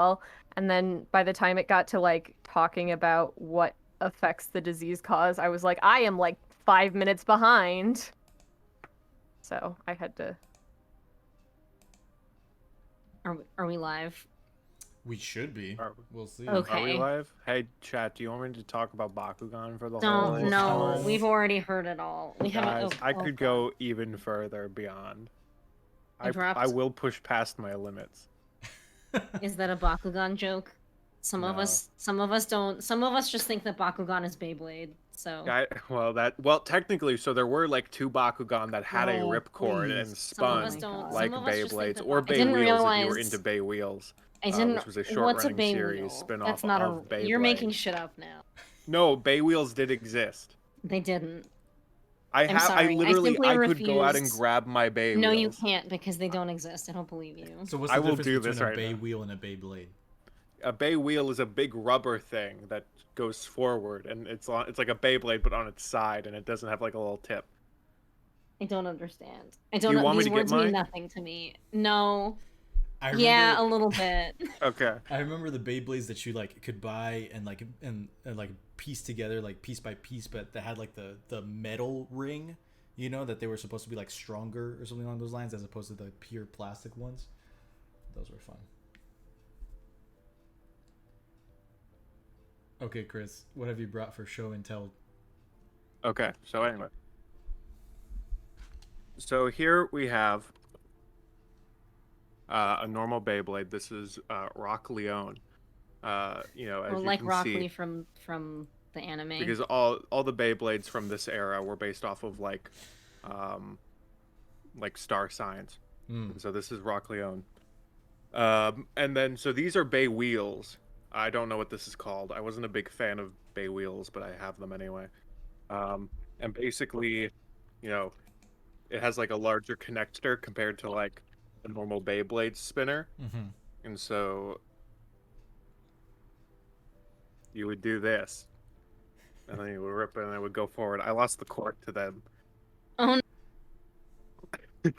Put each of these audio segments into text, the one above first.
well. And then by the time it got to like talking about what affects the disease cause, I was like, I am like 5 minutes behind. So I had to. Are we live? We should be. We'll see. Okay. Are we live? Hey, chat, do you want me to talk about Bakugan for the Don't, whole no, time? we've already heard it all. We Guys, haven't. I could go even further beyond. I will push past my limits. Is that a Bakugan joke? Some of us don't. Some of us just think that Bakugan is Beyblade. So. Well, technically, so there were like 2 Bakugan that had a ripcord and spun like Beyblades or Bay Wheels if you were into Bay Wheels. Which was a short-running series spin-off of Beyblade. You're making shit up now. No, Bay Wheels did exist. They didn't. I could go out and grab my Bay Wheels. No, you can't because they don't exist. I don't believe you. So what's the difference between a Bay Wheel and a Beyblade? A Bay Wheel is a big rubber thing that goes forward, and it's like a Beyblade but on its side, and it doesn't have like a little tip. I don't understand. I don't know. These words mean nothing to me. No. Yeah, a little bit. Okay. I remember the Beyblades that you like could buy and like piece together like piece by piece, but that had like the metal ring, you know, that they were supposed to be like stronger or something along those lines as opposed to the pure plastic ones. Those were fun. Okay, Chris, what have you brought for show and tell? Okay, so anyway. So here we have a normal Beyblade. This is Rock Leone. You know, as like you can Rock see, Lee from the anime. Because all the Beyblades from this era were based off of like star signs. And so this is Rock Leone. And then so these are Bay Wheels. I don't know what this is called. I wasn't a big fan of Bay Wheels, but I have them anyway. And basically, you know, it has like a larger connector compared to like a normal Beyblade spinner. And so you would do this. And then you would rip it and it would go forward. I lost the cord to them. Oh no.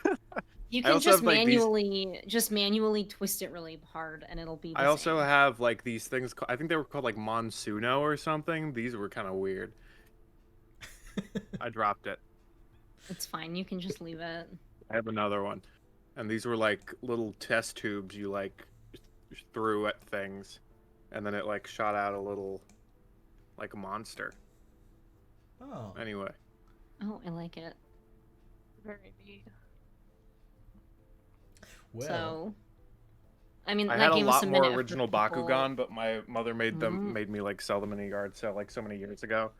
You can just manually twist it really hard and it'll be the I also same. have like these things, I think they were called like Monsuno or something. These were kind of weird. I dropped it. It's fine, you can just leave it. I have another one. And these were like little test tubes you like threw at things. And then it like shot out a little like monster. Oh. Anyway. Oh, I like it. Very neat. Well, so, I mean, I that had gave a us lot more original Bakugan, but my mother made me like sell them in a yard sale like so many years ago.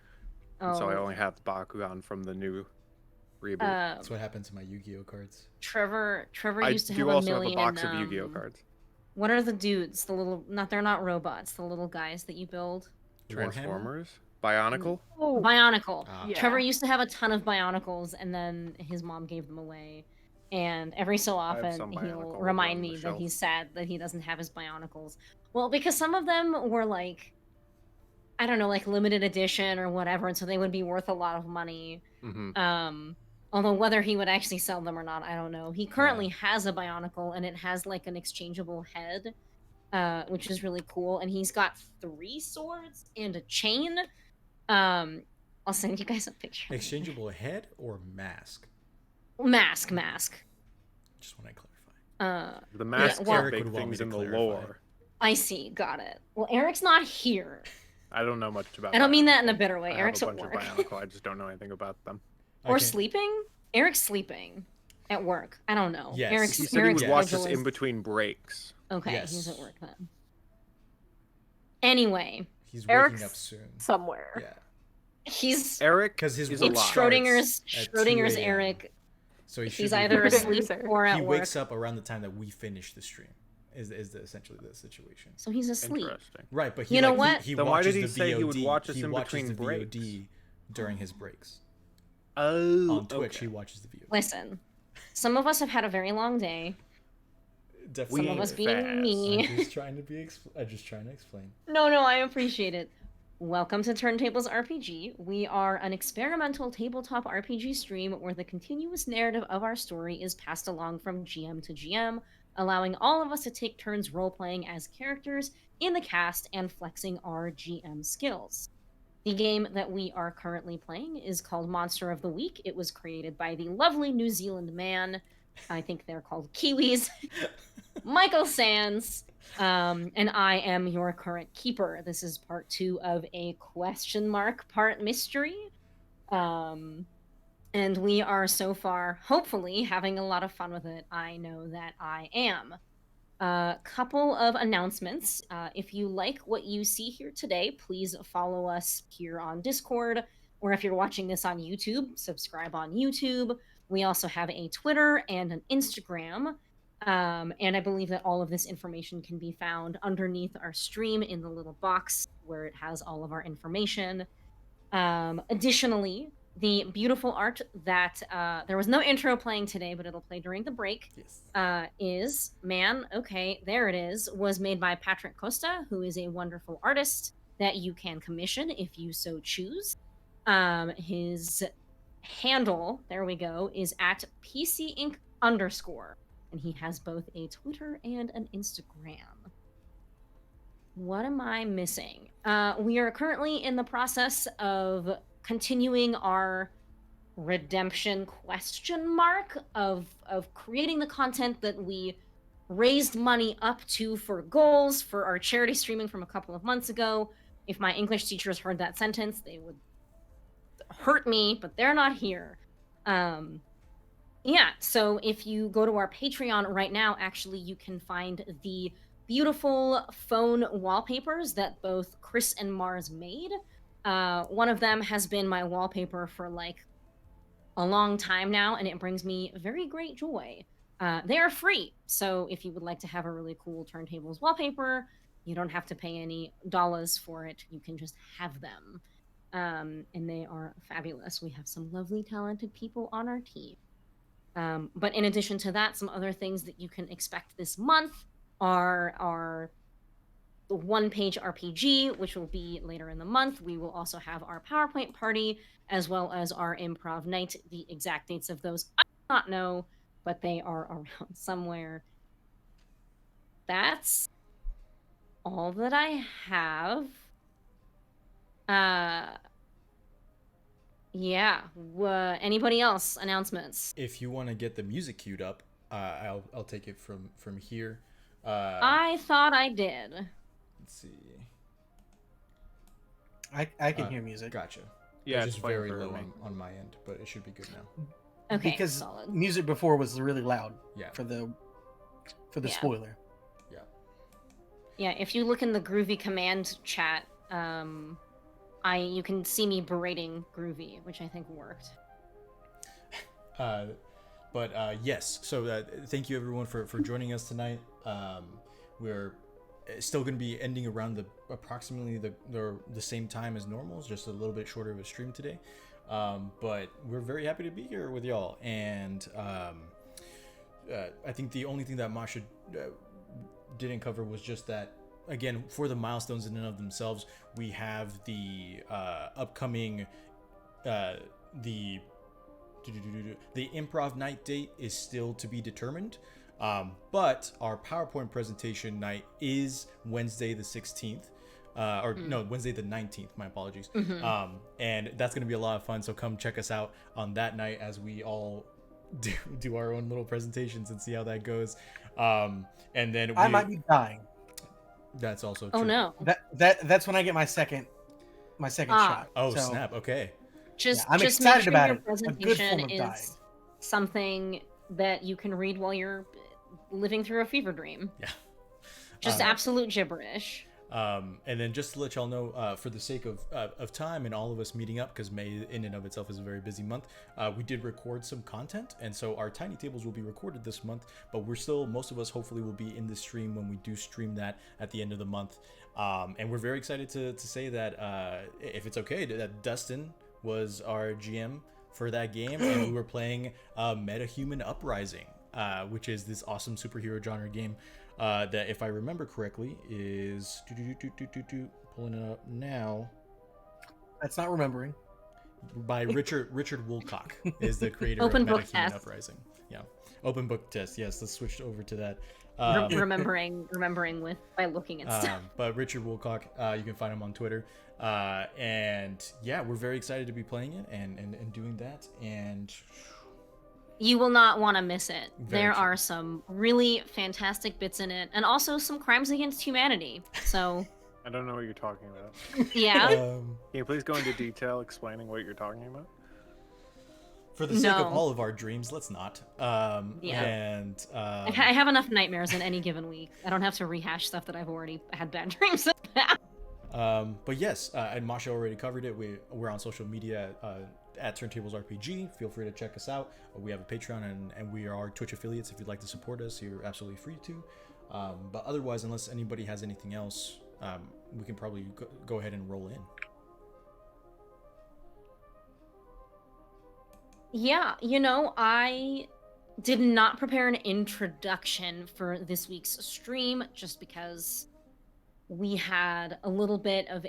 And so I only have Bakugan from the new reboot. That's what happened to my Yu-Gi-Oh cards. Trevor used to have a million. I do also have a box of Yu-Gi-Oh cards. What are the dudes? The little they're not robots, the little guys that you build. Transformers? Bionicle? Oh. Bionicle. Yeah. Trevor used to have a ton of Bionicles and then his mom gave them away. And every so often he'll remind me that he's sad that he doesn't have his Bionicles. Well, because some of them were like, I don't know, like limited edition or whatever, and so they would be worth a lot of money. Although whether he would actually sell them or not, I don't know. He currently has a Bionicle, and it has like an exchangeable head, which is really cool. And he's got 3 swords and a chain. I'll send you guys a picture. Exchangeable head or mask? Mask. Just want to clarify. The mask are big things in the lore. I see. Got it. Well, Eric's not here. I don't know much about. I don't mean that in a bitter way. I Eric's have a at bunch work. of Bionicle. I just don't know anything about them. Or sleeping. Eric's sleeping at work. I don't know. Yes. He said he would watch us in between breaks. Okay, he's at work then. Anyway, he's waking up soon. Somewhere. Yeah. He's Eric because his it's Schrodinger's Eric. So he's either asleep or at work. He wakes up around the time that we finish the stream. Is essentially the situation. So he's asleep. Interesting. Right, but he, you know what? Then why did he say he would watch us in between breaks? VOD during his breaks. Oh, on Twitch, he watches the VOD. Listen, some of us have had a very long day. Definitely. Some of us being me. I'm just trying to explain. No, I appreciate it. Welcome to TurnTables RPG. We are an experimental tabletop RPG stream where the continuous narrative of our story is passed along from GM to GM, allowing all of us to take turns role-playing as characters in the cast and flexing our GM skills. The game that we are currently playing is called Monster of the Week. It was created by the lovely New Zealand man, I think they're called Kiwis, Michael Sands, and I am your current keeper. This is part 2 of a question mark part mystery. And we are so far, hopefully, having a lot of fun with it. I know that I am. A couple of announcements. If you like what you see here today, please follow us here on Discord, or if you're watching this on YouTube, subscribe on YouTube. We also have a Twitter and an Instagram. And I believe that all of this information can be found underneath our stream in the little box where it has all of our information. Additionally, the beautiful art that there was no intro playing today, but it'll play during the break. Yes. Is okay, there it is. Was made by Patrick Costa, who is a wonderful artist that you can commission if you so choose. His handle, there we go, is at PCInc_, and he has both a Twitter and an Instagram. What am I missing? We are currently in the process of continuing our redemption question mark of creating the content that we raised money up to for goals for our charity streaming from a couple of months ago. If my English teachers heard that sentence, they would hurt me, but they're not here. Yeah, so if you go to our Patreon right now, actually, you can find the beautiful phone wallpapers that both Chris and Mars made. One of them has been my wallpaper for like a long time now, and it brings me very great joy. They are free, so if you would like to have a really cool Turntables wallpaper, you don't have to pay any dollars for it. You can just have them. And they are fabulous. We have some lovely, talented people on our team. But in addition to that, some other things that you can expect this month are the one-page RPG, which will be later in the month. We will also have our PowerPoint party, as well as our improv night. The exact dates of those I do not know, but they are around somewhere. That's all that I have. Yeah. Anybody else? Announcements? If you want to get the music queued up, I'll take it from here. I thought I did. Let's see. I can hear music. Gotcha. Yeah, it's just very low me. on my end, but it should be good now. Okay, because solid. music before was really loud. Yeah. For the Yeah. spoiler. Yeah. Yeah, if you look in the Groovy command chat, you can see me berating Groovy, which I think worked. Yes, so thank you everyone for joining us tonight. We're still going to be ending around approximately the same time as normal. It's just a little bit shorter of a stream today, but we're very happy to be here with y'all. And I think the only thing that Masha didn't cover was just that, again, for the milestones in and of themselves, we have the upcoming the improv night date is still to be determined, but our PowerPoint presentation night is Wednesday the 16th, Wednesday the 19th, my apologies. And that's going to be a lot of fun, so come check us out on that night as we all do our own little presentations and see how that goes. And then I might be dying. That's also true. Oh no. That's when I get my second shot. Oh, So, snap. Okay. I'm just excited make sure about your it. A good presentation form of dying. is something that you can read while you're living through a fever dream. Yeah. Just absolute gibberish. And then just to let y'all know, for the sake of time and all of us meeting up, because May in and of itself is a very busy month, we did record some content, and so our Tiny Tables will be recorded this month, but most of us hopefully will be in the stream when we do stream that at the end of the month. And we're very excited to say that, if it's okay, that Dustin was our GM for that game, and we were playing Metahuman Uprising, which is this awesome superhero genre game that, if I remember correctly, is pulling it up now. That's not remembering. by Richard Woolcock is the creator Open of book Metahuman test. Uprising. Yeah, open book test. Yes, let's switch over to that. Remembering with by looking at stuff. But Richard Woolcock, you can find him on Twitter. And yeah, we're very excited to be playing it and doing that. And you will not want to miss it. There true. are some really fantastic bits in it, and also some crimes against humanity. So I don't know what you're talking about. yeah. Can you please go into detail explaining what you're talking about? For the sake of No. all of our dreams, let's not. Yeah. And I have enough nightmares in any given week. I don't have to rehash stuff that I've already had bad dreams about. but yes, and Masha already covered it. We're on social media at Turntables RPG. Feel free to check us out. We have a Patreon and we are Twitch affiliates. If you'd like to support us, you're absolutely free to. But otherwise, unless anybody has anything else, we can probably go ahead and roll in. Yeah, I did not prepare an introduction for this week's stream just because we had a little bit of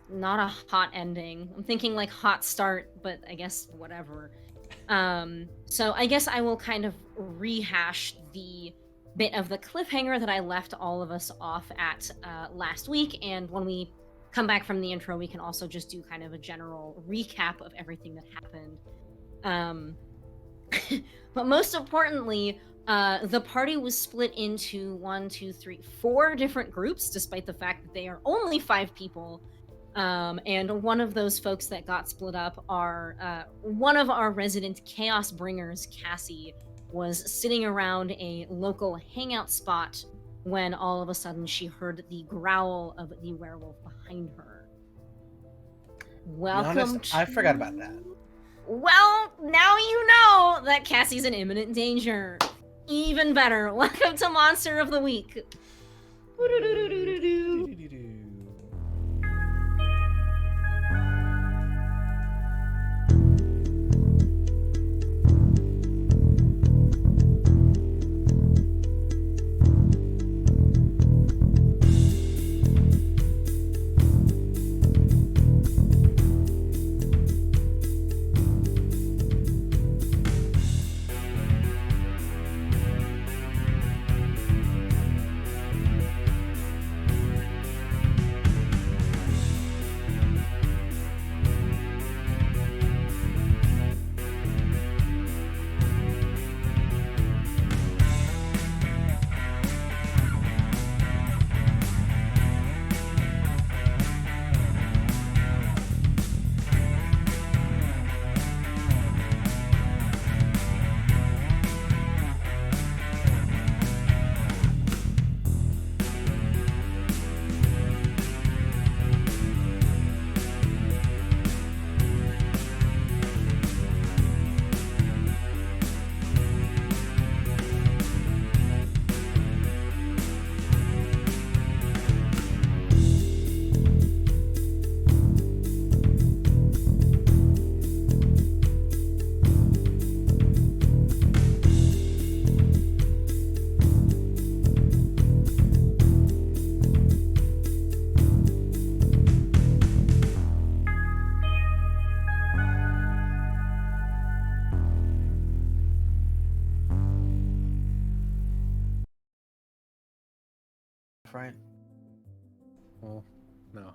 not a hot ending. I'm thinking like hot start, but I guess whatever. So I guess I will kind of rehash the bit of the cliffhanger that I left all of us off at last week, and when we come back from the intro, we can also just do kind of a general recap of everything that happened. But most importantly, the party was split into 4 different groups, despite the fact that they are only 5 people. And one of those folks that got split up are one of our resident chaos bringers, Cassie, was sitting around a local hangout spot when all of a sudden she heard the growl of the werewolf behind her. Welcome I forgot about that. Well, now you know that Cassie's in imminent danger. Even better. Welcome to Monster of the Week. Right. Well, no.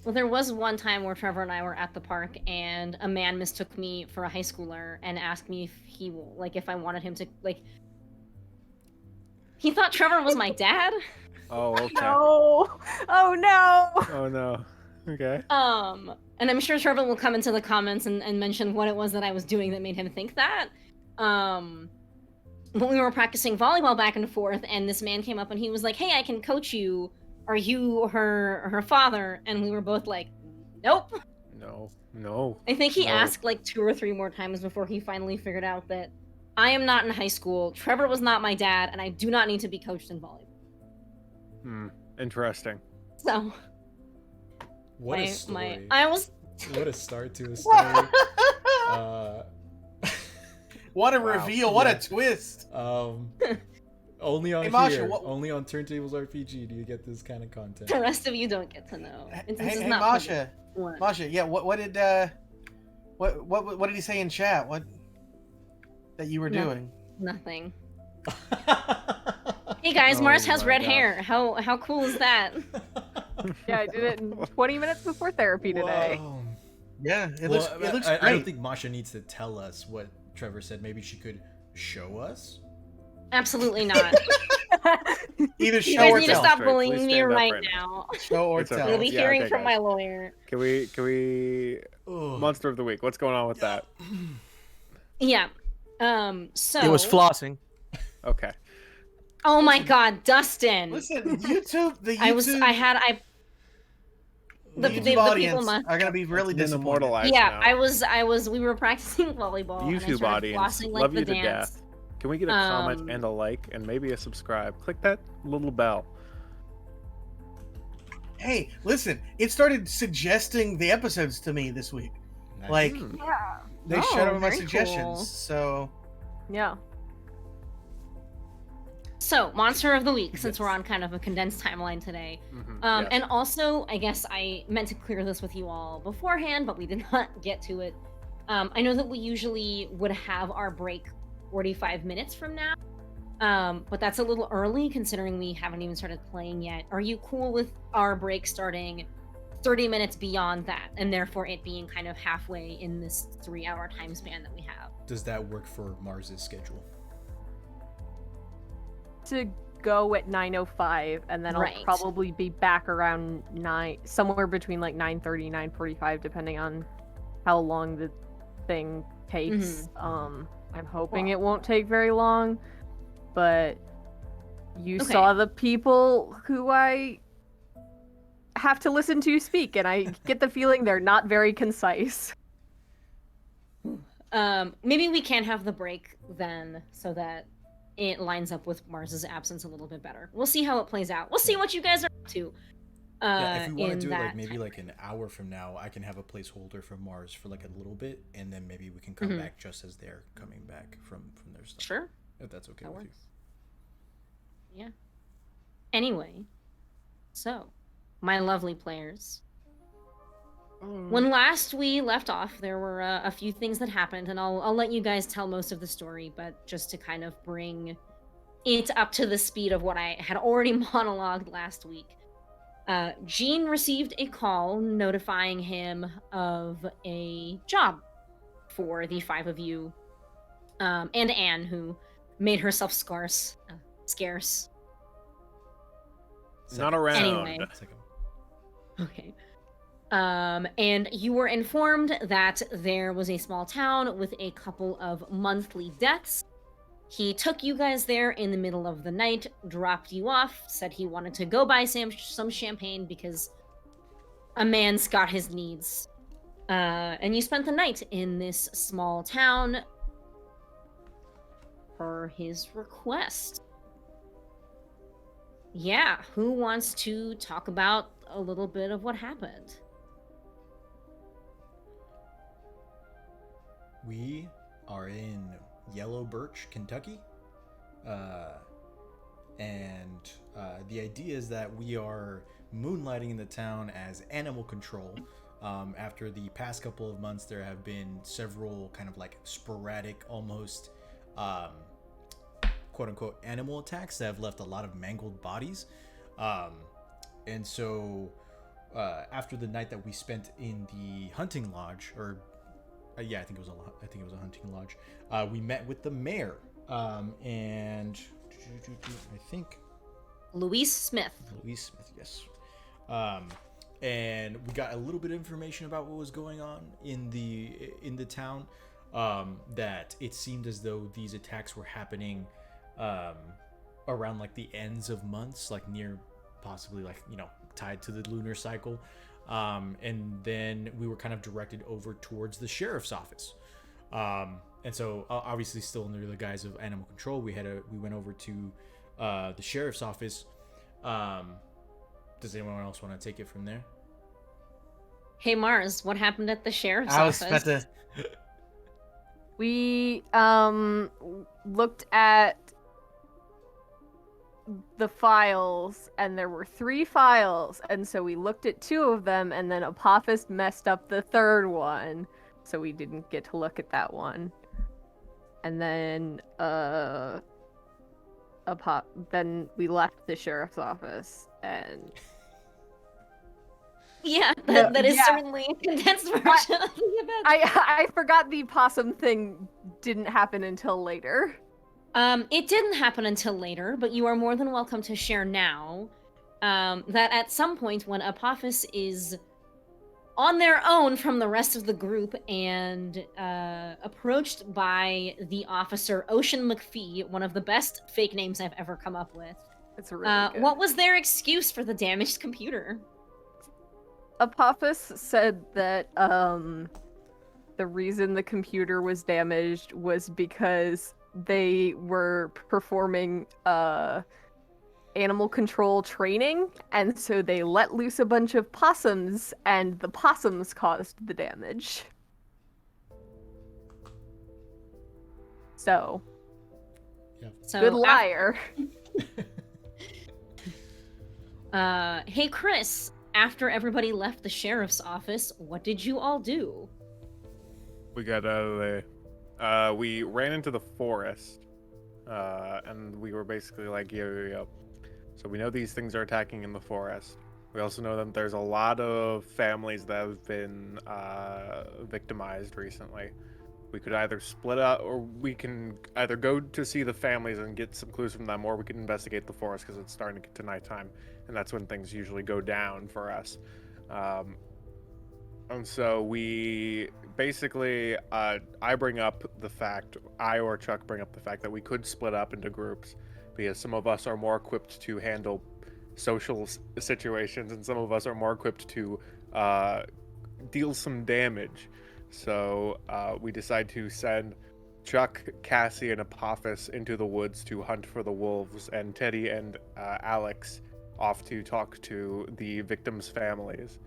Well, there was one time where Trevor and I were at the park, and a man mistook me for a high schooler and asked me if I wanted him to, he thought Trevor was my dad. Oh, okay. No. Oh no. Oh no. Okay. And I'm sure Trevor will come into the comments and mention what it was that I was doing that made him think that. When we were practicing volleyball back and forth, and this man came up and he was like, "Hey, I can coach you. Are you her father?" And we were both like, "Nope." No. I think he asked like 2 or 3 more times before he finally figured out that I am not in high school, Trevor was not my dad, and I do not need to be coached in volleyball. Interesting. So What a story. What a start to a story. What a reveal! What a twist! Oh Only on Masha, here. Only on Turntables RPG do you get this kind of content. The rest of you don't get to know. Hey, Masha. Masha, yeah. What did he say in chat? What that you were doing? Nothing. Hey guys, Mars has red hair. How cool is that? Yeah, I did it in 20 minutes before therapy today. Whoa. Yeah, it looks great. I don't think Masha needs to tell us what Trevor said. Maybe she could show us. Absolutely not. Either You show guys or need to tell. stop Please bullying stand me up right right now. Show or It's tell. okay. You'll be Yeah, hearing okay, from my guys. lawyer. Can we Monster of the Week? What's going on with that? Yeah. So It was flossing. Okay. Oh my God, Dustin. Listen, YouTube. The The YouTube people audience must. are gonna be really It's been disappointed. immortalized Yeah, now. we were practicing volleyball. and I YouTube started audience, flossing like love the you to dance. death. Can we get a comment and a like and maybe a subscribe? Click that little bell. Hey, listen, it started suggesting the episodes to me this week. Nice. Like Yeah. they Oh, showed up my very suggestions. cool. So Yeah. So, Monster of the Week, since Yes. we're on kind of a condensed timeline today. Yes. And also, I guess I meant to clear this with you all beforehand, but we did not get to it. I know that we usually would have our break 45 minutes from now, but that's a little early considering we haven't even started playing yet. Are you cool with our break starting 30 minutes beyond that, and therefore it being kind of halfway in this 3-hour time span that we have? Does that work for Mars's schedule? To go at 9:05, and then Right. I'll probably be back around 9, somewhere between like 9:30, 9:45, depending on how long the thing takes. I'm hoping it won't take very long, but you Okay. saw the people who I have to listen to speak, and I get the feeling they're not very concise. Maybe we can have the break then, so that it lines up with Mars's absence a little bit better. We'll see how it plays out. We'll see what you guys are up to. Yeah, if we want to in do it that like maybe time like frame. an hour from now, I can have a placeholder for Mars for like a little bit, and then maybe we can come Mhm. back just as they're coming back from their stuff. Sure, If that's okay that with works. Yeah. Anyway, so my lovely players. When last we left off, there were a few things that happened, and I'll let you guys tell most of the story, but just to kind of bring it up to the speed of what I had already monologued last week. Gene received a call notifying him of a job for the 5 of you, and Anne, who made herself scarce. Not around. Anyway. Second. Okay. And you were informed that there was a small town with a couple of monthly deaths. He took you guys there in the middle of the night, dropped you off, said he wanted to go buy some champagne because a man's got his needs. And you spent the night in this small town per his request. Yeah, who wants to talk about a little bit of what happened? We are in Yellow Birch, Kentucky. And the idea is that we are moonlighting in the town as animal control. After the past couple of months, there have been several kind of like sporadic, almost quote unquote animal attacks that have left a lot of mangled bodies. And so after the night that we spent in the hunting lodge, or yeah, I think it was a hunting lodge. We met with the mayor, and I think Louise Smith. Louise Smith, yes. And we got a little bit of information about what was going on in the town. That it seemed as though these attacks were happening around like the ends of months, like near possibly like tied to the lunar cycle. And then we were kind of directed over towards the sheriff's office. And so obviously still under the guise of animal control, we went over to the sheriff's office. Does anyone else want to take it from there? Hey Mars, what happened at the sheriff's I was office? about to. We looked at the files, and there were 3 files, and so we looked at 2 of them, and then Apophis messed up the 3rd one, so we didn't get to look at that one. And then, then we left the sheriff's office, and... Yeah, that is certainly a condensed version of the event. I forgot the possum thing didn't happen until later. It didn't happen until later, but you are more than welcome to share now that at some point when Apophis is on their own from the rest of the group and approached by the officer Ocean McPhee, one of the best fake names I've ever come up with. It's really good. What was their excuse for the damaged computer? Apophis said that the reason the computer was damaged was because they were performing animal control training, and so they let loose a bunch of possums, and the possums caused the damage. So, good liar. Hey Chris, after everybody left the sheriff's office, what did you all do? We got out of there. We ran into the forest, and we were basically like, yo. So we know these things are attacking in the forest. We also know that there's a lot of families that have been victimized recently. We could either split up, or we can either go to see the families and get some clues from them, or we can investigate the forest because it's starting to get to nighttime, and that's when things usually go down for us. And so we basically, I or Chuck bring up the fact that we could split up into groups because some of us are more equipped to handle social situations and some of us are more equipped to deal some damage. So we decide to send Chuck, Cassie, and Apophis into the woods to hunt for the wolves, and Teddy and Alex off to talk to the victims' families.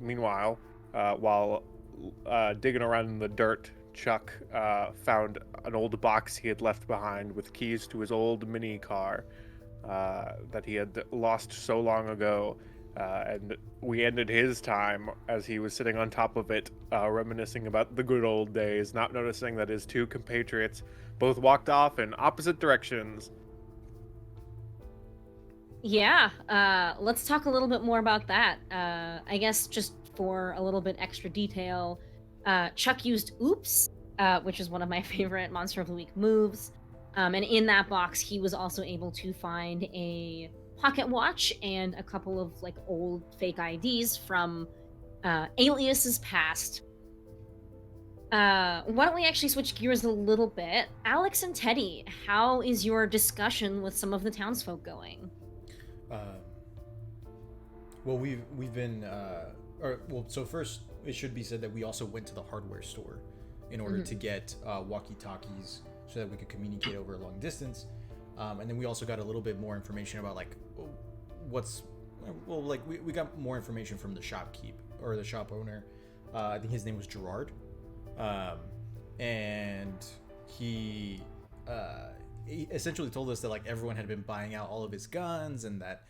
Meanwhile, while digging around in the dirt, Chuck found an old box he had left behind with keys to his old mini car that he had lost so long ago. And we ended his time as he was sitting on top of it, reminiscing about the good old days, not noticing that his 2 compatriots both walked off in opposite directions. Yeah, let's talk a little bit more about that. I guess just for a little bit extra detail, Chuck used Oops, which is one of my favorite Monster of the Week moves. And in that box, he was also able to find a pocket watch and a couple of like old fake IDs from Alias's past. Why don't we actually switch gears a little bit? Alex and Teddy, how is your discussion with some of the townsfolk going? Well, we've been so first it should be said that we also went to the hardware store in order to get walkie-talkies so that we could communicate over a long distance, and then we also got a little bit more information about like we got more information from the shopkeep or the shop owner. I think his name was Gerard, and he essentially told us that like everyone had been buying out all of his guns, and that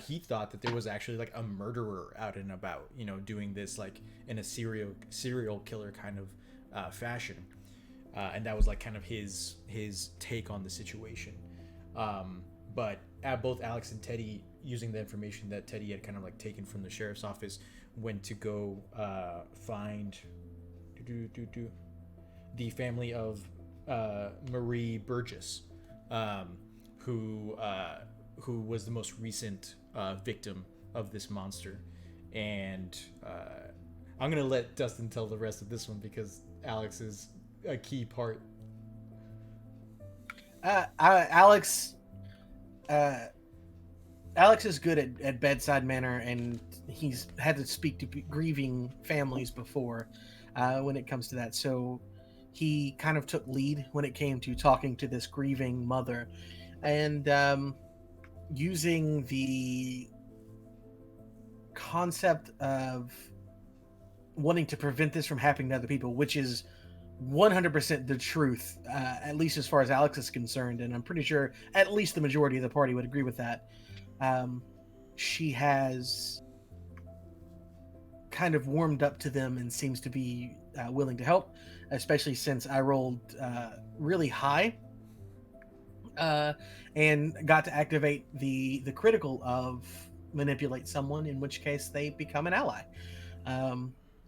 he thought that there was actually like a murderer out and about, doing this like in a serial killer kind of fashion, and that was like kind of his take on the situation. But both Alex and Teddy, using the information that Teddy had kind of like taken from the sheriff's office, went to go find the family of Marie Burgess, who was the most recent victim of this monster. And I'm gonna let Dustin tell the rest of this one because Alex is a key part. Alex is good at bedside manner, and he's had to speak to grieving families before when it comes to that. So he kind of took lead when it came to talking to this grieving mother, and using the concept of wanting to prevent this from happening to other people, which is 100% the truth, at least as far as Alex is concerned, and I'm pretty sure at least the majority of the party would agree with that. She has kind of warmed up to them and seems to be willing to help, especially since I rolled really high and got to activate the critical of manipulate someone, in which case they become an ally.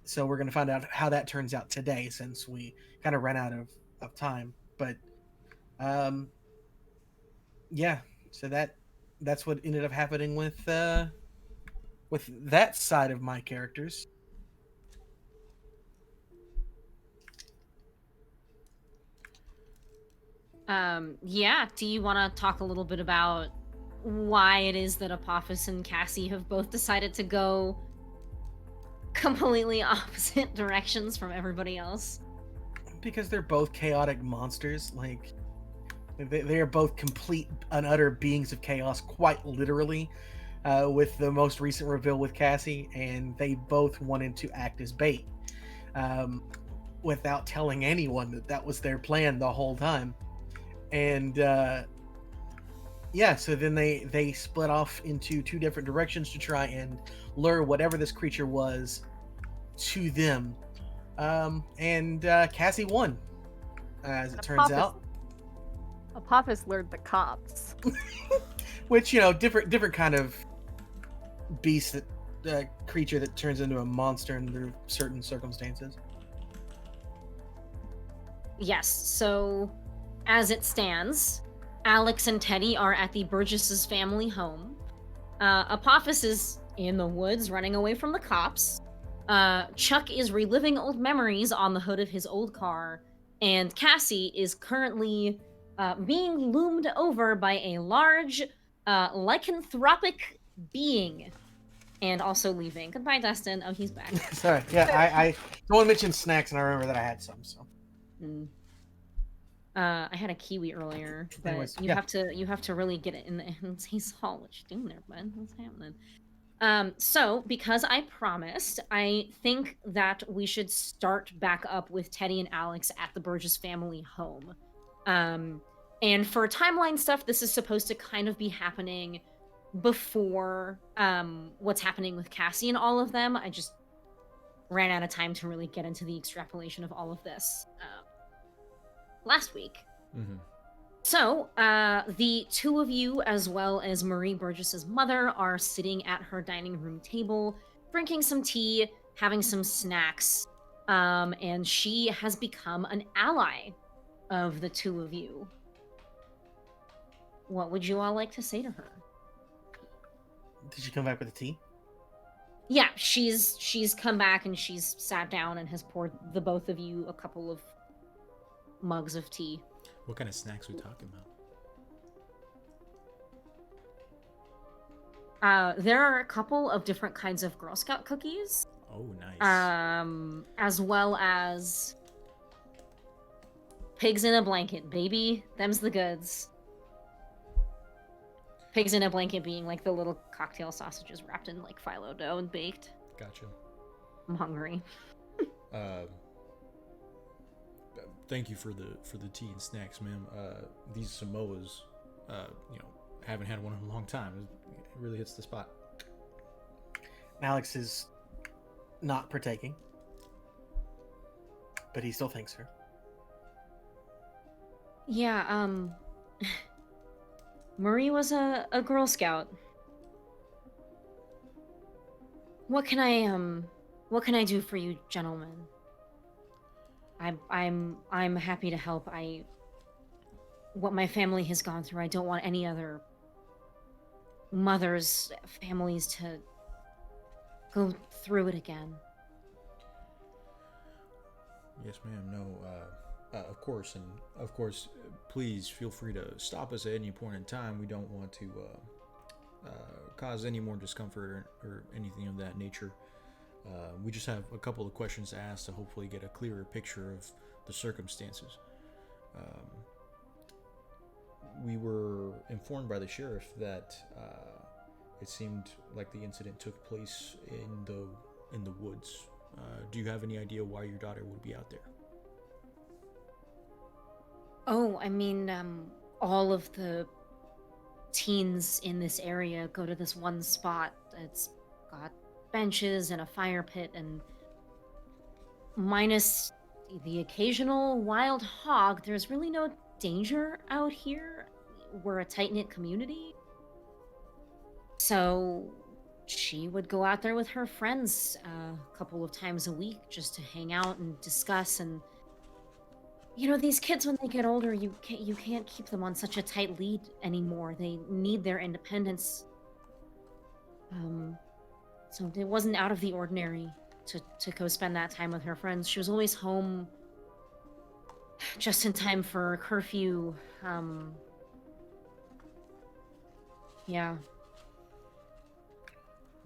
So we're going to find out how that turns out today, since we kind of ran out of time. But yeah, so that's what ended up happening with that side of my characters. Yeah, do you want to talk a little bit about why it is that Apophis and Cassie have both decided to go completely opposite directions from everybody else? Because they're both chaotic monsters. Like, they are both complete and utter beings of chaos, quite literally, with the most recent reveal with Cassie, and they both wanted to act as bait, without telling anyone that was their plan the whole time. And yeah, so then they split off into two different directions to try and lure whatever this creature was to them. And Cassie won, as it turns out. Apophis lured the cops. Which, different kind of beast, that creature that turns into a monster under certain circumstances. Yes, so as it stands, Alex and Teddy are at the Burgess's family home. Apophis is in the woods running away from the cops. Chuck is reliving old memories on the hood of his old car, and Cassie is currently being loomed over by a large lycanthropic being, and also leaving. Goodbye, Dustin. Oh, he's back. Sorry, yeah, someone mentioned snacks, and I remember that I had some. So, I had a kiwi earlier, but anyways, you have to really get it in the. Hey, Saul, what you doing there, bud? What's happening? So, because I promised, I think that we should start back up with Teddy and Alex at the Burgess family home. And for timeline stuff, this is supposed to kind of be happening before what's happening with Cassie and all of them. I just ran out of time to really get into the extrapolation of all of this last week. Mm-hmm. So, the two of you, as well as Marie Burgess's mother, are sitting at her dining room table, drinking some tea, having some snacks, and she has become an ally of the two of you. What would you all like to say to her? Did she come back with the tea? Yeah, she's come back and she's sat down and has poured the both of you a couple of mugs of tea. What kind of snacks are we talking about? There are a couple of different kinds of Girl Scout cookies. Oh, nice. As well as pigs in a blanket, baby. Them's the goods. Pigs in a blanket being like the little cocktail sausages wrapped in like phyllo dough and baked. Gotcha. I'm hungry. Thank you for the tea and snacks, ma'am. These Samoas, haven't had one in a long time. It really hits the spot. Alex is not partaking, but he still thanks her. Yeah, Marie was a Girl Scout. What can I do for you, gentlemen? I'm happy to help. What my family has gone through, I don't want any other mothers, families to go through it again. Yes, ma'am. No, of course, and of course, please feel free to stop us at any point in time. We don't want to cause any more discomfort or anything of that nature. We just have a couple of questions to ask to hopefully get a clearer picture of the circumstances. We were informed by the sheriff that it seemed like the incident took place in the woods. Do you have any idea why your daughter would be out there? Oh, I mean, all of the teens in this area go to this one spot. It's got benches and a fire pit, and minus the occasional wild hog, there's really no danger out here. We're a tight-knit community. So she would go out there with her friends a couple of times a week just to hang out and discuss. And these kids, when they get older, you can't keep them on such a tight lead anymore. They need their independence. So it wasn't out of the ordinary to go spend that time with her friends. She was always home just in time for curfew. Yeah.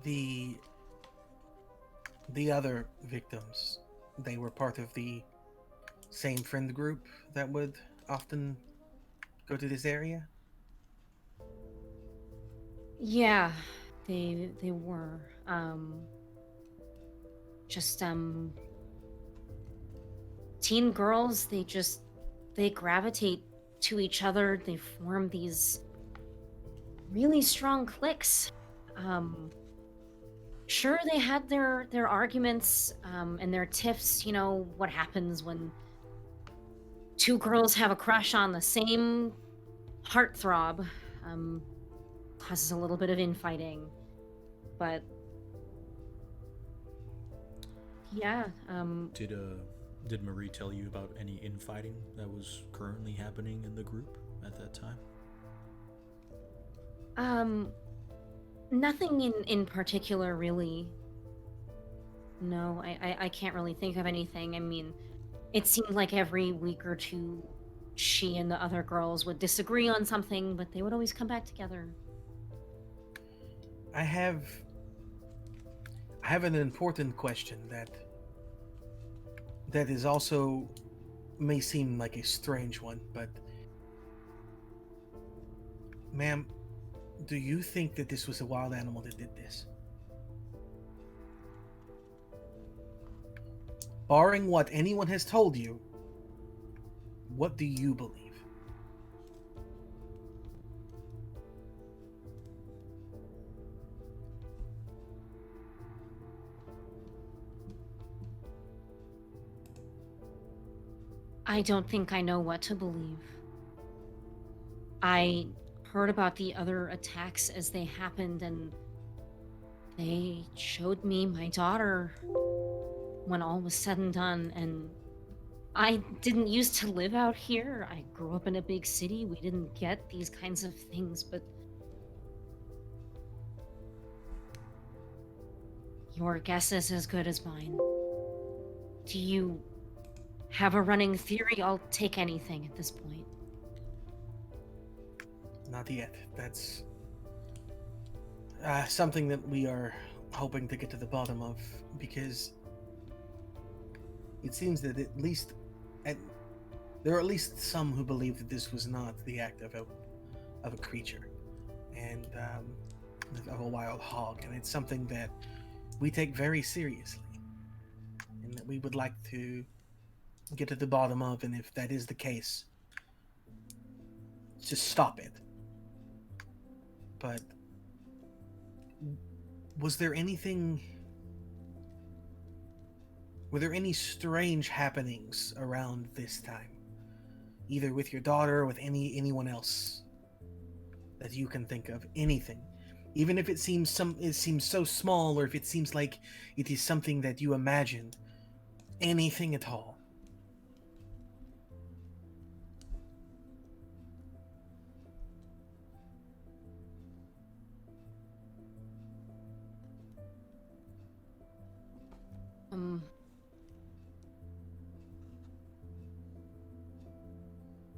The other victims, they were part of the same friend group that would often go to this area? Yeah, they were. Just teen girls, they gravitate to each other. They form these really strong cliques. Sure, they had their arguments and their tiffs. What happens when two girls have a crush on the same heartthrob. Causes a little bit of infighting, but yeah. Did Marie tell you about any infighting that was currently happening in the group at that time? Nothing in particular, really. No, I can't really think of anything. I mean, it seemed like every week or two, she and the other girls would disagree on something, but they would always come back together. I have an important question that is also may seem like a strange one, but ma'am, do you think that this was a wild animal that did this? Barring what anyone has told you, what do you believe? I don't think I know what to believe. I heard about the other attacks as they happened, and they showed me my daughter when all was said and done, and I didn't used to live out here. I grew up in a big city. We didn't get these kinds of things, but your guess is as good as mine. Do you have a running theory? I'll take anything at this point. Not yet. That's something that we are hoping to get to the bottom of, because it seems that there are at least some who believe that this was not the act of a creature and of a wild hog, and it's something that we take very seriously and that we would like to get to the bottom of, and if that is the case, just stop it. But were there any strange happenings around this time, either with your daughter or with anyone else that you can think of? Anything, even if it seems so small, or if it seems like it is something that you imagined. Anything at all.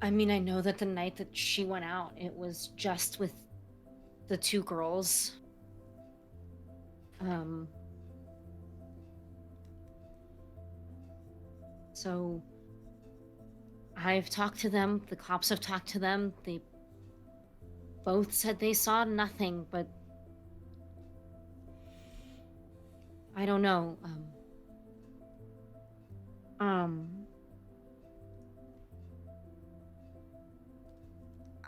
I mean, I know that the night that she went out, it was just with the two girls. So I've talked to them, the cops have talked to them, they both said they saw nothing, but I don't know.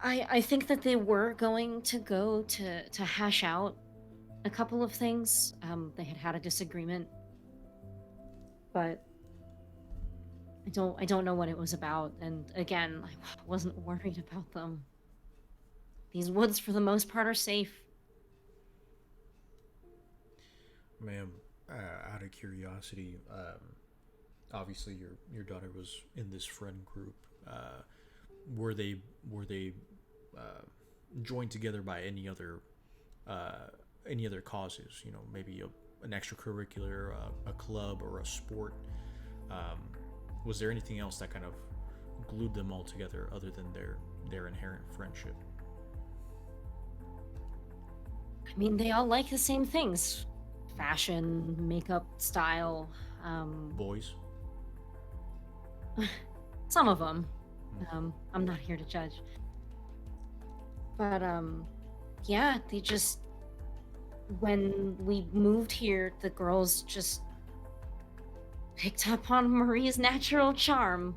I think that they were going to go to hash out a couple of things. They had a disagreement, but I don't know what it was about. And again, I wasn't worried about them. These woods, for the most part, are safe. Ma'am, out of curiosity, obviously your daughter was in this friend group. Were they joined together by any other causes? You know, maybe an extracurricular, a club, or a sport. Was there anything else that kind of glued them all together other than their inherent friendship? I mean, they all like the same things: fashion, makeup, style. Boys? Some of them. I'm not here to judge. But yeah, they just, when we moved here, the girls just picked up on Marie's natural charm.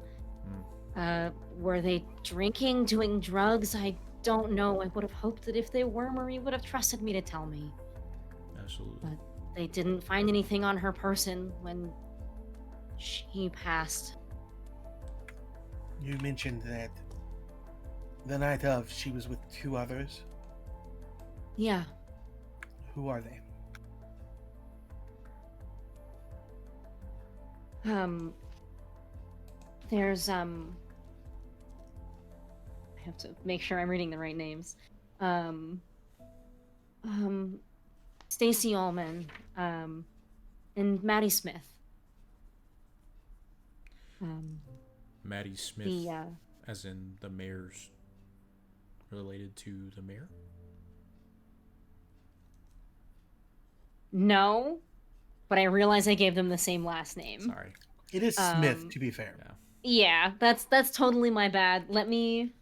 Were they drinking, doing drugs? I don't know. I would have hoped that if they were, Marie would have trusted me to tell me. Absolutely. But they didn't find anything on her person when she passed. You mentioned that the night of, she was with 2 others. Yeah. Who are they? There's I have to make sure I'm reading the right names. Stacy Allman, and Maddie Smith. Maddie Smith, as in the mayor's, related to the mayor? No, but I realize I gave them the same last name. Sorry. It is Smith, to be fair. Yeah, that's totally my bad. Let me...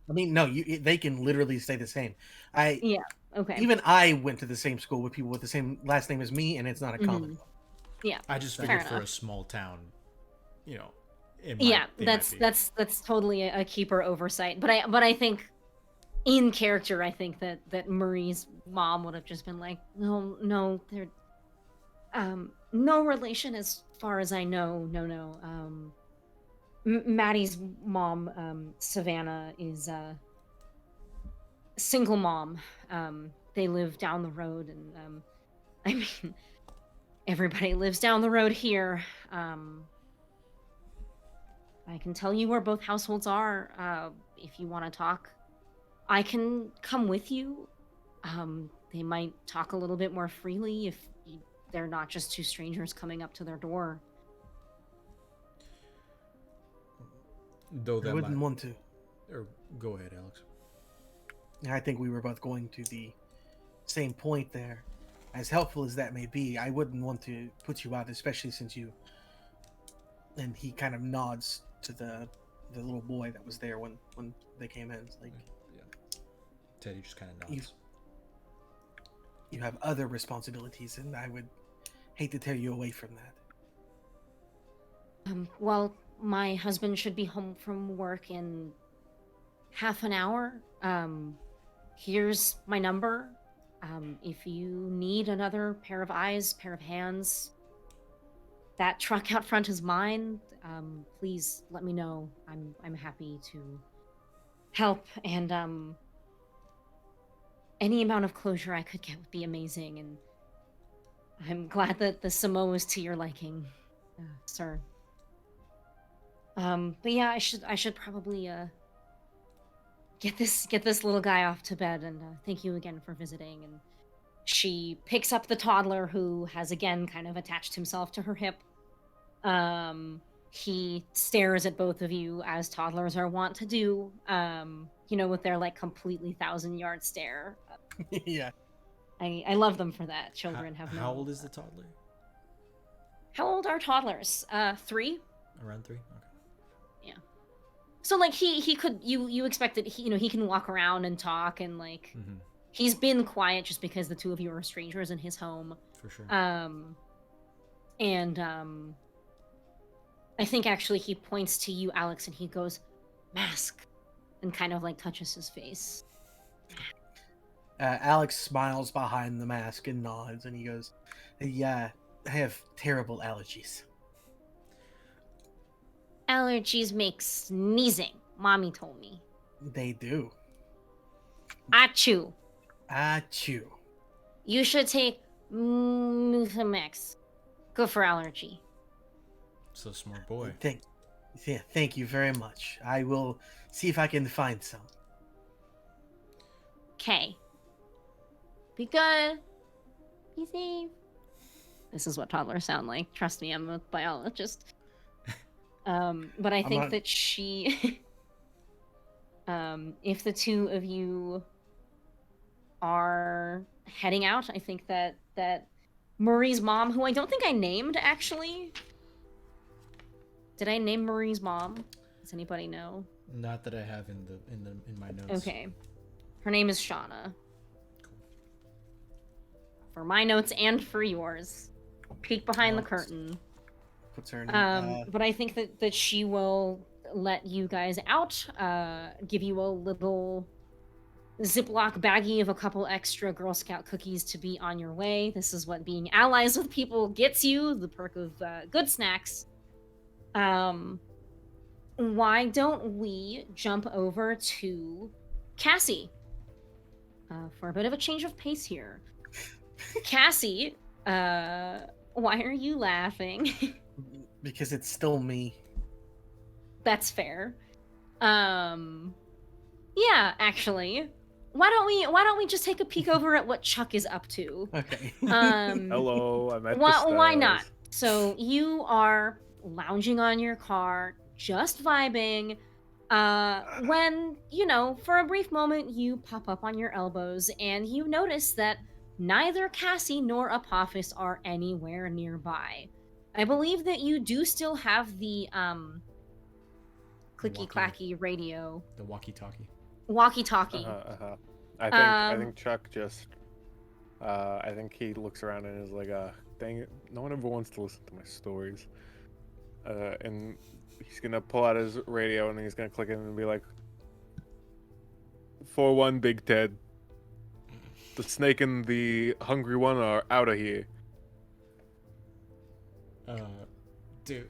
I mean, no, they can literally stay the same. Yeah, okay. Even I went to the same school with people with the same last name as me, and it's not a common one. Yeah, I just figured for a small town, you know. That's totally a keeper oversight. But I think, in character, I think that Marie's mom would have just been like, no, they're no relation as far as I know. No. Maddie's mom, Savannah, is a single mom. They live down the road, and I mean, everybody lives down the road here. I can tell you where both households are, if you want to talk. I can come with you. They might talk a little bit more freely if they're not just 2 strangers coming up to their door. Though I wouldn't want to. Or go ahead, Alex. I think we were both going to the same point there. As helpful as that may be, I wouldn't want to put you out, especially since you... And he kind of nods to the little boy that was there when they came in. It's like, yeah. Teddy just kind of nods. You have other responsibilities, and I would hate to tear you away from that. Well, my husband should be home from work in half an hour. Here's my number. If you need another pair of eyes, pair of hands, that truck out front is mine. Please let me know. I'm happy to help, and any amount of closure I could get would be amazing. And I'm glad that the Samoa is to your liking, sir. But yeah, I should probably get this little guy off to bed, and thank you again for visiting. And she picks up the toddler, who has again kind of attached himself to her hip. He stares at both of you, as toddlers are wont to do, with their like completely 1,000-yard stare. Yeah. I love them for that. Children have no... How old is the toddler? How old are toddlers? 3? Around 3? Okay. Yeah. So like he could, you expect that he can walk around and talk, and like he's been quiet just because the 2 of you are strangers in his home. For sure. And I think actually he points to you, Alex, and he goes, "Mask." and kind of like touches his face. Alex smiles behind the mask and nods, and he goes, "Yeah, I have terrible allergies." Allergies make sneezing. Mommy told me. They do. Achoo. Achoo. You should take Mucinex. Good for allergy. So smart boy. Thank you very much. I will see if I can find some. Okay. Be good. Be safe. This is what toddlers sound like. Trust me, I'm a biologist. But I think that she... if the two of you are heading out, I think that Marie's mom, who I don't think I named, actually. Did I name Marie's mom? Does anybody know? Not that I have in my notes. Okay. Her name is Shauna. Cool. For my notes and for yours. Peek behind the curtain. What's her name? But I think that she will let you guys out, give you a little Ziploc baggie of a couple extra Girl Scout cookies to be on your way. This is what being allies with people gets you, the perk of good snacks. Why don't we jump over to Cassie for a bit of a change of pace here. Cassie, why are you laughing? Because it's still me. That's fair. Yeah, actually. Why don't we just take a peek over at what Chuck is up to? Okay. Hello, I'm at the why not? So you are lounging on your car, just vibing, when, for a brief moment you pop up on your elbows and you notice that neither Cassie nor Apophis are anywhere nearby. I believe that you do still have the clicky-clacky radio. The walkie-talkie. Walkie-talkie. I think Chuck just I think he looks around and is like, dang it, no one ever wants to listen to my stories. And he's gonna pull out his radio and he's gonna click it and be like, 4-1 Big Ted. The snake and the hungry one are out of here. Dude,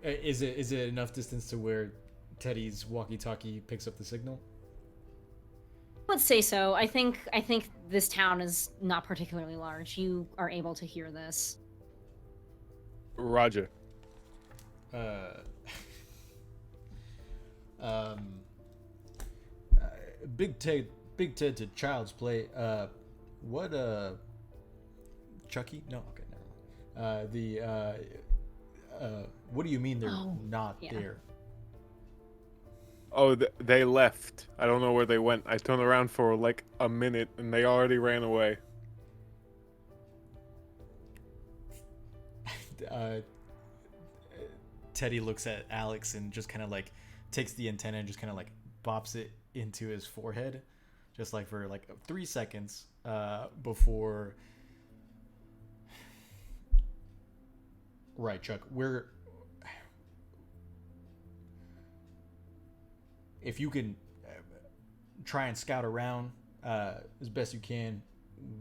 is it enough distance to where Teddy's walkie-talkie picks up the signal? I would say so. I think this town is not particularly large. You are able to hear this. Roger. Big Ted to Child's Play. What Chucky? No, okay, never mind. What do you mean they're not there? Oh, they left. I don't know where they went. I turned around for like a minute and they already ran away. Teddy looks at Alex and just kind of like takes the antenna and just kind of like bops it into his forehead, just like for like 3 seconds before. Right, Chuck. If you can try and scout around as best you can,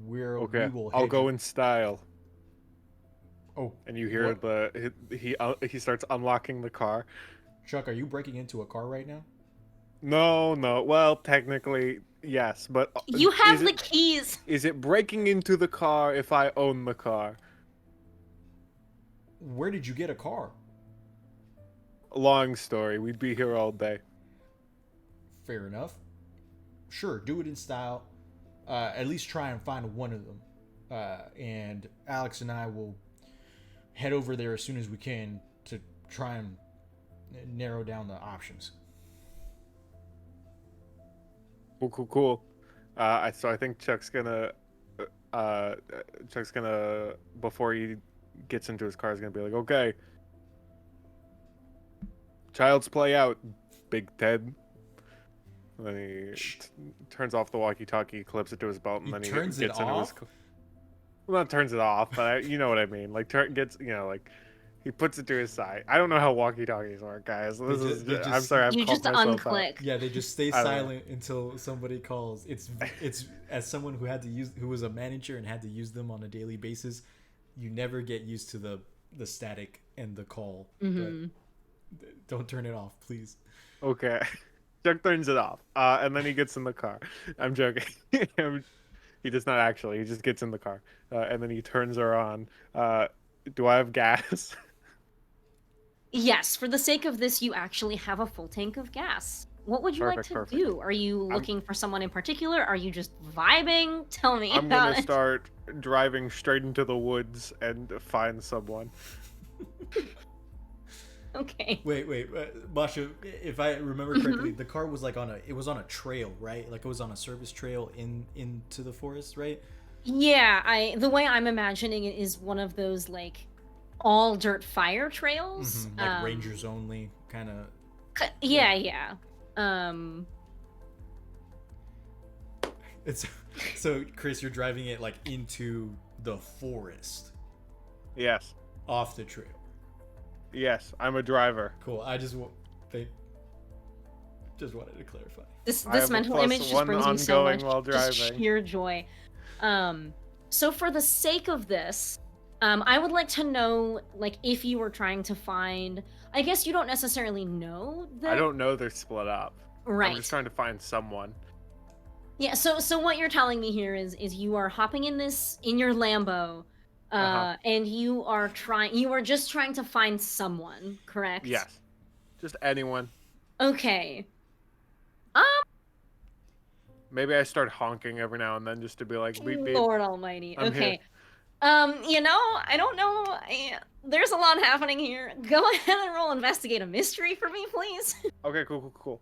okay. We will. I'll go in style. Oh, and you hear he starts unlocking the car. Chuck, are you breaking into a car right now? No. Well, technically, yes, but you have the keys. Is it breaking into the car if I own the car? Where did you get a car? Long story. We'd be here all day. Fair enough. Sure, do it in style. At least try and find one of them. And Alex and I will head over there as soon as we can to try and narrow down the options. Cool. So I think Chuck's gonna before he gets into his car, is gonna be like, okay, Child's Play out, Big Ted. And then he turns off the walkie-talkie, clips it to his belt, and then he gets into his. Well, not turns it off, but you know what I mean. Like He puts it to his side. I don't know how walkie-talkies work, guys. I'm sorry, I've you called just myself unclick. out. Yeah, they just stay silent until somebody calls. It's as someone who was a manager and had to use them on a daily basis, you never get used to the static and the call. But don't turn it off, please. Okay. Chuck turns it off, and then he gets in the car. I'm joking. He does not actually. He just gets in the car, and then he turns her on. Do I have gas? Yes, for the sake of this, you actually have a full tank of gas. What would you like to do? Are you looking for someone in particular? Are you just vibing? Tell me I'm about gonna start driving straight into the woods and find someone. Okay. Wait, Masha, if I remember correctly, the car was like on a trail, right? Like it was on a service trail into the forest, right? Yeah, the way I'm imagining it is one of those like all dirt fire trails. Like rangers only kind of. Yeah. It's so Chris, you're driving it like into the forest. Yes. Off the trail. Yes, I'm a driver. Cool. I just wanted to clarify. This mental image just brings me so much just sheer joy. So for the sake of this, I would like to know, like, if you were trying to find. I guess you don't necessarily know that. I don't know they're split up. Right. I'm just trying to find someone. Yeah. So what you're telling me here is you are hopping in your Lambo. And you are just trying to find someone, correct? Yes. Just anyone. Okay. Maybe I start honking every now and then just to be like, beep, beep. Lord Almighty. I'm okay. Here. I don't know. There's a lot happening here. Go ahead and roll investigate a mystery for me, please. Okay, cool.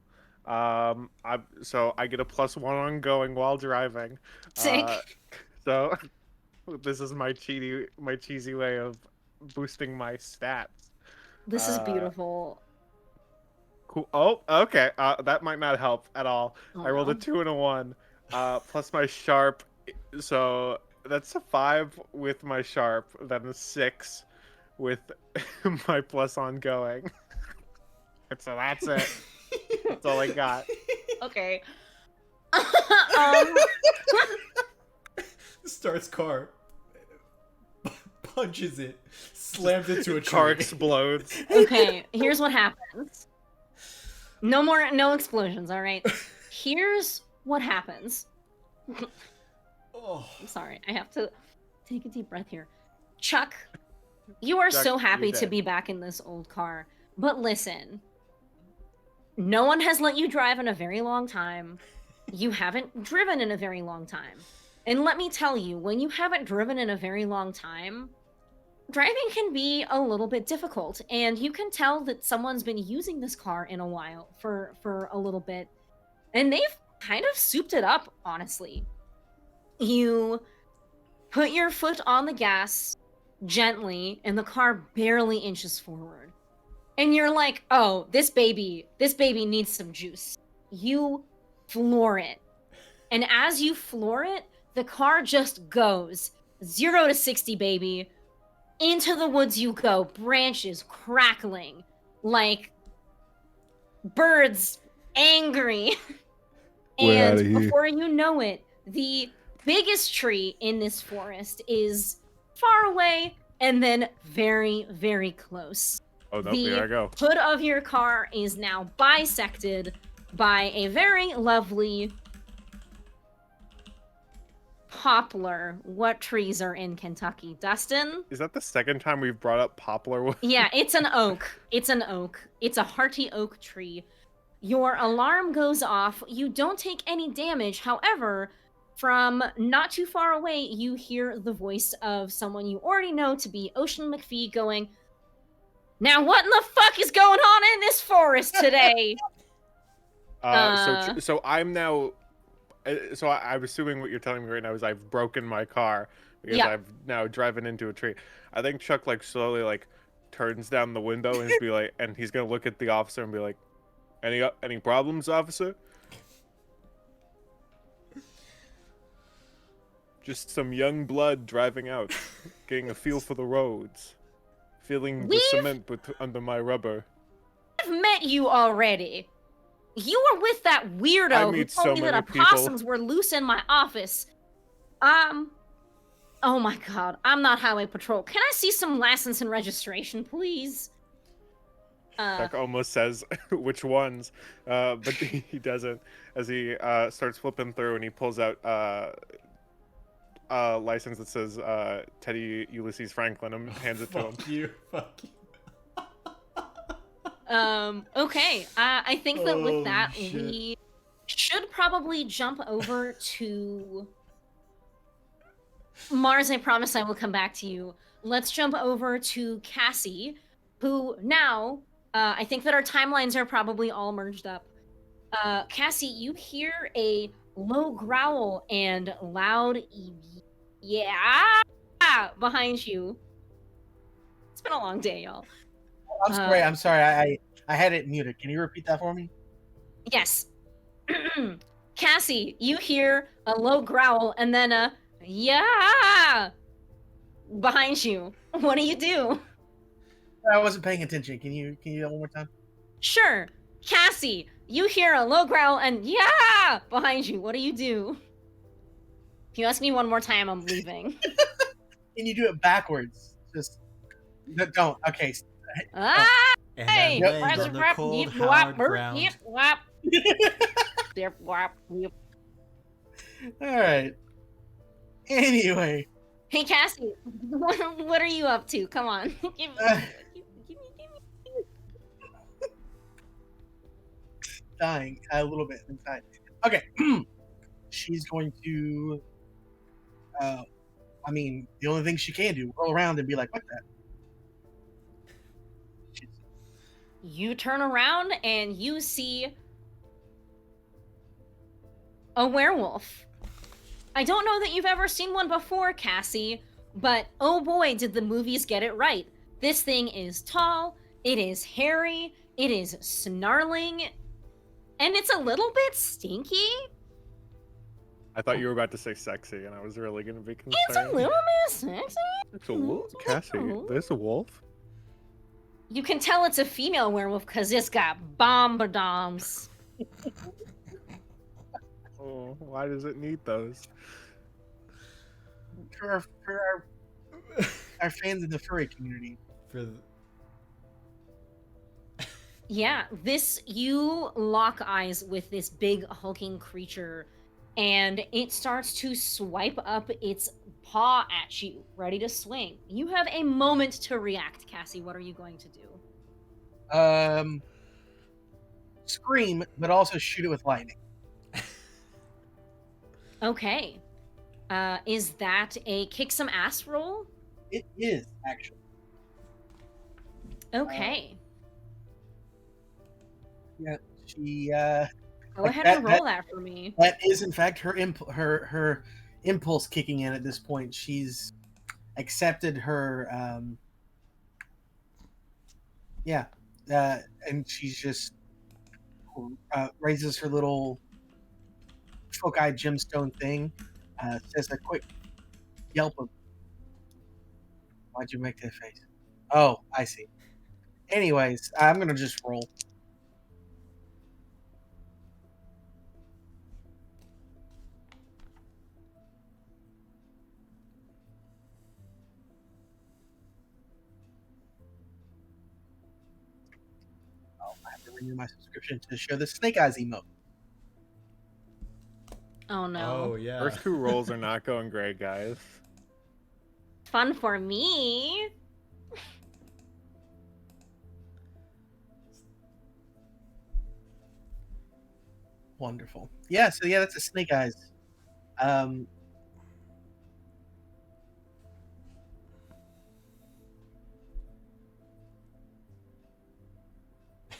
So I get a +1 ongoing while driving. Sick. So this is my cheesy way of boosting my stats. This is beautiful. Cool. Oh, okay. That might not help at all. Oh, I rolled a 2 and a 1, plus my sharp. So that's a 5 with my sharp, then a 6 with my plus ongoing. So that's it. That's all I got. Okay. Starts car, punches it, slams it to a tree. Car explodes. Okay, here's what happens. No explosions, all right? Here's what happens. Oh. I'm sorry, I have to take a deep breath here. Chuck, you are so happy to be back in this old car. But listen, no one has let you drive in a very long time. You haven't driven in a very long time. And let me tell you, when you haven't driven in a very long time, driving can be a little bit difficult. And you can tell that someone's been using this car in a while, for a little bit. And they've kind of souped it up, honestly. You put your foot on the gas gently, and the car barely inches forward. And you're like, oh, this baby needs some juice. You floor it. And as you floor it, the car just goes 0 to 60, baby. Into the woods you go, branches crackling, like birds angry. And before you know it, the biggest tree in this forest is far away and then very, very close. Oh, no, here I go. The hood of your car is now bisected by a very lovely poplar. What trees are in Kentucky? Dustin? Is that the second time we've brought up poplar wood? Yeah, it's an oak. It's an oak. It's a hearty oak tree. Your alarm goes off. You don't take any damage. However, from not too far away, you hear the voice of someone you already know to be Ocean McPhee going, "Now what in the fuck is going on in this forest today?" So I'm now. So I'm assuming what you're telling me right now is I've broken my car because I've now driven into a tree. I think Chuck slowly turns down the window and be like, and he's gonna look at the officer and be like, "Any problems, officer?" Just some young blood driving out, getting a feel for the roads. Feeling the cement under my rubber. I've met you already. You were with that weirdo who told me that opossums were loose in my office. Oh my god, I'm not highway patrol. Can I see some license and registration, please? Chuck almost says which ones, but he doesn't. As he starts flipping through and he pulls out a license that says Teddy Ulysses Franklin and hands it to him. Fuck you. Okay. I think that with that, we should probably jump over to Mars. I promise I will come back to you. Let's jump over to Cassie, who now, I think that our timelines are probably all merged up. Cassie, you hear a low growl and loud yeah behind you. It's been a long day, y'all. I'm sorry. I had it muted. Can you repeat that for me? Yes. Cassie, you hear a low growl and then a yeah behind you. What do? I wasn't paying attention. Can you do that one more time? Sure. Cassie, you hear a low growl and yeah behind you. What do? If you ask me one more time, I'm leaving. Can you do it backwards? Just don't. Okay. And then laying on the cold, hard ground. All right. Anyway. Hey, Cassie, what are you up to? Come on. Give me. Dying a little bit inside. Okay. She's going to... I mean, the only thing she can do, roll around and be like, what the... You turn around and you see a werewolf. I don't know that you've ever seen one before, Cassie, but oh boy, did the movies get it right. This thing is tall, it is hairy, it is snarling, and it's a little bit stinky. I thought you were about to say sexy, and I was really going to be concerned. It's a little bit sexy. It's a wolf, Cassie. There's a wolf. You can tell it's a female werewolf because it's got bombardoms. Oh, why does it need those? For our fans in the furry community. Yeah, you lock eyes with this big hulking creature, and it starts to swipe up its paw at you, ready to swing. You have a moment to react, Cassie. What are you going to do? Scream, but also shoot it with lightning. Okay. Is that a kick some ass roll? It is, actually. Okay. Yeah, she go ahead and roll that for me. That is, in fact, her impulse kicking in at this point. She's accepted her, and she's just raises her little folk-eyed gemstone thing, says a quick yelp of, why'd you make that face? Oh, I see. Anyways, I'm going to just roll. I have to renew my subscription to show the Snake Eyes emote. Oh no. Oh yeah. First two rolls are not going great, guys. Fun for me. Wonderful. Yeah, so yeah, that's a Snake Eyes.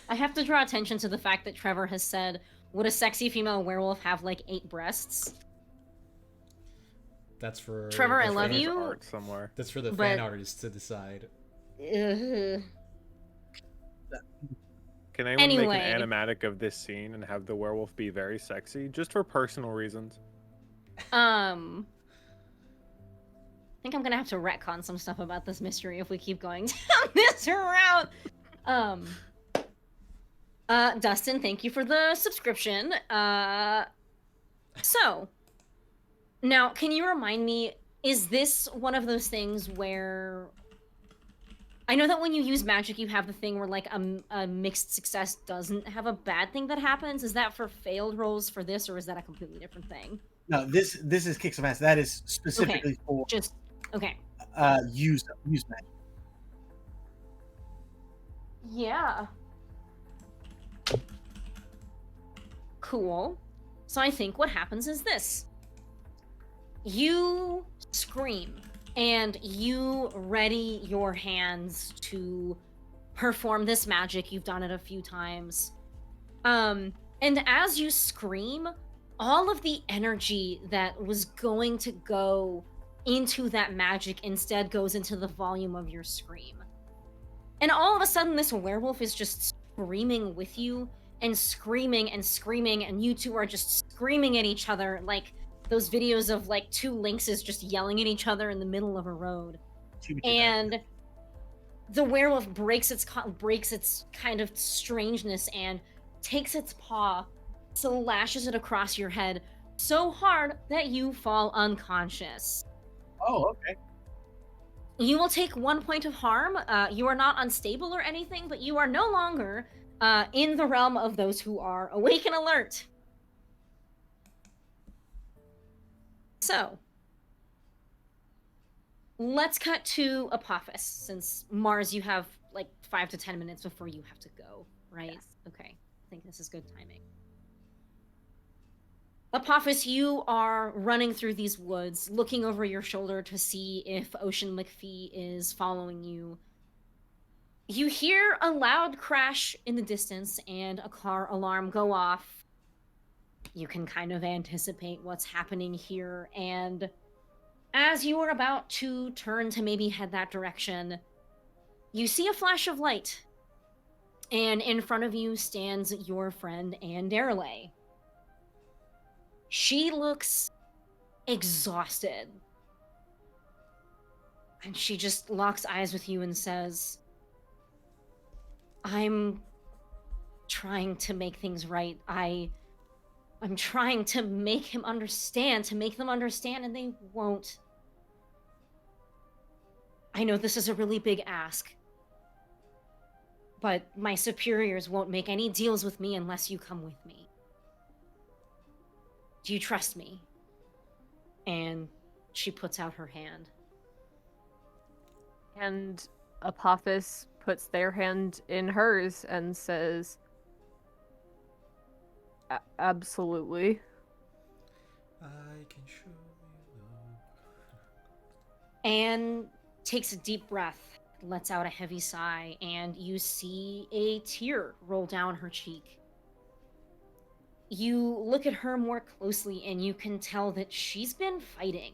I have to draw attention to the fact that Trevor has said, would a sexy female werewolf have like 8 breasts? That's for Trevor, I love you. Art somewhere. That's for the fan artists to decide. Can anyone make an animatic of this scene and have the werewolf be very sexy, just for personal reasons? think I'm gonna have to retcon some stuff about this mystery if we keep going down this route. Dustin, thank you for the subscription. So, now, can you remind me, is this one of those things where... I know that when you use magic, you have the thing where, like, a mixed success doesn't have a bad thing that happens. Is that for failed rolls for this, or is that a completely different thing? No, this is kick some ass. That is specifically for just okay. Use magic. Yeah. Cool. So I think what happens is this. You scream, and you ready your hands to perform this magic. You've done it a few times. And as you scream, all of the energy that was going to go into that magic instead goes into the volume of your scream. And all of a sudden, this werewolf is just screaming with you, and screaming and screaming, and you two are just screaming at each other like those videos of like two lynxes just yelling at each other in the middle of a road. And the werewolf breaks its kind of strangeness and takes its paw, slashes it across your head so hard that you fall unconscious. Oh, okay. You will take 1 point of harm. You are not unstable or anything, but you are no longer in the realm of those who are awake and alert. So, let's cut to Apophis, since Mars, you have like 5 to 10 minutes before you have to go, right? Yes. Okay, I think this is good timing. Apophis, you are running through these woods, looking over your shoulder to see if Ocean McPhee is following you. You hear a loud crash in the distance and a car alarm go off. You can kind of anticipate what's happening here, and as you are about to turn to maybe head that direction, you see a flash of light, and in front of you stands your friend Anne Darelay. She looks exhausted, and she just locks eyes with you and says, I'm trying to make things right. I'm trying to make them understand, and they won't. I know this is a really big ask, but my superiors won't make any deals with me unless you come with me. Do you trust me? And she puts out her hand. And Apophis puts their hand in hers and says, absolutely. I can show you love. Anne takes a deep breath, lets out a heavy sigh, and you see a tear roll down her cheek. You look at her more closely, and you can tell that she's been fighting.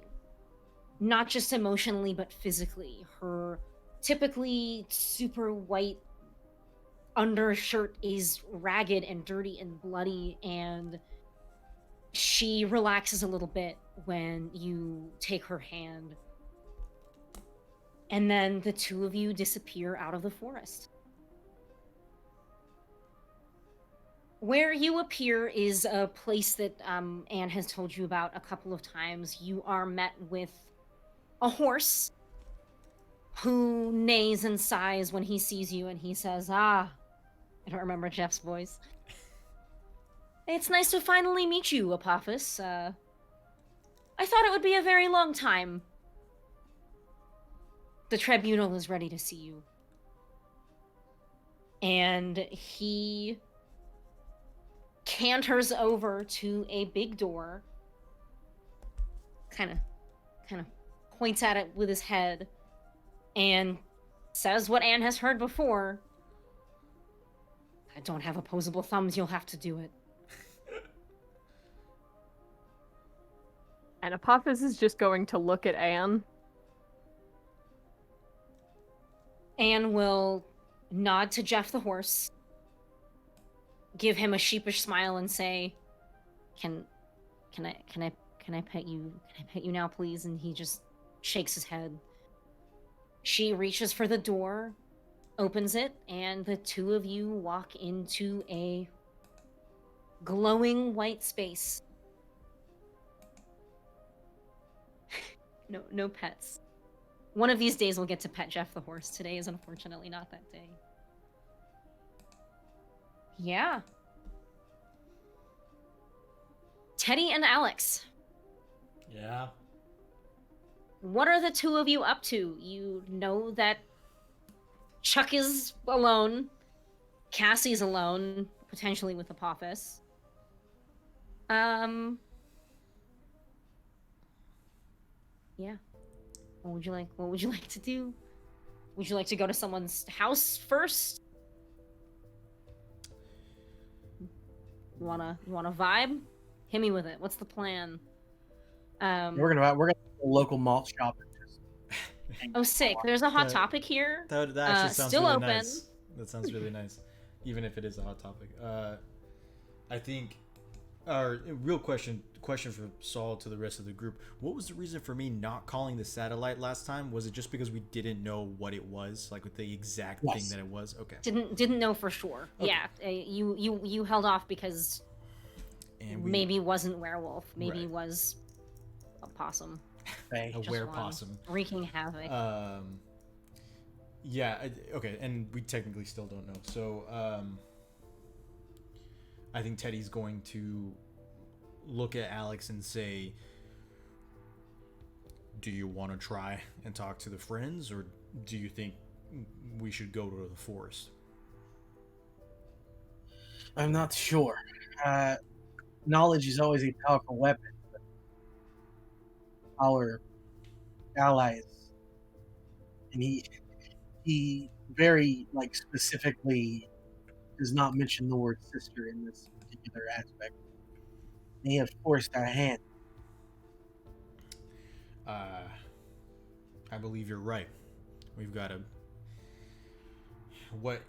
Not just emotionally, but physically. Her typically super white undershirt is ragged and dirty and bloody, and she relaxes a little bit when you take her hand. And then the two of you disappear out of the forest. Where you appear is a place that Anne has told you about a couple of times. You are met with a horse who neighs and sighs when he sees you, and he says, I don't remember Jeff's voice. It's nice to finally meet you, Apophis. I thought it would be a very long time. The tribunal is ready to see you. And he canters over to a big door, kind of points at it with his head, and says what Anne has heard before. I don't have opposable thumbs, you'll have to do it. And Apophis is just going to look at Anne. Anne will nod to Jeff the horse, give him a sheepish smile, and say, Can I pet you? Can I pet you now, please? And he just shakes his head. She reaches for the door, opens it, and the two of you walk into a glowing white space. No pets. One of these days we'll get to pet Jeff the horse. Today is unfortunately not that day. Yeah. Teddy and Alex. Yeah. What are the two of you up to? You know that Chuck is alone. Cassie's alone, potentially with Apophis. Yeah. What would you like to do? Would you like to go to someone's house first? You wanna vibe? Hit me with it. What's the plan? We're gonna go to a local malt shop. Oh, sick! There's a Hot Topic here. That actually sounds still really open. nice. That sounds really nice, even if it is a Hot Topic. I think our real question for Saul to the rest of the group: what was the reason for me not calling the satellite last time? Was it just because we didn't know what it was, like with the exact thing that it was? Okay. Didn't know for sure. Okay. Yeah, you held off because maybe wasn't werewolf, maybe was a possum. A were-possum. Wreaking havoc. Yeah, okay, and we technically still don't know. So, I think Teddy's going to look at Alex and say, do you want to try and talk to the friends, or do you think we should go to the forest? I'm not sure. Knowledge is always a powerful weapon. Our allies, and he very specifically does not mention the word sister in this particular aspect. They have forced our hand. I believe you're right. We've got what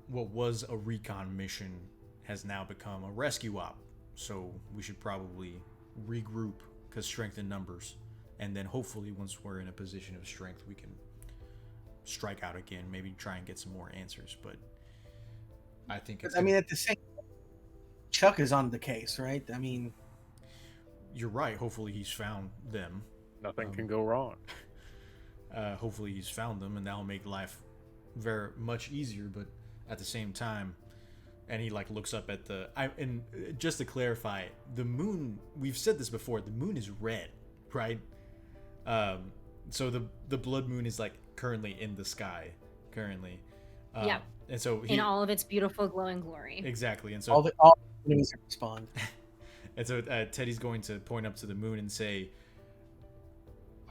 was a recon mission has now become a rescue op, so we should probably regroup, because strength in numbers, and then hopefully once we're in a position of strength we can strike out again, maybe try and get some more answers. But I think at the same time, Chuck is on the case, right? I mean, you're right. Hopefully he's found them. Nothing can go wrong. Hopefully he's found them, and that'll make life very much easier. But at the same time, and he looks up at and just to clarify, the moon, we've said this before, the moon is red, right? So the blood moon is currently in the sky currently. Yeah. And so in all of its beautiful glowing glory. Exactly. And so all the enemies respond. And so Teddy's going to point up to the moon and say,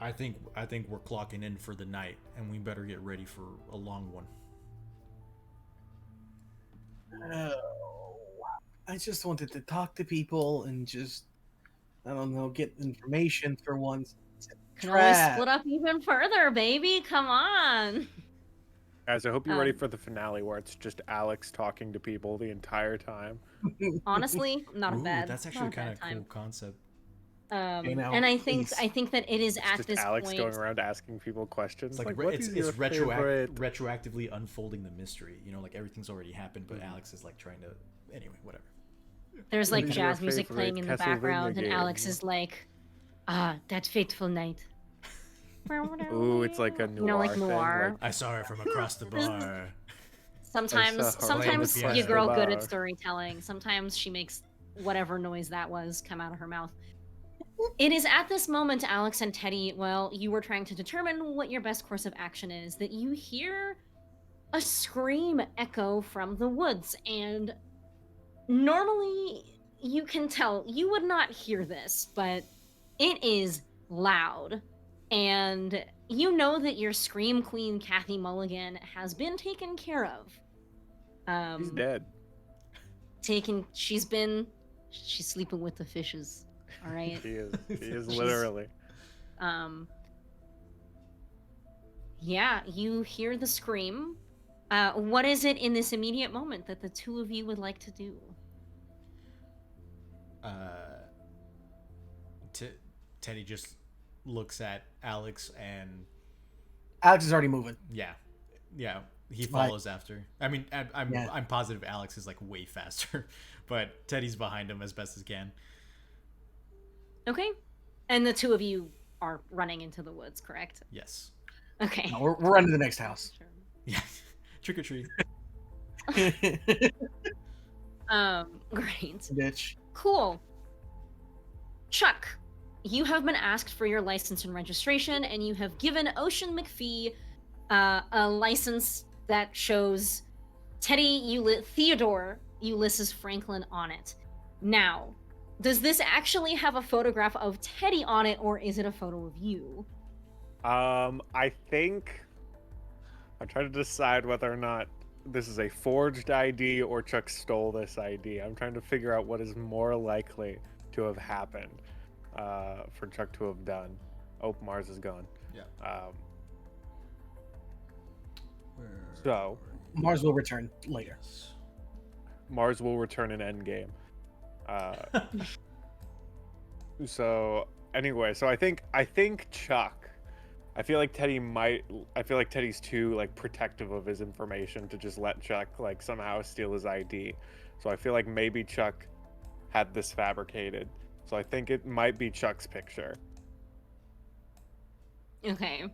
I think we're clocking in for the night, and we better get ready for a long one. I just wanted to talk to people and just, I don't know, get information for once. Can always split up even further, baby. Come on. Guys, I hope you're ready for the finale where it's just Alex talking to people the entire time. Honestly, not a bad. That's actually kind of cool concept. And I think that it is at this Alex point going around asking people questions. It's retroactively unfolding the mystery. Everything's already happened, but Alex is trying to. Anyway, whatever. There's jazz music playing in the background, and Alex is that fateful night. Ooh, it's like a noir noir. thing. I saw her from across the bar. Sometimes your girl good at storytelling. Sometimes she makes whatever noise that was come out of her mouth. It is at this moment, Alex and Teddy, you were trying to determine what your best course of action is, that you hear a scream echo from the woods. And normally you can tell, you would not hear this, but it is loud. And you know that your Scream Queen, Kathy Mulligan, has been taken care of. She's dead. She's sleeping with the fishes. All right. She is literally. Yeah, you hear the scream. What is it in this immediate moment that the two of you would like to do? Teddy just looks at Alex and Alex is already moving. yeah, he follows after. I mean, I'm positive Alex is like way faster, but Teddy's behind him as best as can. Okay, and the two of you are running into the woods, correct? Yes. Okay. No, we're running to the next house. Sure. Yeah. Trick or treat. Great. Bitch. Cool. Chuck, you have been asked for your license and registration, and you have given Ocean McPhee a license that shows Theodore Ulysses Franklin on it. Now, does this actually have a photograph of Teddy on it, or is it a photo of you? I think I'm trying to decide whether or not this is a forged ID or Chuck stole this ID. I'm trying to figure out what is more likely to have happened for Chuck to have done. Oh, Mars is gone. Yeah. So Mars will return later. Mars will return in Endgame. So anyway, so I think Chuck. I feel like Teddy's too like protective of his information to just let Chuck like somehow steal his ID. So I feel like maybe Chuck had this fabricated. So I think it might be Chuck's picture. Okay.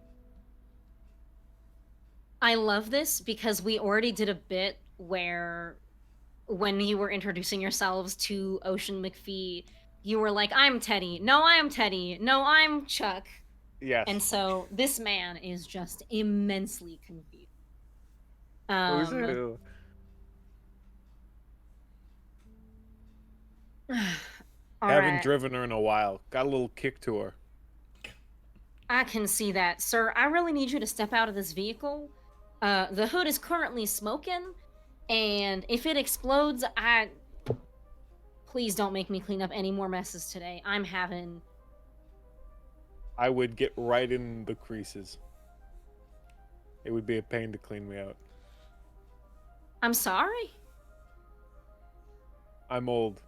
I love this because we already did a bit where when you were introducing yourselves to Ocean McPhee, you were like, I'm Teddy. No, I'm Teddy. No, I'm Chuck. Yes. And so this man is just immensely confused. Who's who? Haven't driven her in a while. Got a little kick to her. I can see that. Sir, I really need you to step out of this vehicle. The hood is currently smoking, and if it explodes, please don't make me clean up any more messes today. I would get right in the creases. It would be a pain to clean me out. I'm sorry? I'm old.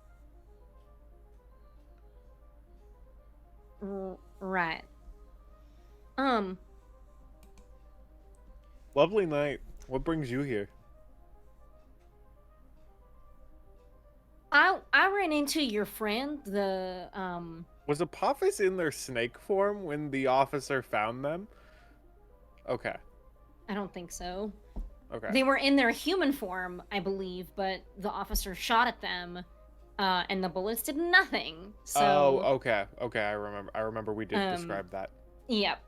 Right. Lovely night. What brings you here? I ran into your friend, the Was Apophis in their snake form when the officer found them? Okay. I don't think so. Okay. They were in their human form, I believe, but the officer shot at them, and the bullets did nothing. So. Oh, okay. Okay, I remember we did describe that. Yep.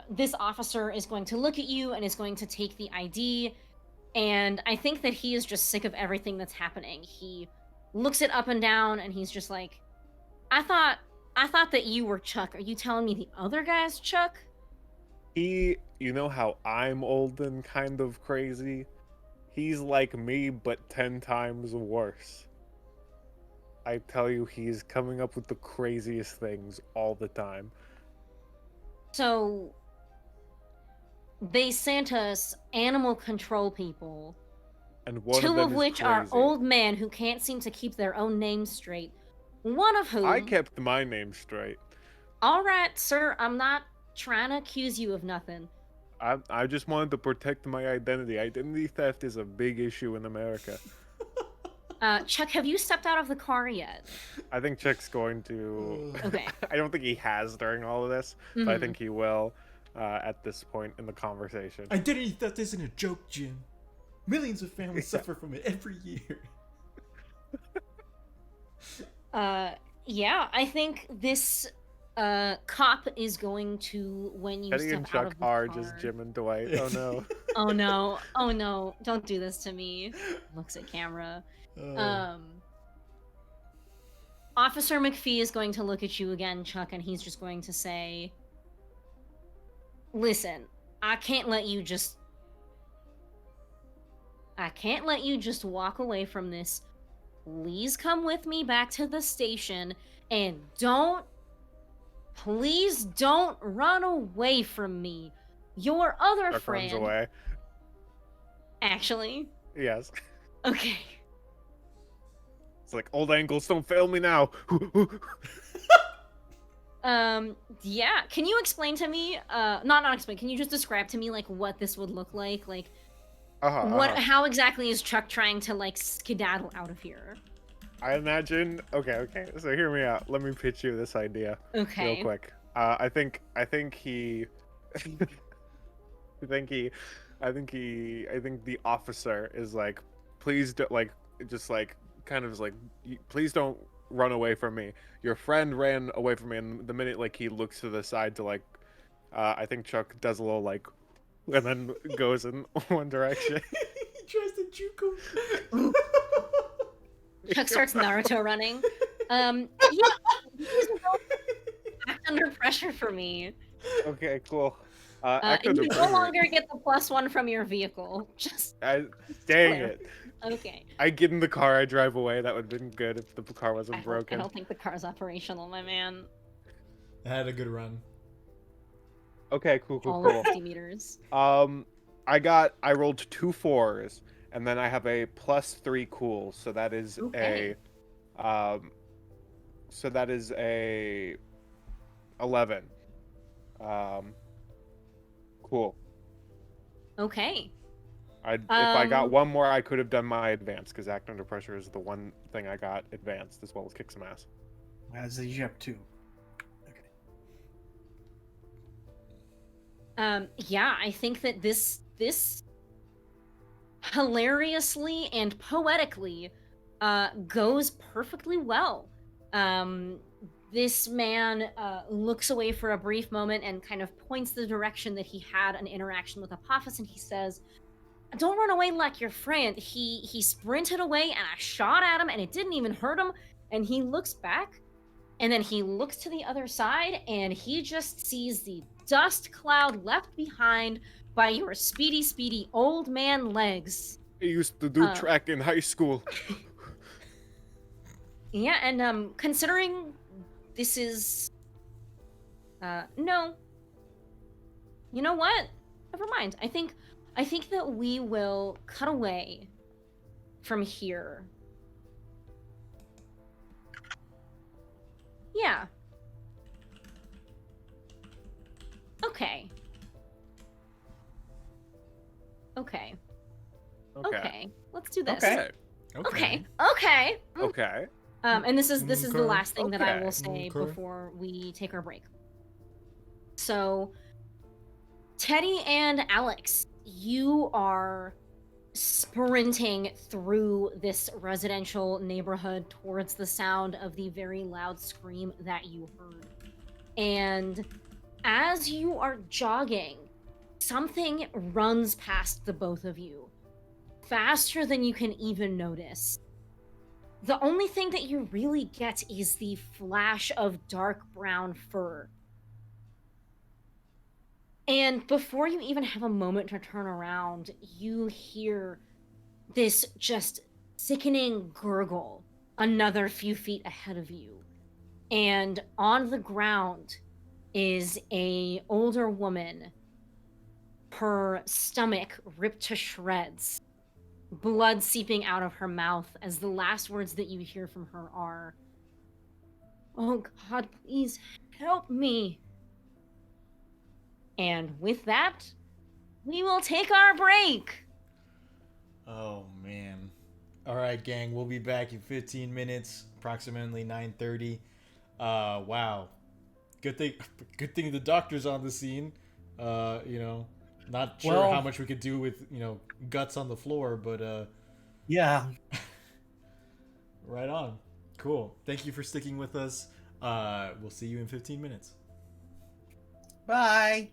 This officer is going to look at you and is going to take the ID, and I think that he is just sick of everything that's happening. He looks it up and down, and he's just like, I thought that you were Chuck. Are you telling me the other guy's Chuck? You know how I'm old and kind of crazy? He's like me, but 10 times worse. I tell you, he's coming up with the craziest things all the time. So, they sent us animal control people, and one two of which crazy. are old men who can't seem to keep their own names straight. One of whom... I kept my name straight. All right, sir, I'm not trying to accuse you of nothing. I just wanted to protect my identity. Identity theft is a big issue in America. Chuck, have you stepped out of the car yet? I think Chuck's going to... Okay. I don't think he has during all of this, but I think he will at this point in the conversation. Identity theft isn't a joke, Jim. Millions of families suffer from it every year. Yeah, I think this cop is going to, when you Teddy step and out Chuck of the are car... just Jim and Dwight. Oh no. Oh no. Oh no. Don't do this to me. Looks at camera. Officer McPhee is going to look at you again, Chuck, and he's just going to say, listen, I can't let you just walk away from this. Please come with me back to the station, and please don't run away from me. Your other Chuck friend... runs away. Actually? Yes. Okay. It's like, old ankles don't fail me now. Yeah. Can you explain to me? Not explain. Can you just describe to me like what this would look like? Like, how exactly is Chuck trying to like skedaddle out of here? I imagine. Okay. So hear me out. Let me pitch you this idea. Okay. Real quick. I think he. I think the officer is like, please don't please don't run away from me. Your friend ran away from me, and the minute like he looks to the side to like, I think Chuck does a little like, and then goes in one direction. He tries to juke him. Chuck starts Naruto running. Yeah, act under pressure for me. Okay, cool. You no longer get the +1 from your vehicle. Dang it. Okay. I get in the car, I drive away. That would have been good if the car wasn't broken. I don't think the car's operational, my man. I had a good run. Okay, cool. All 50 meters. I rolled 2 4s, and then I have a +3 cool, so that is a 11. Cool. Okay. If I got one more, I could have done my advance, because act under pressure is the one thing I got advanced, as well as kick some ass. As you have 2. Yeah, I think that this hilariously and poetically goes perfectly well. This man looks away for a brief moment and kind of points the direction that he had an interaction with Apophis, and he says, "Don't run away like your friend. He sprinted away, and I shot at him, and it didn't even hurt him." And he looks back, and then he looks to the other side, and he just sees the dust cloud left behind by your speedy old man legs. I used to do track in high school. Yeah, and considering this is no. You know what? Never mind. I think that we will cut away from here. Yeah. Okay. Let's do this. Okay. And this is the last thing that I will say before we take our break. So, Teddy and Alex, you are sprinting through this residential neighborhood towards the sound of the very loud scream that you heard. And as you are jogging, something runs past the both of you, faster than you can even notice. The only thing that you really get is the flash of dark brown fur. And before you even have a moment to turn around, you hear this just sickening gurgle another few feet ahead of you. And on the ground is an older woman, her stomach ripped to shreds, blood seeping out of her mouth as the last words that you hear from her are, "Oh God, please help me." And with that, we will take our break. Oh, man. All right, gang. We'll be back in 15 minutes, approximately 9:30. Wow. Good thing the doctor's on the scene. Not sure how much we could do with, guts on the floor, but yeah. Right on. Cool. Thank you for sticking with us. We'll see you in 15 minutes. Bye.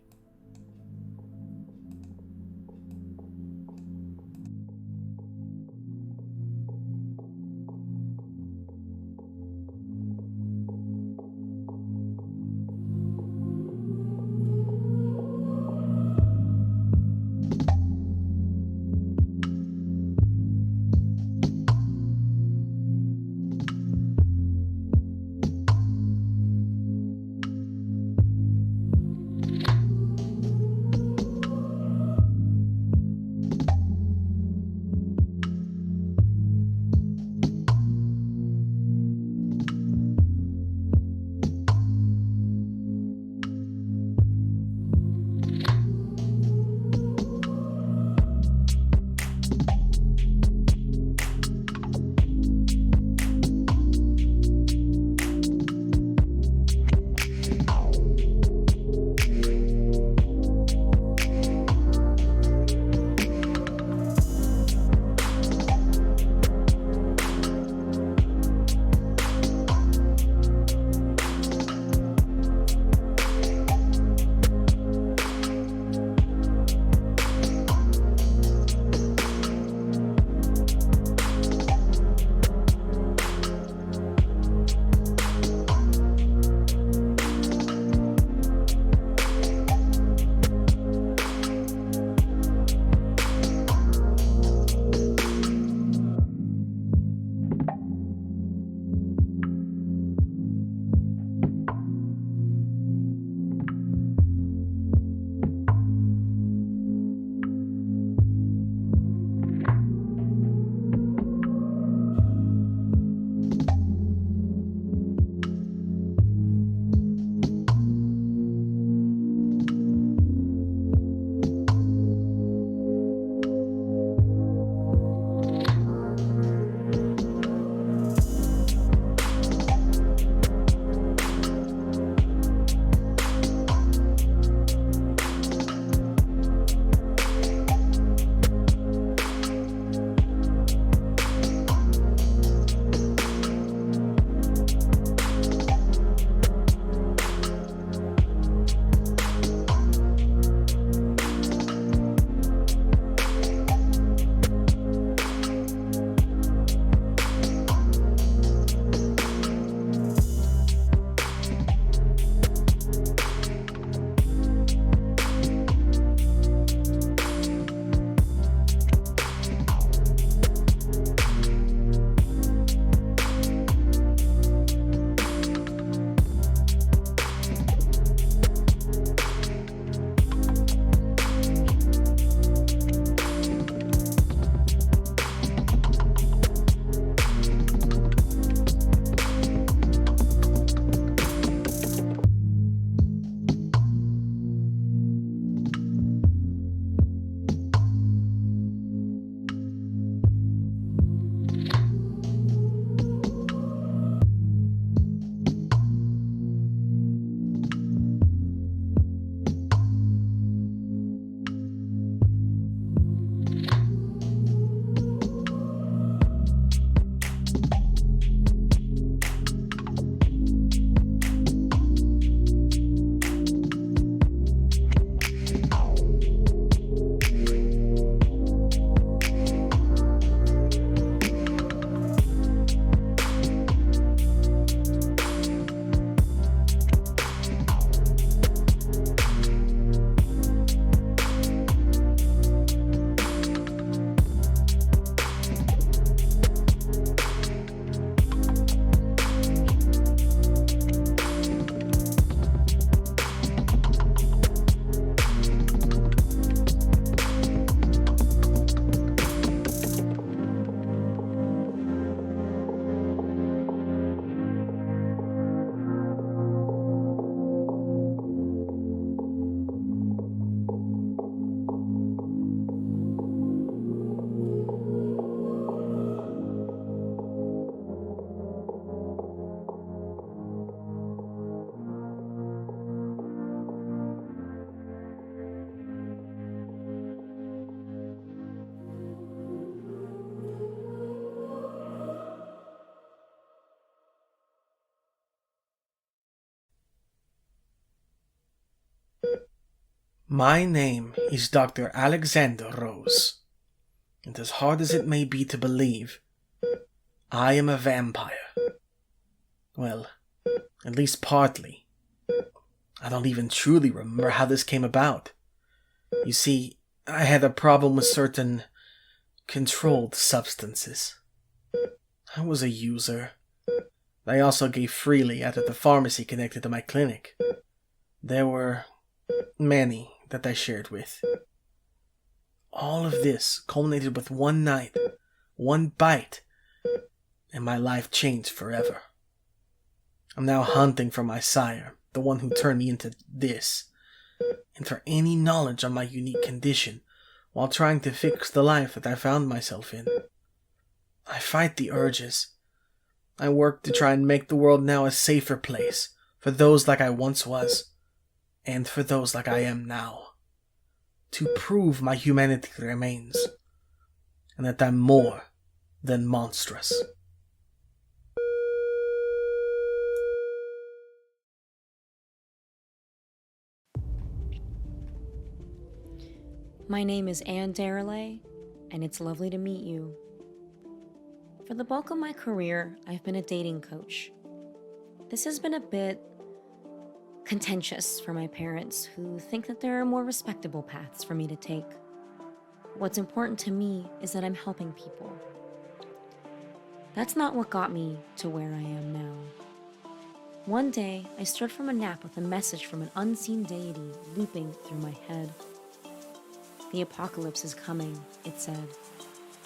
My name is Dr. Alexander Rose, and as hard as it may be to believe, I am a vampire. Well, at least partly. I don't even truly remember how this came about. You see, I had a problem with certain controlled substances. I was a user. I also gave freely out of the pharmacy connected to my clinic. There were many that I shared with. All of this culminated with one night, one bite, and my life changed forever. I'm now hunting for my sire, the one who turned me into this, and for any knowledge on my unique condition while trying to fix the life that I found myself in. I fight the urges. I work to try and make the world now a safer place for those like I once was, and for those like I am now. To prove my humanity remains, and that I'm more than monstrous. My name is Anne Darelay, and it's lovely to meet you. For the bulk of my career, I've been a dating coach. This has been a bit contentious for my parents, who think that there are more respectable paths for me to take. What's important to me is that I'm helping people. That's not what got me to where I am now. One day, I stirred from a nap with a message from an unseen deity looping through my head. The apocalypse is coming, it said,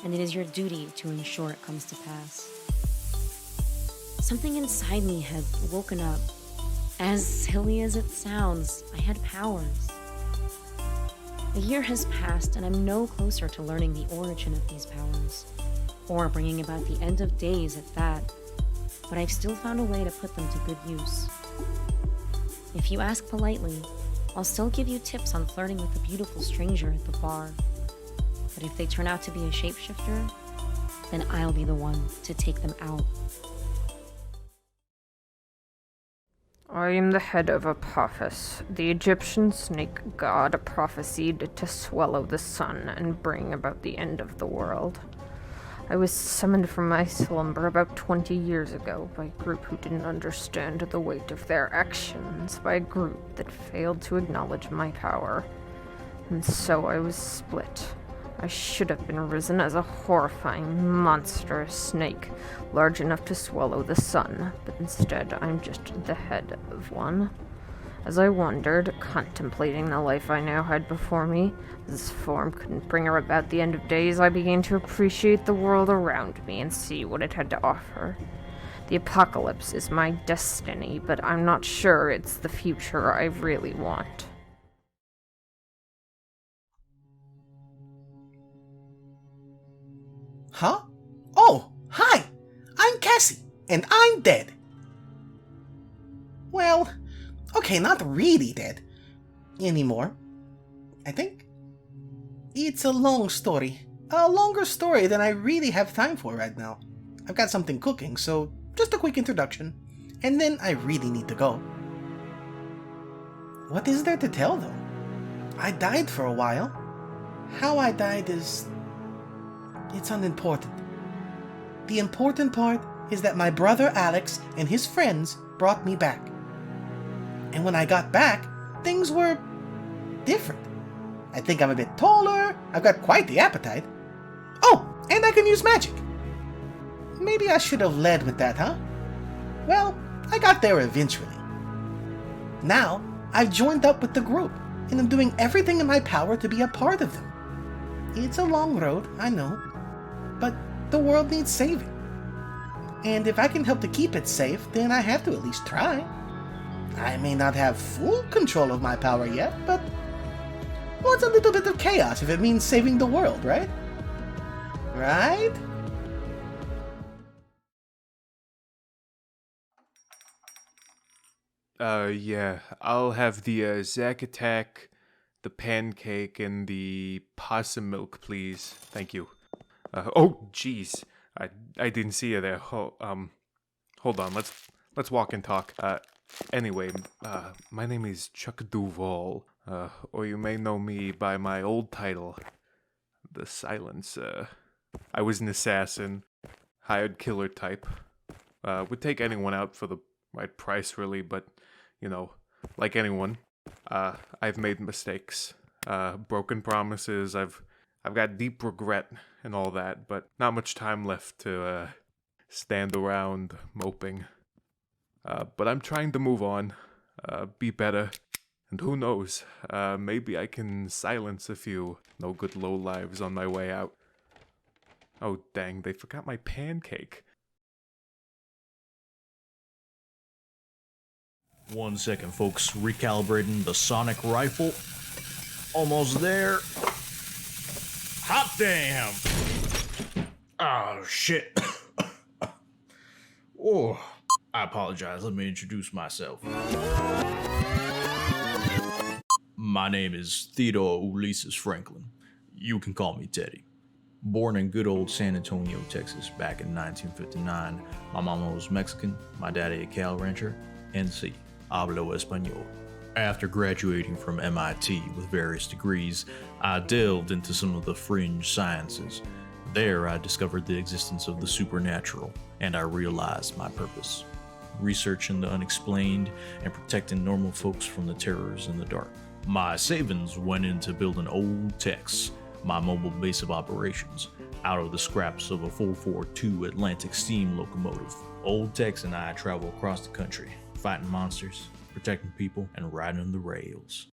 and it is your duty to ensure it comes to pass. Something inside me had woken up. As silly as it sounds, I had powers. A year has passed, and I'm no closer to learning the origin of these powers, or bringing about the end of days at that, but I've still found a way to put them to good use. If you ask politely, I'll still give you tips on flirting with a beautiful stranger at the bar, but if they turn out to be a shapeshifter, then I'll be the one to take them out. I am the head of Apophis, the Egyptian snake god prophesied to swallow the sun and bring about the end of the world. I was summoned from my slumber about 20 years ago by a group who didn't understand the weight of their actions, by a group that failed to acknowledge my power. And so I was split. I should have been risen as a horrifying, monstrous snake, large enough to swallow the sun, but instead I'm just the head of one. As I wondered, contemplating the life I now had before me, this form couldn't bring her about the end of days, I began to appreciate the world around me and see what it had to offer. The apocalypse is my destiny, but I'm not sure it's the future I really want. Huh? Oh, hi! I'm Cassie, and I'm dead. Well, okay, not really dead. Anymore. I think. It's a long story. A longer story than I really have time for right now. I've got something cooking, so just a quick introduction. And then I really need to go. What is there to tell, though? I died for a while. How I died is... it's unimportant. The important part is that my brother Alex and his friends brought me back. And when I got back, things were different. I think I'm a bit taller, I've got quite the appetite. Oh, and I can use magic. Maybe I should have led with that, huh? Well, I got there eventually. Now, I've joined up with the group, and I'm doing everything in my power to be a part of them. It's a long road, I know, but the world needs saving. And if I can help to keep it safe, then I have to at least try. I may not have full control of my power yet, but what's a little bit of chaos if it means saving the world, right? Right? Yeah, I'll have the Zack Attack, the pancake, and the possum milk, please. Thank you. Oh, jeez, I didn't see you there. Hold on, let's walk and talk. Anyway, my name is Chuck Duval. or you may know me by my old title, the Silencer. I was an assassin, hired killer type. Would take anyone out for the right price, really, but, you know, like anyone, I've made mistakes, broken promises, I've got deep regret and all that, but not much time left to, stand around moping. But I'm trying to move on, be better, and who knows, maybe I can silence a few no-good lowlives on my way out. Oh dang, they forgot my pancake. 1 second, folks. Recalibrating the sonic rifle. Almost there. Hot damn! Oh, shit. Oh, I apologize. Let me introduce myself. My name is Theodore Ulysses Franklin. You can call me Teddy. Born in good old San Antonio, Texas, back in 1959. My mama was Mexican, my daddy a cow rancher, and sí, hablo español. After graduating from MIT with various degrees, I delved into some of the fringe sciences. There, I discovered the existence of the supernatural, and I realized my purpose: researching the unexplained and protecting normal folks from the terrors in the dark. My savings went into building Old Tex, my mobile base of operations, out of the scraps of a 442 Atlantic steam locomotive. Old Tex and I travel across the country, fighting monsters, protecting people, and riding the rails.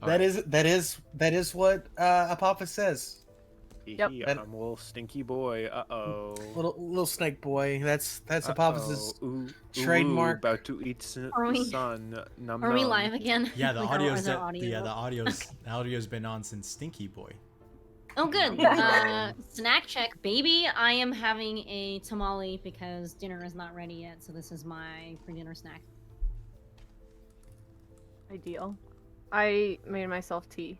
That is what Apophis says. Yep. I'm a little stinky boy. Little snake boy. That's Apophis's trademark. About to eat sun. Are we live again? Yeah, the Like, audio's is there audio? the audio's been on since Stinky Boy. Oh, good. Snack check, baby. I am having a tamale because dinner is not ready yet, so this is my pre-dinner snack. Ideal. I made myself tea.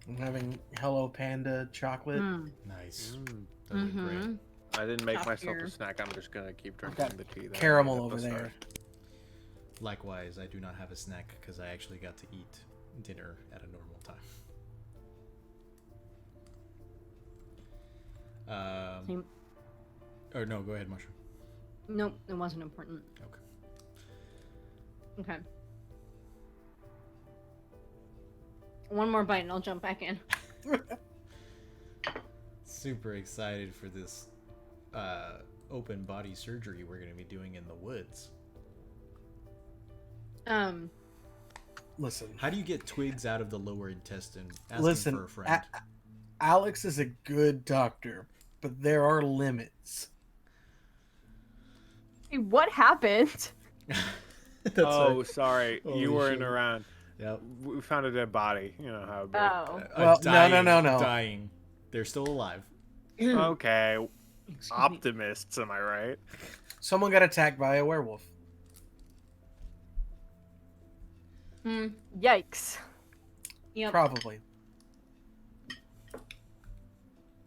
I'm having Hello Panda chocolate. Nice. Mm. That'd be great. I didn't make Top myself tier. a snack. I'm just gonna keep drinking the tea. Caramel over there. Likewise, I do not have a snack because I actually got to eat dinner at a normal time. Or no, go ahead, Mushroom. Nope, it wasn't important. Okay. Okay. One more bite and I'll jump back in. Super excited for this open body surgery we're going to be doing in the woods. Listen. How do you get twigs out of the lower intestine? Asking for a friend. Alex is a good doctor, but there are limits. Hey, what happened? Sorry. Holy You weren't shit. around. Yep. We found a dead body. You know how it be. Oh. Well, Dying, no. Dying. They're still alive. Okay. Excuse me. Optimists, am I right? Someone got attacked by a werewolf. Yikes. Yep. Probably.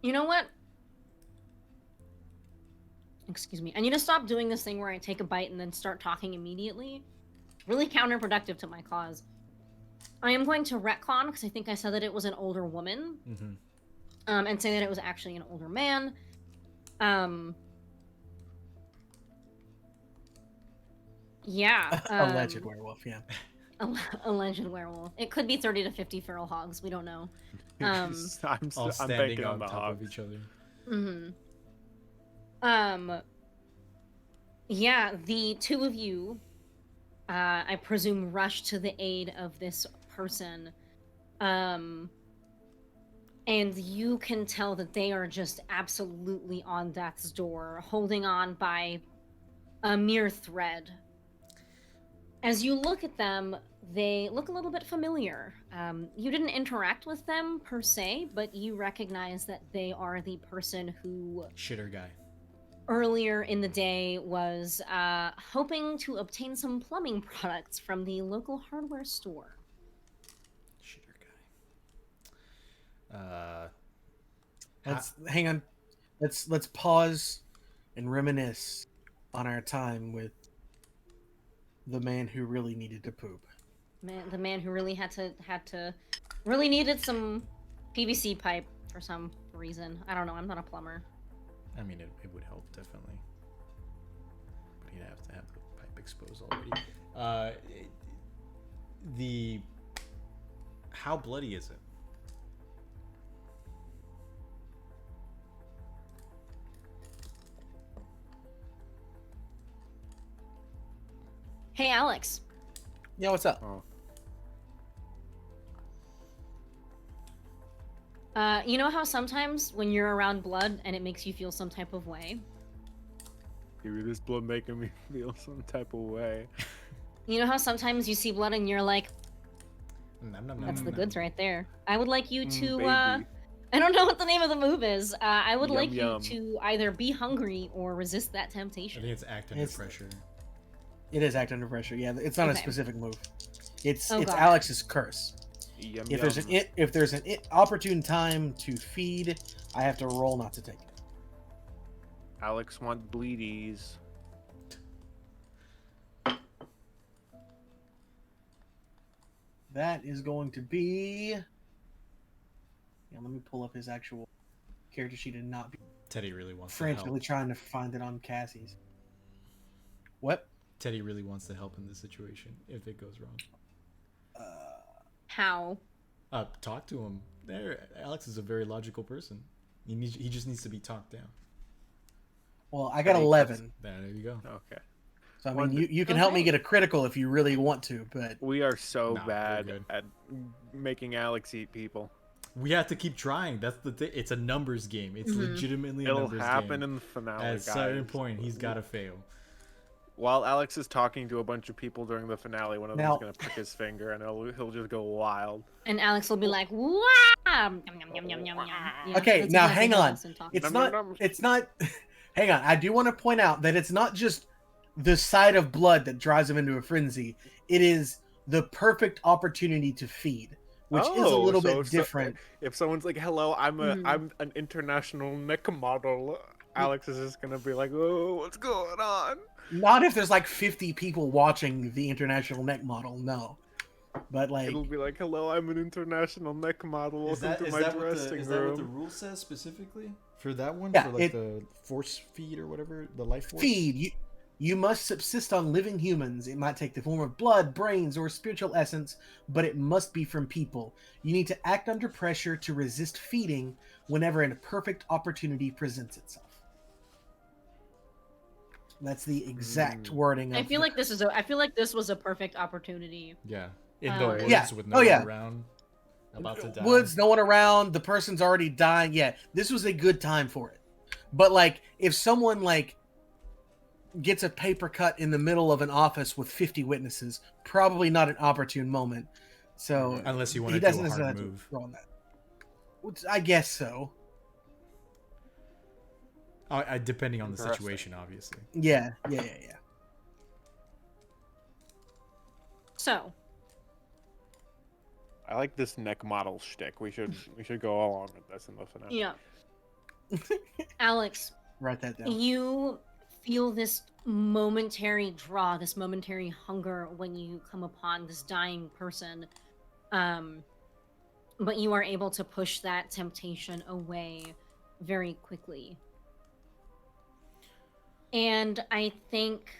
You know what? Excuse me. I need to stop doing this thing where I take a bite and then start talking immediately. Really counterproductive to my cause. I am going to retcon because I think I said that it was an older woman. Mm-hmm. And say that it was actually an older man. Yeah. Alleged werewolf, yeah. Alleged werewolf. It could be 30 to 50 feral hogs. We don't know. I'm All standing thinking on the top hogs. of each other. Yeah, the two of you, I presume, rush to the aid of this person. And you can tell that they are just absolutely on death's door, holding on by a mere thread. As you look at them, they look a little bit familiar. You didn't interact with them per se, but you recognize that they are the person who Shitter guy. earlier in the day was hoping to obtain some plumbing products from the local hardware store. Shitter guy. Hang on. Let's pause and reminisce on our time with the man who really needed to poop. The man who really really needed some PVC pipe for some reason. I don't know. I'm not a plumber. I mean, it would help, definitely. But you'd have to have the pipe exposed already. How bloody is it? Hey, Alex. Yeah, what's up? Oh. You know how sometimes when you're around blood and it makes you feel some type of way? Dude, this blood making me feel some type of way. You know how sometimes you see blood and you're like, that's the goods right there. I would like you to, baby. I don't know what the name of the move is. I would like yum. you to either be hungry or resist that I temptation. think it's act under pressure. It is act under pressure. Yeah, it's not a Okay. specific move. It's God. Alex's curse. Yum, If there's an opportune time to feed, I have to roll not to take it. Alex want bleedies. That is going to be. Yeah, let me pull up his actual character sheet and not be Teddy really wants to frantically help. trying to find it on Cassie's. What? Teddy really wants to help in this situation if it goes wrong. How? Talk to him. There, Alex is a very logical person. He just needs to be talked down. Well, I got 11. There you go. Okay. So I mean, you can help me get a critical if you really want to, but we are so No, bad at making Alex eat people. We have to keep trying. That's the thing. It's a numbers game. It's legitimately a numbers game. It'll happen in the finale, At a guys. certain point, he's got to fail. While Alex is talking to a bunch of people during the finale, one of them's gonna prick his finger, and he'll just go wild. And Alex will be like, "Wow!" Okay, now hang on. It's not. Hang on. I do want to point out that it's not just the sight of blood that drives him into a frenzy. It is the perfect opportunity to feed, which is a little bit different. If someone's like, "Hello, I'm an international neck model," Alex is just gonna be like, "Oh, what's going on?" Not if there's like 50 people watching the international neck model, no. But like it'll be like, "Hello, I'm an international neck model. Welcome to my dressing room." Is that what the rule says specifically for that one? Yeah, for like the force feed or whatever, the life force feed. You must subsist on living humans. It might take the form of blood, brains, or spiritual essence, but it must be from people. You need to act under pressure to resist feeding whenever a perfect opportunity presents itself. That's the exact wording. I feel like this was a perfect opportunity. Yeah, in the woods with no one around, about to die. Woods, no one around. The person's already dying. Yeah, this was a good time for it. But like, if someone like gets a paper cut in the middle of an office with 50 witnesses, probably not an opportune moment. So unless you want to do a hard move, on that. Which I guess so. Depending on the situation, obviously. Yeah. So, I like this neck model shtick. We should go along with this in the finale. Yeah. Alex, write that down. You feel this momentary draw, this momentary hunger when you come upon this dying person, but you are able to push that temptation away very quickly. And I think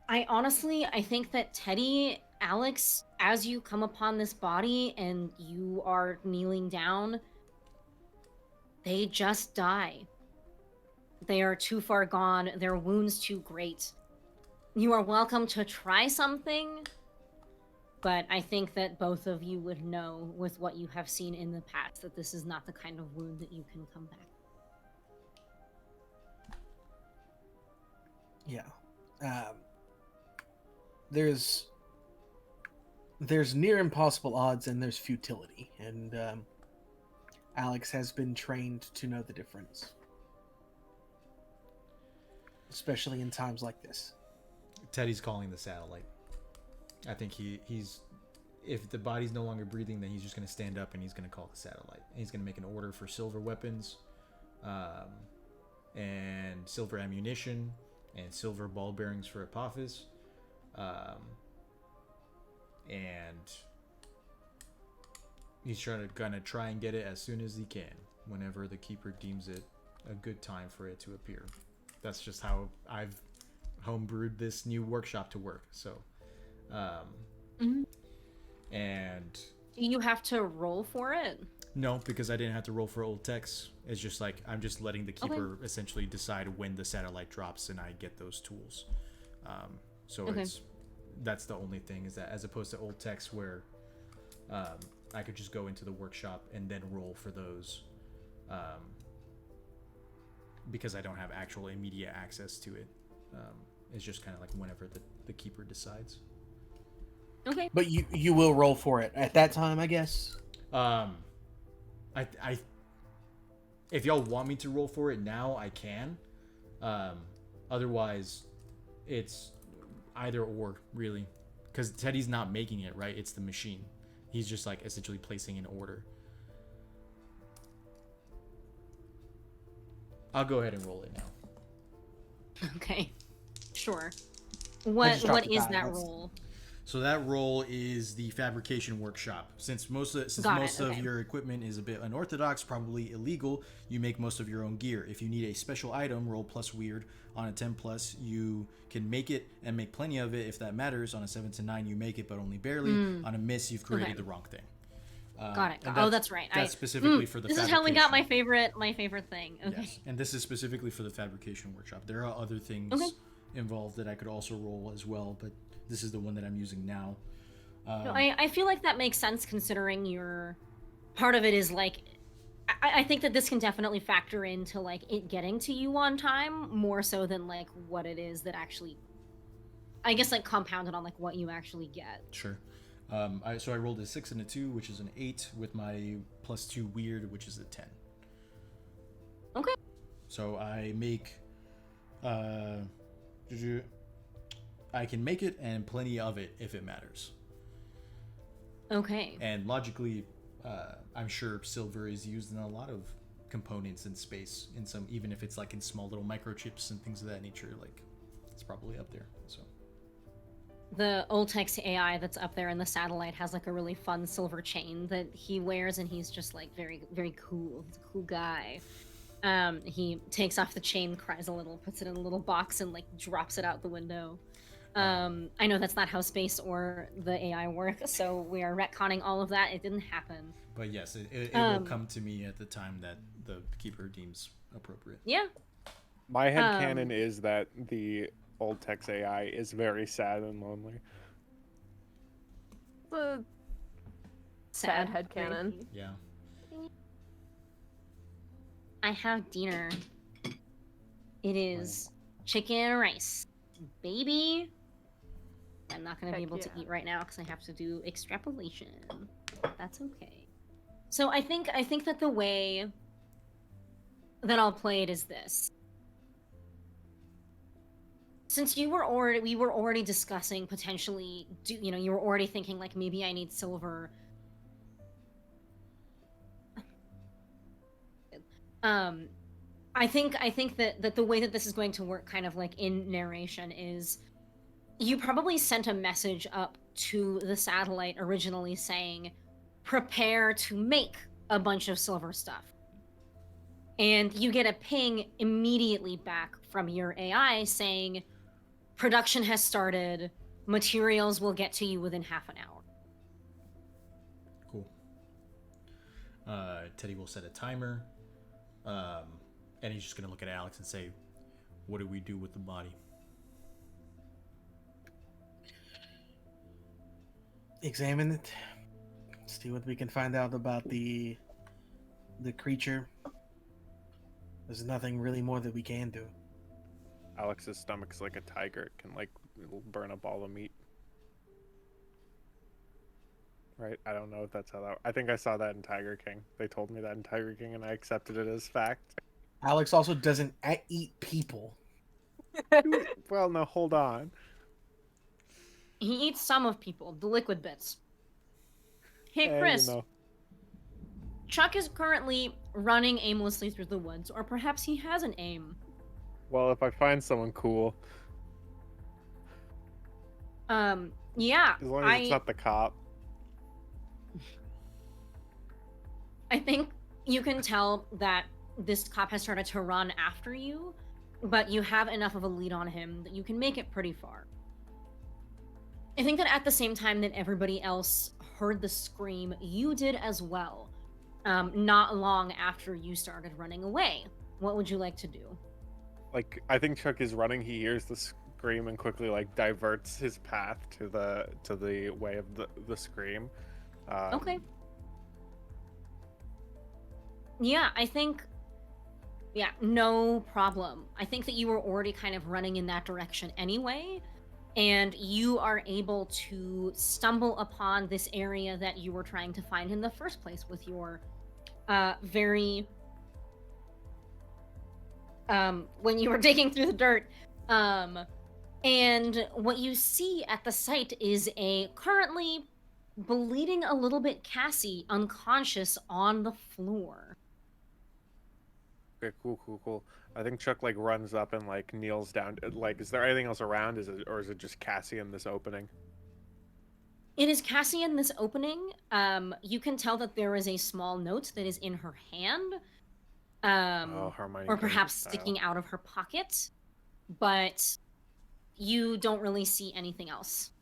I think that Teddy, Alex, as you come upon this body and you are kneeling down, they just die. They are too far gone, their wounds too great. You are welcome to try something, but I think that both of you would know with what you have seen in the past that this is not the kind of wound that you can come back. Yeah. There's near impossible odds and there's futility. And Alex has been trained to know the difference. Especially in times like this. Teddy's calling the satellite. I think he's if the body's no longer breathing, then he's just going to stand up and he's going to call the satellite. He's going to make an order for silver weapons, and silver ammunition, and silver ball bearings for Apophis, and he's gonna try and get it as soon as he can, whenever the keeper deems it a good time for it to appear. That's just how I've homebrewed this new workshop to work. So. And you have to roll for it? No, because I didn't have to roll for old text. It's just like I'm just letting the keeper essentially decide when the satellite drops and I get those tools. That's the only thing, is that as opposed to old text where I could just go into the workshop and then roll for those, because I don't have actual immediate access to it. It's just kind of like whenever the keeper decides. Okay. But you will roll for it at that time, I guess. I if y'all want me to roll for it now, I can. Otherwise, it's either or, really, because Teddy's not making it, right? It's the machine. He's just like essentially placing an order. I'll go ahead and roll it now. Okay. Sure. What is that roll? So that roll is the fabrication workshop. Since most of your equipment is a bit unorthodox, probably illegal, you make most of your own gear. If you need a special item, roll plus weird. On a 10+, you can make it and make plenty of it if that matters. On a 7 to 9, you make it but only barely. On a miss, you've created the wrong thing. Got it. Oh, that's right. That's specifically for the. This is how we got my favorite thing. Okay. Yes, and this is specifically for the fabrication workshop. There are other things involved that I could also roll as well, but this is the one that I'm using now. No, I feel like that makes sense considering your part of it is like. I think that this can definitely factor into like it getting to you on time more so than like what it is that actually, I guess, like compounded on like what you actually get. Sure. So I rolled a 6 and a 2, which is an 8, with my +2 weird, which is a 10. Okay. So I make, I can make it and plenty of it if it matters. Okay. And logically, I'm sure silver is used in a lot of components in space, in some, even if it's like in small little microchips and things of that nature. Like, it's probably up there. So. The Oltex AI that's up there in the satellite has like a really fun silver chain that he wears, and he's just like very, very cool. He's a cool guy. He takes off the chain, cries a little, puts it in a little box, and like drops it out the window. I know that's not how space or the AI work, so we are retconning all of that. It didn't happen. But yes, it will come to me at the time that the keeper deems appropriate. Yeah. My headcanon is that the old Tex AI is very sad and lonely. The sad headcanon. Yeah. I have dinner. It is chicken and rice. Baby. I'm not going to be able to eat right now because I have to do extrapolation. That's okay. So I think that the way that I'll play it is this. Since we were already discussing potentially, you were already thinking like maybe I need silver. I think that the way that this is going to work kind of like in narration is you probably sent a message up to the satellite originally saying, prepare to make a bunch of silver stuff. And you get a ping immediately back from your AI saying, production has started, materials will get to you within half an hour. Cool. Teddy will set a timer, and he's just going to look at Alex and say, what do we do with the body? Examine it. See what we can find out about the creature. There's nothing really more that we can do. Alex's stomach's like a tiger. It can it'll burn up all the meat. Right? I don't know if that's how that. I think I saw that in Tiger King. They told me that in Tiger King, and I accepted it as fact. Alex also doesn't eat people. Well, no, hold on. He eats some of people, the liquid bits. Hey, Chris. Chuck is currently running aimlessly through the woods, or perhaps he has an aim. Well, if I find someone cool. Yeah. As long as it's not the cop. I think you can tell that this cop has started to run after you, but you have enough of a lead on him that you can make it pretty far. I think that at the same time that everybody else heard the scream, you did as well. Not long after you started running away. What would you like to do? I think Chuck is running. He hears the scream and quickly diverts his path to the way of the scream. Okay. Yeah, I think. Yeah, no problem. I think that you were already kind of running in that direction anyway, and you are able to stumble upon this area that you were trying to find in the first place with your very when you were digging through the dirt. And what you see at the site is a currently bleeding a little bit Cassie unconscious on the floor. Okay, cool. I think Chuck runs up and kneels down. Is there anything else around? Is it just Cassie in this opening? It is Cassie in this opening. You can tell that there is a small note that is in her hand. Hermione or perhaps sticking out of her pocket, but you don't really see anything else.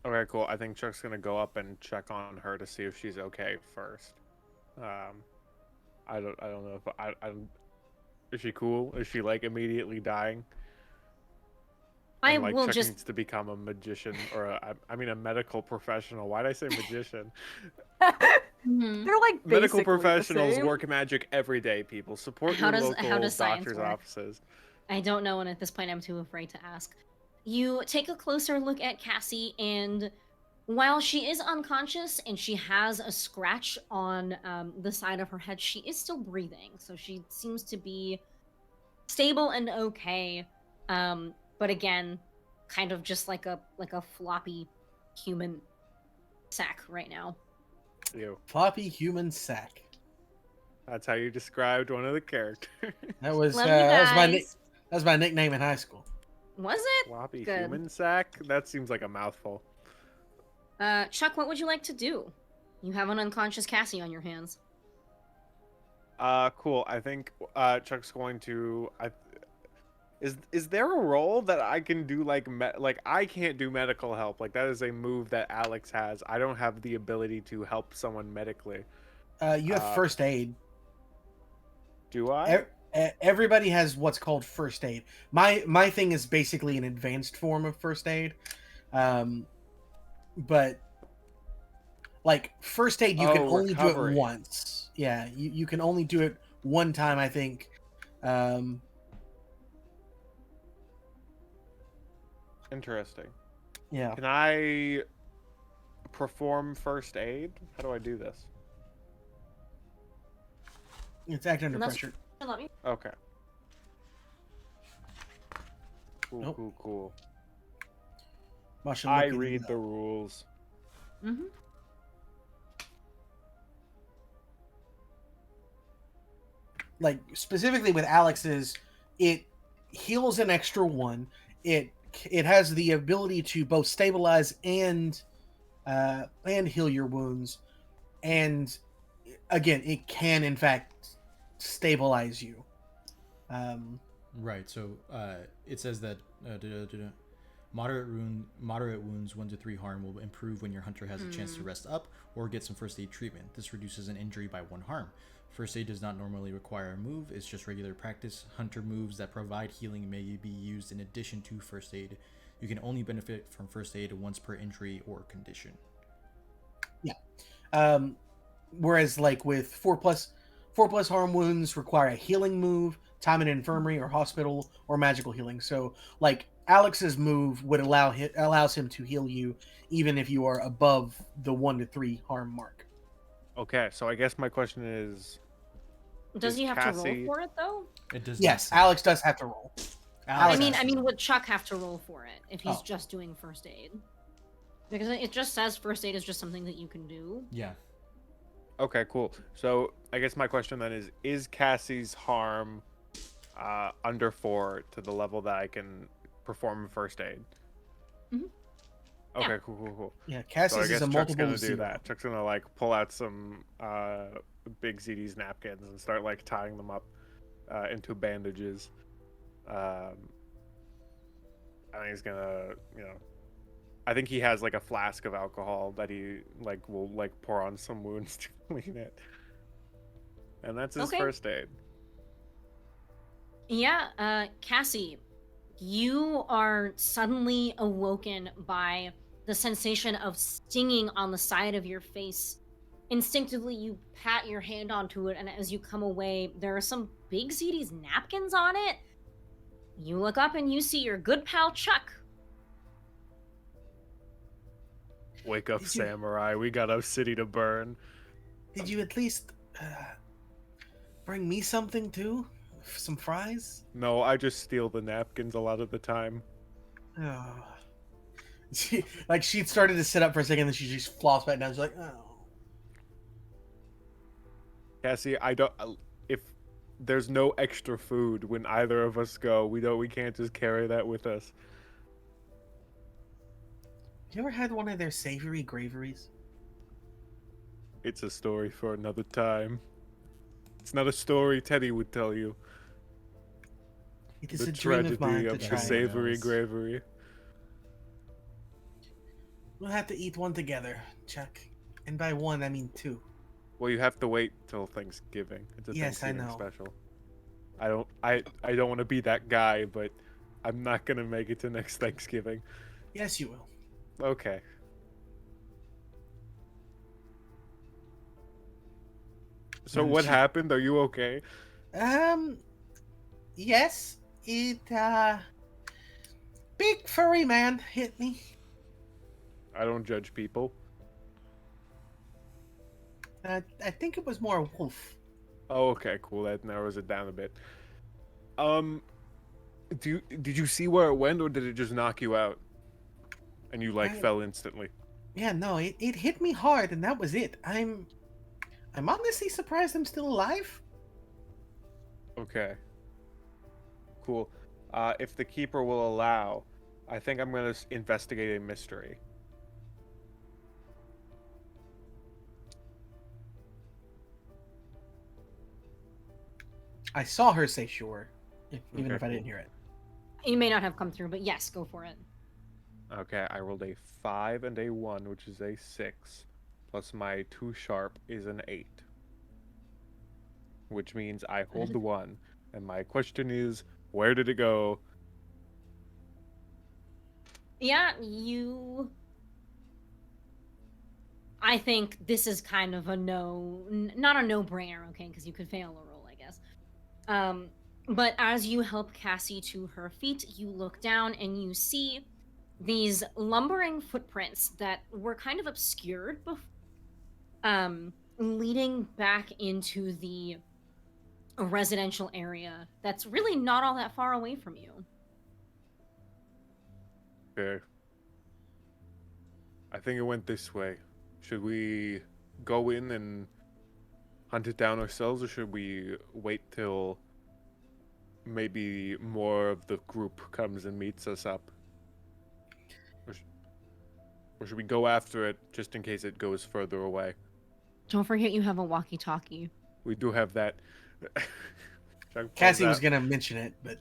Okay, cool. I think Chuck's gonna go up and check on her to see if she's okay first. I don't know if I is she cool? Is she like immediately dying? I And, like, will Chuck just needs to become a magician or I mean a medical professional. Why did I say magician? Mhm. They're like Medical basically the professionals same. work magic every day. People support How your does local science doctor's work? offices. I don't know, and at this point I'm too afraid to ask. You take a closer look at Cassie, and while she is unconscious and she has a scratch on the side of her head, she is still breathing. So she seems to be stable and okay. But again, kind of just like a floppy human sack right now. You. Floppy human sack. That's how you described one of the characters. That was Love you that guys. was my nickname in high school. Was it? Floppy Good. human sack? That seems like a mouthful. Chuck, what would you like to do? You have an unconscious Cassie on your hands. Cool. I think Chuck's going to. Is there a role that I can do like I can't do medical help. Like that is a move that Alex has. I don't have the ability to help someone medically. You have first aid. Do I? Everybody has what's called first aid. My thing is basically an advanced form of first aid, but like first aid, you can only do it once. Yeah, you can only do it one time, I think. Interesting. Yeah. Can I perform first aid? How do I do this? It's act under pressure. Okay. Cool, Nope. cool. Masha, I look at read you. the rules. Mm-hmm. Like specifically with Alex's, it heals an extra one. It has the ability to both stabilize and heal your wounds, and again, it can in fact stabilize you. Right. So it says that moderate wounds 1 to 3 harm will improve when your hunter has a chance to rest up or get some first aid treatment. This reduces an injury by 1 harm. First aid does not normally require a move. It's just regular practice. Hunter moves that provide healing may be used in addition to first aid. You can only benefit from first aid once per injury or condition. Yeah. Whereas like with 4+ harm wounds require a healing move, time in infirmary or hospital, or magical healing. So like Alex's move would allows him to heal you even if you are above the 1 to 3 harm mark. Okay, so I guess my question is... Does he have to roll for it though? It does. Yes, Alex does have to roll. I mean, would Chuck have to roll for it if he's just doing first aid? Because it just says first aid is just something that you can do. Yeah. Okay, cool. So I guess my question then is Cassie's harm under 4 to the level that I can perform first aid? Mm-hmm. Okay, Yeah. cool. Yeah, Cassie's So I guess is a Chuck's multiple gonna of do 0. that. Chuck's gonna like pull out some big ZD's napkins and start like tying them up into bandages. I think he's gonna, I think he has like a flask of alcohol that he like will like pour on some wounds to clean it, and that's his first aid. Yeah, Cassie, you are suddenly awoken by the sensation of stinging on the side of your face. Instinctively, you pat your hand onto it, and as you come away, there are some big ZD's napkins on it. You look up and you see your good pal Chuck. Wake up, samurai. We got a city to burn. Did you at least bring me something too? Some fries? No, I just steal the napkins a lot of the time. Oh. She started to sit up for a second, then she just flops back down. She's like, oh. Cassie, if there's no extra food when either of us go, we can't just carry that with us. You ever had one of their savory graveries? It's a story for another time. It's not a story Teddy would tell you. It is a dream of mine to the try. savory gravery. We'll have to eat one together, Chuck. And by one, I mean 2. Well, you have to wait till Thanksgiving. It's a Yes, I Thanksgiving know. special. I don't want to be that guy, but I'm not gonna make it to next Thanksgiving. Yes, you will. Okay. So And what she- happened? Are you okay? Yes, big furry man hit me. I don't judge people. I think it was more a wolf. Oh, okay, cool. That narrows it down a bit. Did you see where it went, or did it just knock you out? And you fell instantly. Yeah, no, it hit me hard, and that was it. I'm honestly surprised I'm still alive. Okay. Cool. If the keeper will allow, I think I'm gonna investigate a mystery. I saw her say sure, even Okay, if I didn't cool. hear it. You may not have come through, but yes, go for it. Okay, I rolled a 5 and a 1, which is a 6, plus my 2 sharp is an 8. Which means I hold the 1. And my question is, where did it go? Yeah, I think this is kind of a not a no-brainer, okay, because you could fail a roll, I guess. But as you help Cassie to her feet, you look down and you see these lumbering footprints that were kind of obscured leading back into the residential area that's really not all that far away from you. Okay. I think it went this way. Should we go in and hunt it down ourselves, or should we wait till maybe more of the group comes and meets us up? Or should we go after it just in case it goes further away? Don't forget you have a walkie-talkie. We do have that. Cassie was gonna mention it, but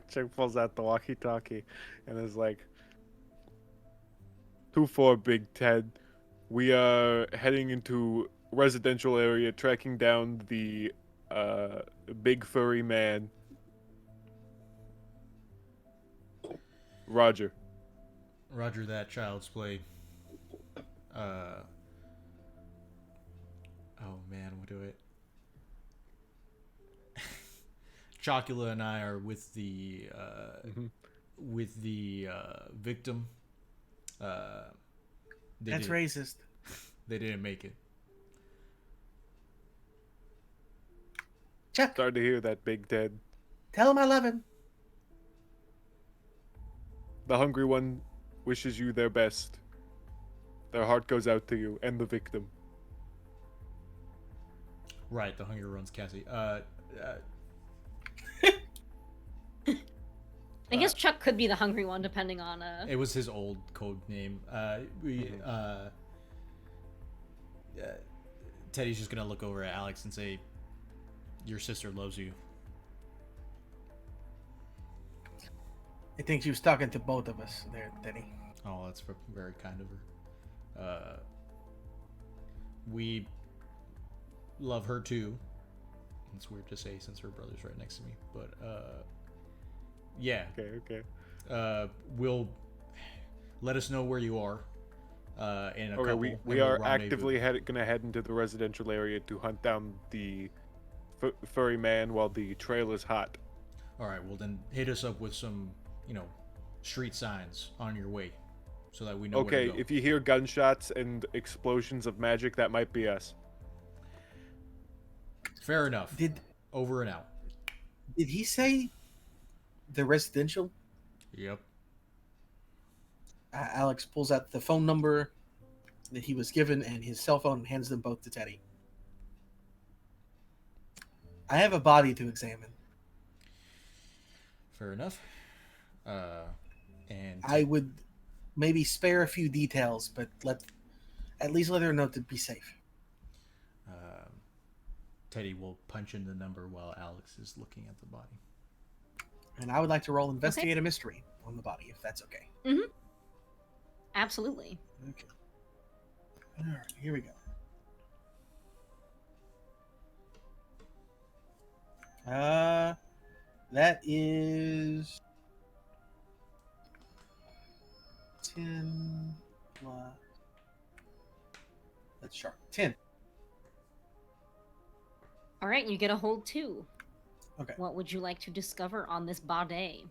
Chuck pulls out the walkie-talkie and is like, 2-4, Big Ted. We are heading into residential area, tracking down the big furry man. Roger. Roger that, child's play. Oh man, what do it? Chocula and I are with the victim. that's racist. They didn't make it. Chuck, Sorry to hear that, Big Ted. tell him I love him. The hungry one wishes you their best. Their heart goes out to you and the victim. Right, the hunger runs Cassie. I guess Chuck could be the hungry one, depending on It was his old code name. Teddy's just gonna look over at Alex and say, "Your sister loves you." I think she was talking to both of us there, Teddy. Oh, that's very kind of her. We love her too. It's weird to say since her brother's right next to me, but yeah. Okay. Will let us know where you are. In a Okay, couple. we are actively gonna head into the residential area to hunt down the furry man while the trail is hot. All right. Well, then hit us up with some, street signs on your way, so that we know. Okay, where to go. if you hear gunshots and explosions of magic, that might be us. Fair enough. Over and out. Did he say the residential? Yep. Alex pulls out the phone number that he was given and his cell phone and hands them both to Teddy. I have a body to examine. Fair enough. And I would maybe spare a few details, but at least let her know to be safe. Teddy will punch in the number while Alex is looking at the body. And I would like to roll investigate a mystery on the body, if that's okay. Absolutely. Okay. All right, here we go. That is 10 plus. That's sharp. 10. All right, you get a hold 2. Okay. What would you like to discover on this bade?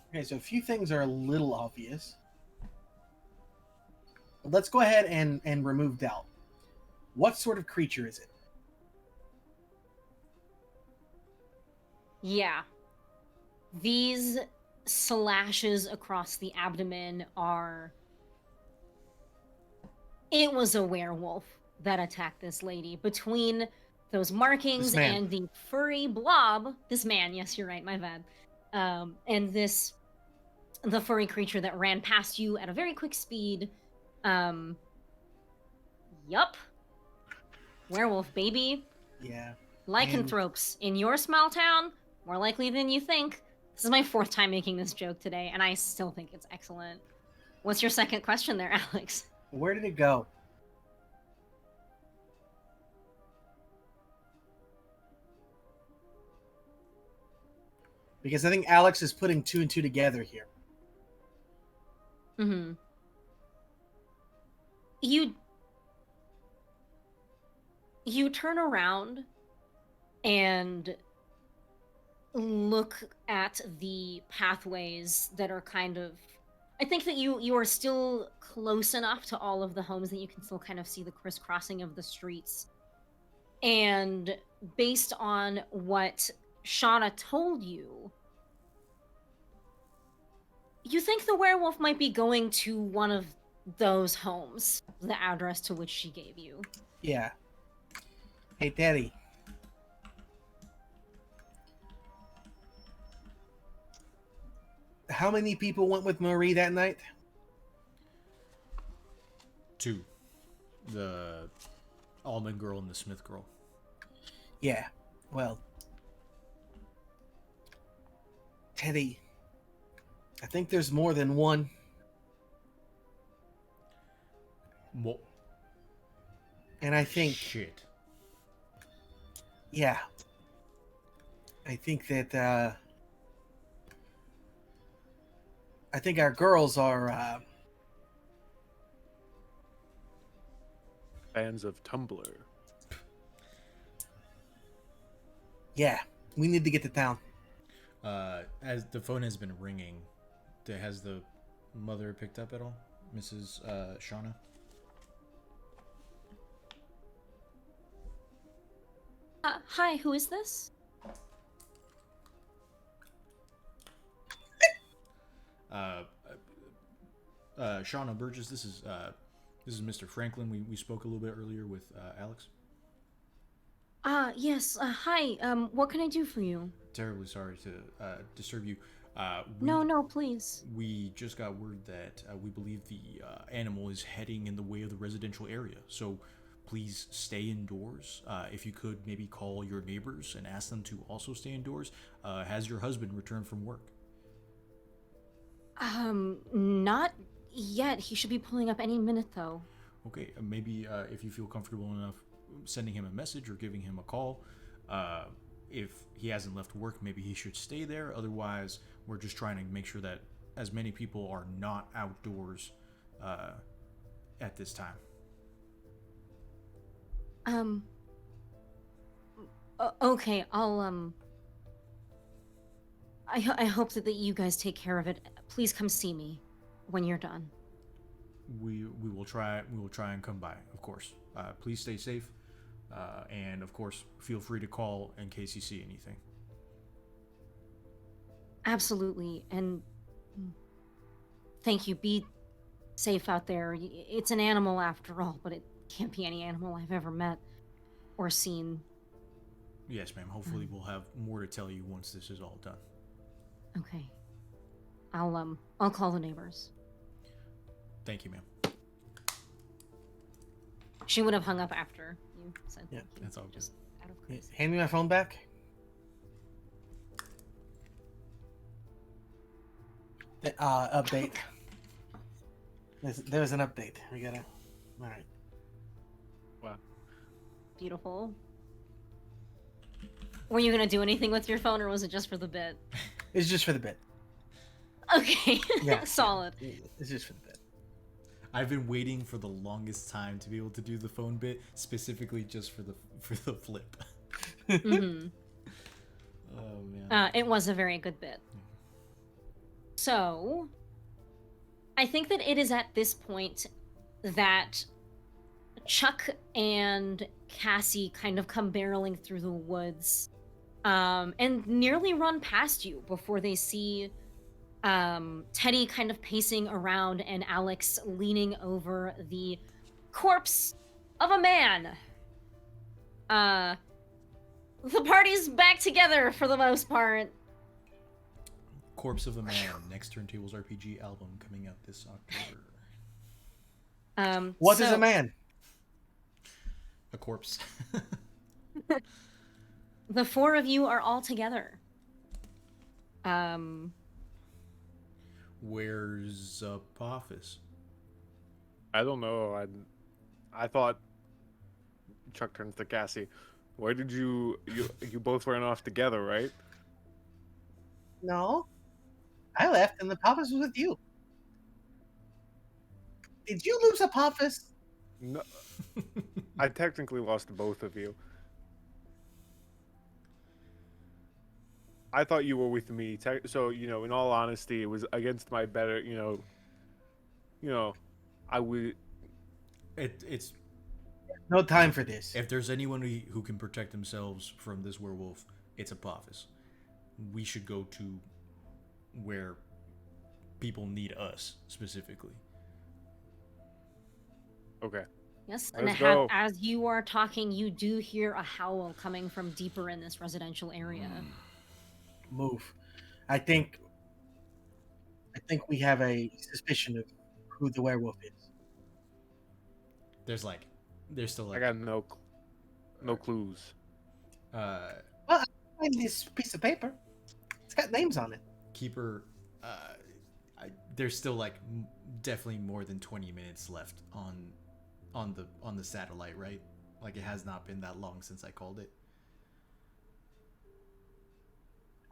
Okay, so a few things are a little obvious. But let's go ahead and remove doubt. What sort of creature is it? Yeah. These slashes across the abdomen are... It was a werewolf that attacked this lady. Between those markings and the furry blob... This man, yes, you're right, my bad. And the furry creature that ran past you at a very quick speed. Yup. Werewolf, baby. Yeah. Lycanthropes in your small town, more likely than you think. This is my 4th time making this joke today, and I still think it's excellent. What's your second question there, Alex? Where did it go? Because I think Alex is putting 2 and 2 together here. Mm-hmm. You turn around and look at the pathways that are kind of... I think that you are still close enough to all of the homes that you can still kind of see the crisscrossing of the streets. And based on what Shauna told you, you think the werewolf might be going to one of those homes, the address to which she gave you. Yeah. Hey, Daddy. How many people went with Marie that night? 2. The almond girl and the Smith girl. Yeah. Well, Teddy, I think there's more than one. What? And I think... Shit. Yeah. I think that, I think our girls are, fans of Tumblr. Yeah. We need to get to town. As the phone has been ringing, has the mother picked up at all? Mrs. Shauna? Hi, who is this? Shauna Burgess, this is Mr. Franklin. We spoke a little bit earlier with Alex. Yes. Hi. What can I do for you? Terribly sorry to disturb you. No, please. We just got word that we believe the animal is heading in the way of the residential area. So please stay indoors. If you could maybe call your neighbors and ask them to also stay indoors. Has your husband returned from work? Not yet. He should be pulling up any minute, though. Okay, maybe if you feel comfortable enough sending him a message or giving him a call. If he hasn't left work, maybe he should stay there. Otherwise, we're just trying to make sure that as many people are not outdoors at this time. Okay, I'll, I hope that you guys take care of it. Please come see me when you're done. We will try and come by, of course. Please stay safe. And of course, feel free to call in case you see anything. Absolutely, and thank you. Be safe out there. It's an animal after all, but it can't be any animal I've ever met or seen. Yes, ma'am. Hopefully we'll have more to tell you once this is all done. Okay. I'll call the neighbors. Thank you, ma'am. She would have hung up after you said Yeah, thank you. that's all good. Just out of courtesy. Hand me my phone back. Update. There's an update. We gotta. All right. Wow. Beautiful. Were you gonna do anything with your phone, or was it just for the bit? It's just for the bit. Okay. Yeah. Solid. It's just for the bit. I've been waiting for the longest time to be able to do the phone bit, specifically just for the flip. Mm-hmm. Oh man. It was a very good bit. So, I think that it is at this point that Chuck and Cassie kind of come barreling through the woods, and nearly run past you before they see Teddy kind of pacing around and Alex leaning over the corpse of a man. The party's back together for the most part. Corpse of a Man, next Turntables RPG album coming out this October. What is a man? A corpse. The four of you are all together. Where's Apophis? I don't know. I thought Chuck turns to Cassie. Where did you both ran off together, right? No. I left and the Apophis was with you. Did you lose Apophis? No. I technically lost both of you. I thought you were with me. So, in all honesty, it was against my better, I would... It's No time for this. if there's anyone who can protect themselves from this werewolf, it's Apophis. We should go to where people need us specifically. Okay. Yes, Let's and go. as you are talking, you do hear a howl coming from deeper in this residential area. Move. I think we have a suspicion of who the werewolf is. There's still I like got no clues. Find this piece of paper. It's got names on it. Keeper. There's still like definitely more than 20 minutes left on the satellite, right? Like it has not been that long since I called it.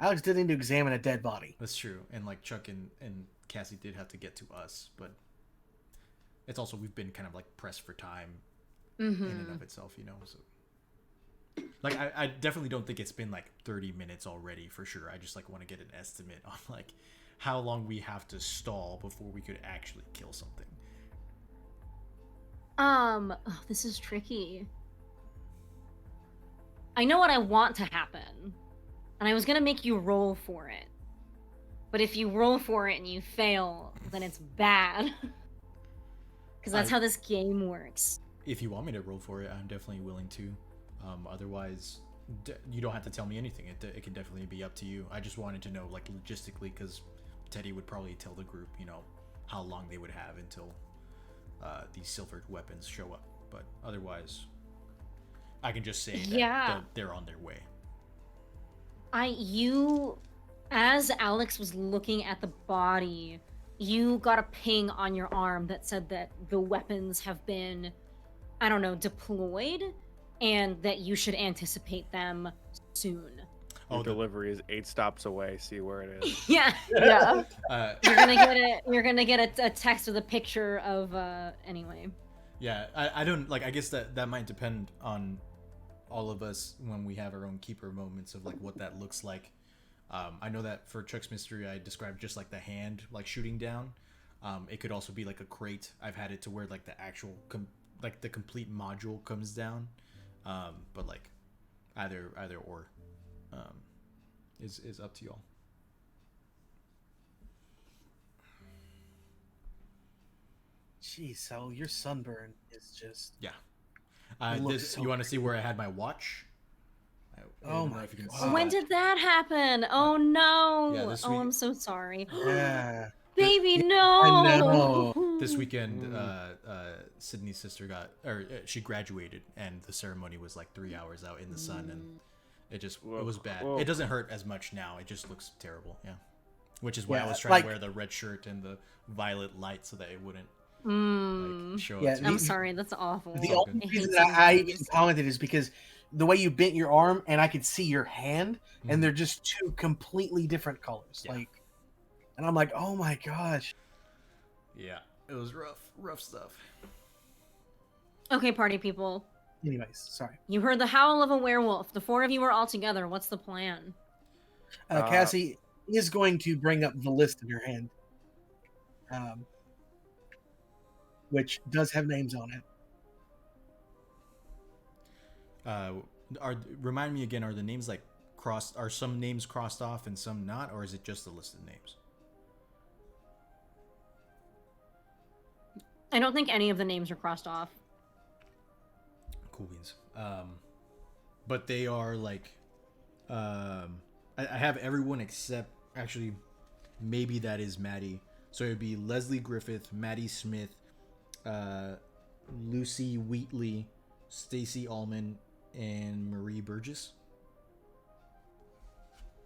Alex did need to examine a dead body. That's true, and like Chuck and Cassie did have to get to us, but it's also we've been kind of like pressed for time in and of itself, So, like, I definitely don't think it's been like 30 minutes already for sure. I just like want to get an estimate on like how long we have to stall before we could actually kill something. This is tricky. I know what I want to happen, and I was gonna make you roll for it. But if you roll for it and you fail, then it's bad. Because that's how this game works. If you want me to roll for it, I'm definitely willing to. Otherwise, you don't have to tell me anything. It can definitely be up to you. I just wanted to know, like, logistically, because Teddy would probably tell the group, how long they would have until these silvered weapons show up. But otherwise, I can just say that they're on their way. As Alex was looking at the body, you got a ping on your arm that said that the weapons have been, deployed, and that you should anticipate them soon. Your delivery is 8 stops away. See where it is. Yeah. You're gonna get a text with a picture of anyway. Yeah, I don't I guess that might depend on all of us when we have our own keeper moments of like what that looks like. I know that for Chuck's Mystery, I described just like the hand like shooting down. It could also be like a crate. I've had it to where like the actual the complete module comes down. But like either or is up to y'all. Jeez, so your sunburn is just... Yeah. So you want to see where I had my watch? Oh my God. When did that happen? Oh no! Yeah, this week... I'm so sorry. Yeah. Baby, no! I know. This weekend, Sydney's sister she graduated, and the ceremony was like 3 hours out in the sun, and it was bad. Whoa. It doesn't hurt as much now. It just looks terrible. Yeah. Which is why I was trying to wear the red shirt and the violet light so that it wouldn't show up. I'm sorry, that's awful. The only reason that I even commented is because the way you bent your arm and I could see your hand, and they're just two completely different colors. Yeah. And I'm like, oh my gosh. Yeah, it was rough stuff. Okay, party people. Anyways, sorry. You heard the howl of a werewolf. The 4 of you are all together. What's the plan? Cassie is going to bring up the list in her hand, which does have names on it. Remind me again, are the names like crossed? Are some names crossed off and some not, or is it just the listed names? I don't think any of the names are crossed off. Cool beans. But they are like, I have everyone except actually, maybe that is Maddie. So it would be Leslie Griffith, Maddie Smith, Lucy Wheatley, Stacy Allman, and Marie Burgess.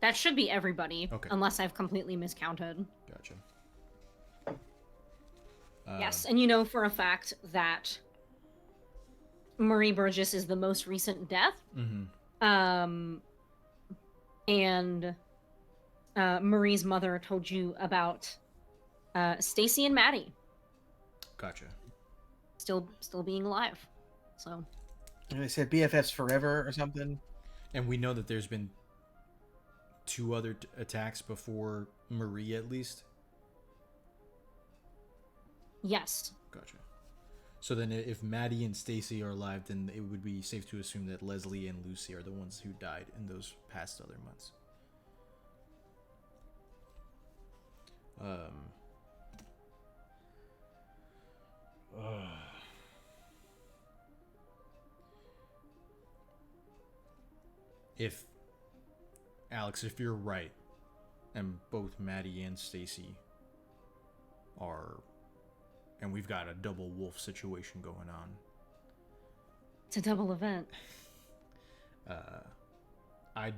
That should be everybody, okay. Unless I've completely miscounted. Gotcha. Yes, and you know for a fact that Marie Burgess is the most recent death. And Marie's mother told you about Stacy and Maddie. Gotcha. Still being alive. So. And they said BFFs forever or something. And we know that there's been 2 other attacks before Marie, at least. Yes. Gotcha. So then if Maddie and Stacy are alive, then it would be safe to assume that Leslie and Lucy are the ones who died in those past other months. If Alex, if you're right, and both Maddie and Stacy are, and we've got a double wolf situation going on. It's a double event. I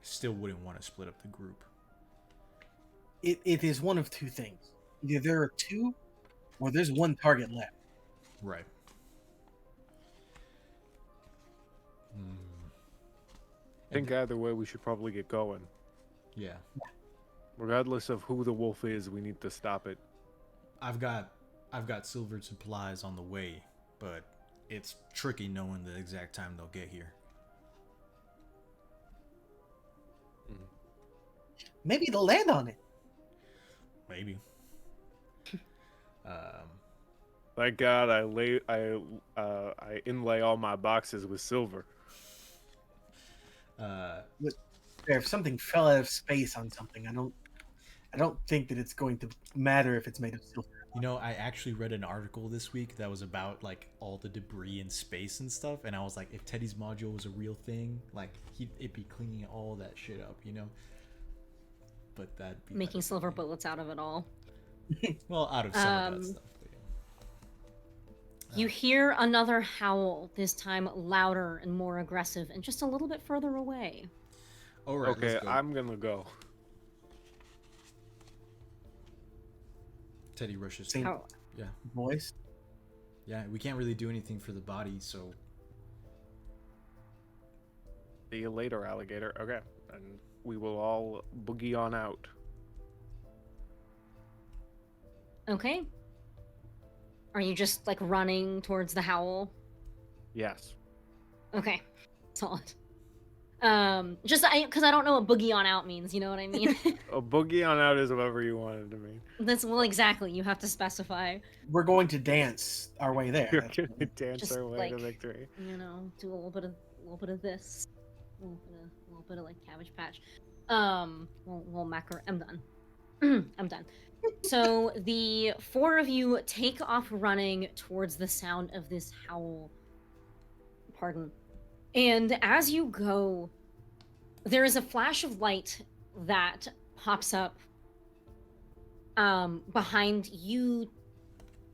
still wouldn't want to split up the group. It is one of 2 things. Either there are 2, or there's 1 target left. Right. I think either way we should probably get going. Yeah. Regardless of who the wolf is, we need to stop it. I've got silvered supplies on the way, but it's tricky knowing the exact time they'll get here. Maybe they'll land on it. Maybe. Thank God I inlay all my boxes with silver. If something fell out of space on something, I don't think that it's going to matter if it's made of silver. You know, I actually read an article this week that was about like all the debris in space and stuff, and I was like, if Teddy's module was a real thing, like it'd be cleaning all that shit up, you know. But that'd be making silver bullets out of it all. Well, out of some of that stuff. You hear another howl, this time louder and more aggressive, and just a little bit further away. All right, okay, let's go. I'm gonna go. Teddy rushes. Same Yeah. Voice. Yeah, we can't really do anything for the body, so. See you later, alligator. Okay, and we will all boogie on out. Okay. Are you just like running towards the howl? Yes. Okay, solid. Just because I don't know what boogie on out means. You know what I mean? A boogie on out is whatever you wanted to mean. That's well, exactly. You have to specify. We're going to dance our way there. We're gonna dance Just, our way like, to victory. You know, do a little bit of this, a little bit of like Cabbage Patch. Well, macro. I'm done. I'm done. So the 4 of you take off running towards the sound of this howl. Pardon. And as you go, there is a flash of light that pops up behind you,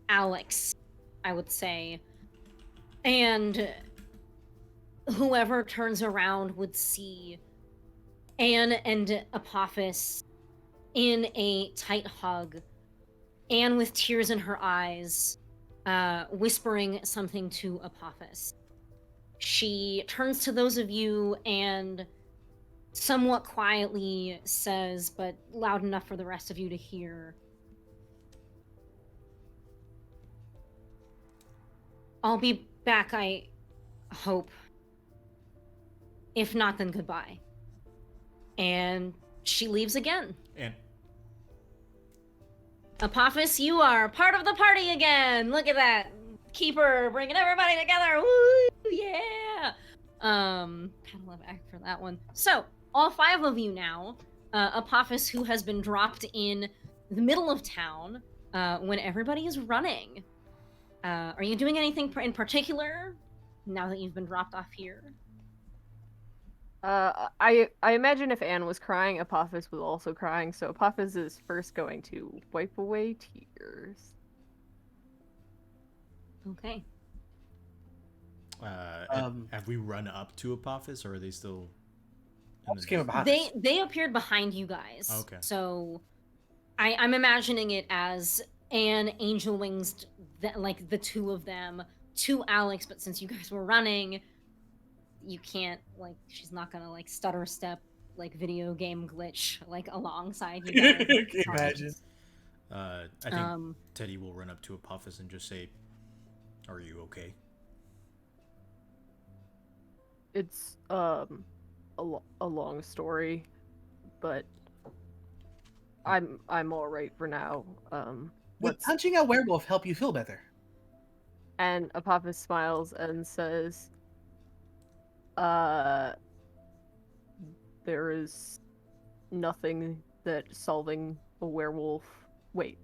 Alex, I would say. And whoever turns around would see Anne and Apophis in a tight hug, Anne with tears in her eyes, whispering something to Apophis. She turns to those of you and somewhat quietly says, but loud enough for the rest of you to hear, "I'll be back, I hope. If not, then goodbye." And she leaves again. And Apophis, you are part of the party again. Look at that. Keeper bringing everybody together. Woo, yeah. Kind of love act for that one. So, all 5 of you now, Apophis, who has been dropped in the middle of town when everybody is running. Are you doing anything in particular now that you've been dropped off here? I imagine if Anne was crying, Apophis was also crying, so Apophis is first going to wipe away tears. Okay. Have we run up to Apophis, or are they still? They appeared behind you guys. Okay. So, I'm imagining it as Anne, Angel Wings, like the 2 of them, to Alex. But since you guys were running, you can't, like, she's not gonna, like, stutter step, like, video game glitch, like, alongside you guys. Can you imagine? I think Teddy will run up to Apophis and just say, "Are you okay?" It's a long story, but I'm all right for now. Would punching a werewolf help you feel better? And Apophis smiles and says, there is nothing that solving a werewolf... Wait,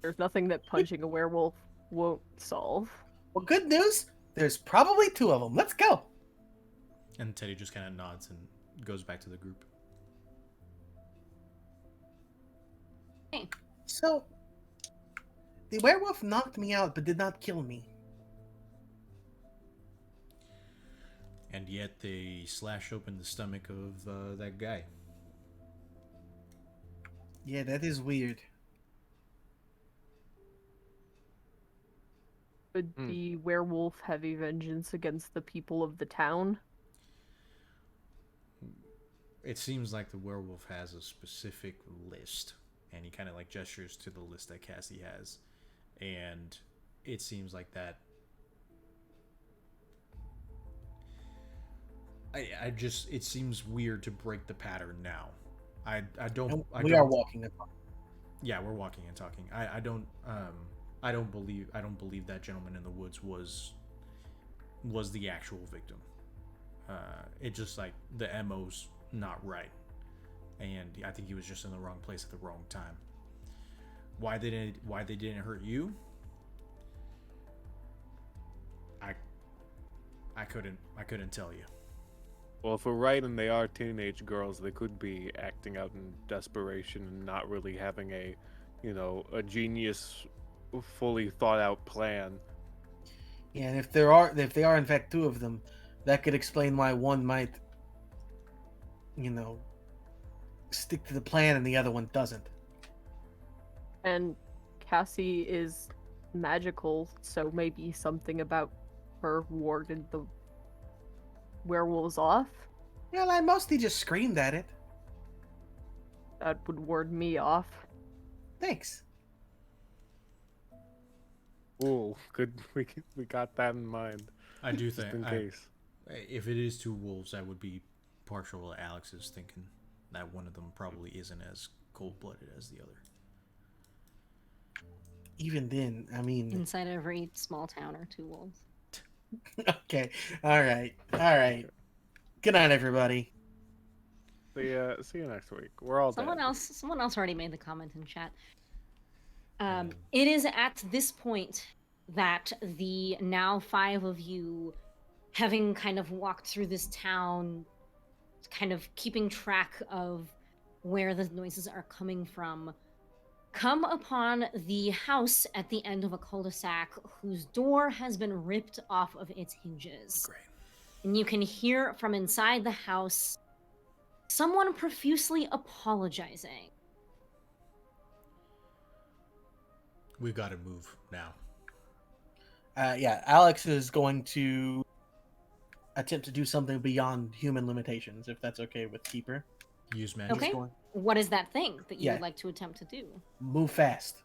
there's nothing that punching a werewolf won't solve. Well, good news. There's probably 2 of them. Let's go. And Teddy just kind of nods and goes back to the group. Okay. So, the werewolf knocked me out but did not kill me. And yet they slash open the stomach of that guy. Yeah, that is weird. Would the werewolf have a vengeance against the people of the town? It seems like the werewolf has a specific list, and he kind of like gestures to the list that Cassie has, and it seems like that. It seems weird to break the pattern now. I don't. We are walking apart. Yeah, we're walking and talking. I don't believe that gentleman in the woods was the actual victim. It just like the MO's not right, and I think he was just in the wrong place at the wrong time. Why they didn't hurt you? I couldn't tell you. Well, if we're right and they are teenage girls, they could be acting out in desperation and not really having a genius, fully thought out plan. Yeah, and if they are in fact 2 of them, that could explain why one might, stick to the plan and the other one doesn't. And Cassie is magical, so maybe something about her warded the werewolves off? Well, I mostly just screamed at it. That would ward me off. Thanks. Ooh, good. We got that in mind. I do think, in case. If it is 2 wolves, I would be partial to Alex's thinking that one of them probably isn't as cold-blooded as the other. Even then, I mean... Inside every small town are 2 wolves. Okay. All right. Good night, everybody. See you next week. We're all Someone dead. else already made the comment in chat. It is at this point that the now 5 of you, having kind of walked through this town, kind of keeping track of where the noises are coming from, come upon the house at the end of a cul-de-sac whose door has been ripped off of its hinges. Great. And you can hear from inside the house someone profusely apologizing. We've got to move now. Yeah, Alex is going to attempt to do something beyond human limitations, if that's okay with Keeper. Use magic. Okay. What is that thing that you Yeah. would like to attempt to do? Move fast.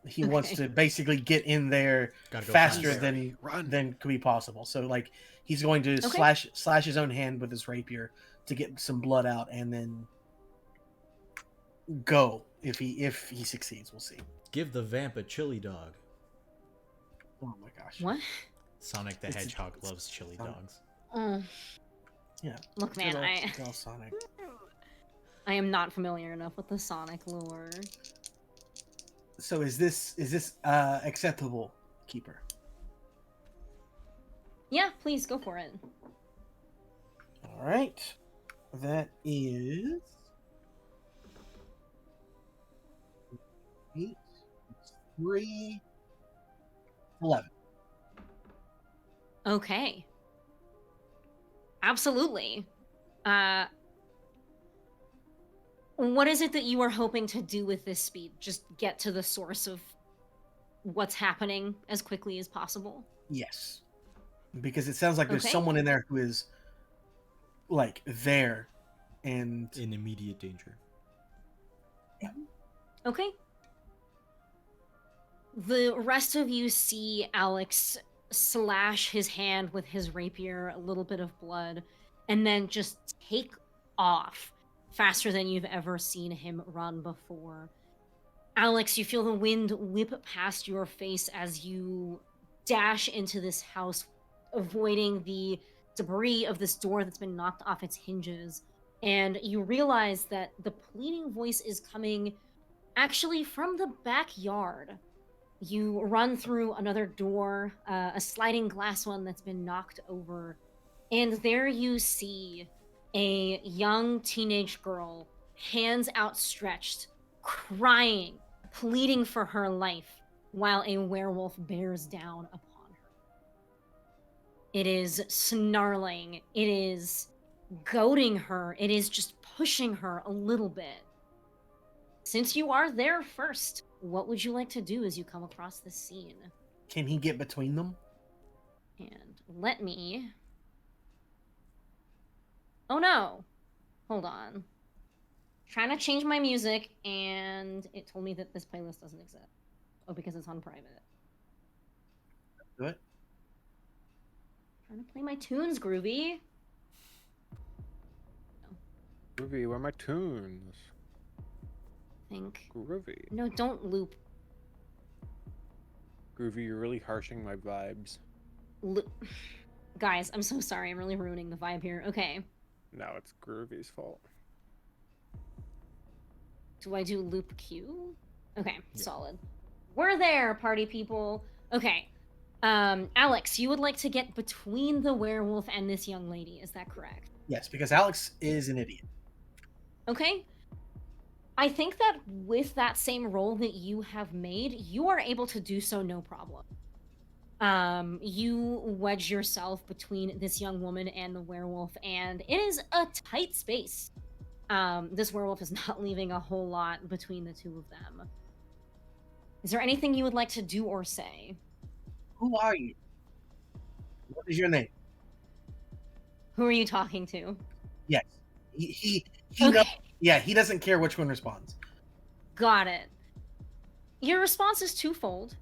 He wants to basically get in there faster than could be possible. So like he's going to slash his own hand with his rapier to get some blood out, and then go. If he succeeds, we'll see. Give the vamp a chili dog. Oh my gosh. What? Sonic the Hedgehog loves chili dogs. Yeah. Look, man, Sonic. I am not familiar enough with the Sonic lore. So is this acceptable, Keeper? Yeah, please go for it. All right. That is 8, 3, 11. Okay. Absolutely. What is it that you are hoping to do with this speed? Just get to the source of what's happening as quickly as possible? Yes. Because it sounds like there's someone in there who is like there and in immediate danger. Yeah. Okay. The rest of you see Alex slash his hand with his rapier, a little bit of blood, and then just take off faster than you've ever seen him run before. Alex, you feel the wind whip past your face as you dash into this house, avoiding the debris of this door that's been knocked off its hinges. And you realize that the pleading voice is coming actually from the backyard. You run through another door, a sliding glass one that's been knocked over, and there you see a young teenage girl, hands outstretched, crying, pleading for her life, while a werewolf bears down upon her. It is snarling, it is goading her, it is just pushing her a little bit. Since you are there first, what would you like to do as you come across this scene? Can he get between them? And let me... Oh no! Hold on. Trying to change my music, and it told me that this playlist doesn't exist. Oh, because it's on private. Do it. Trying to play my tunes, Groovy. Groovy, where are my tunes? Think. Groovy. No, don't loop. Groovy, you're really harshing my vibes. Guys, I'm so sorry. I'm really ruining the vibe here. Okay. No, it's Groovy's fault. Do I do loop Q? Okay, yeah. Solid. We're there, party people. Okay. Alex, you would like to get between the werewolf and this young lady, is that correct? Yes, because Alex is an idiot. Okay. I think that with that same roll that you have made, you are able to do so no problem. You wedge yourself between this young woman and the werewolf, and it is a tight space. This werewolf is not leaving a whole lot between the two of them. Is there anything you would like to do or say? Who are you? What is your name? Who are you talking to? Yes. He okay. knows, yeah, he doesn't care which one responds. Got it. Your response is twofold.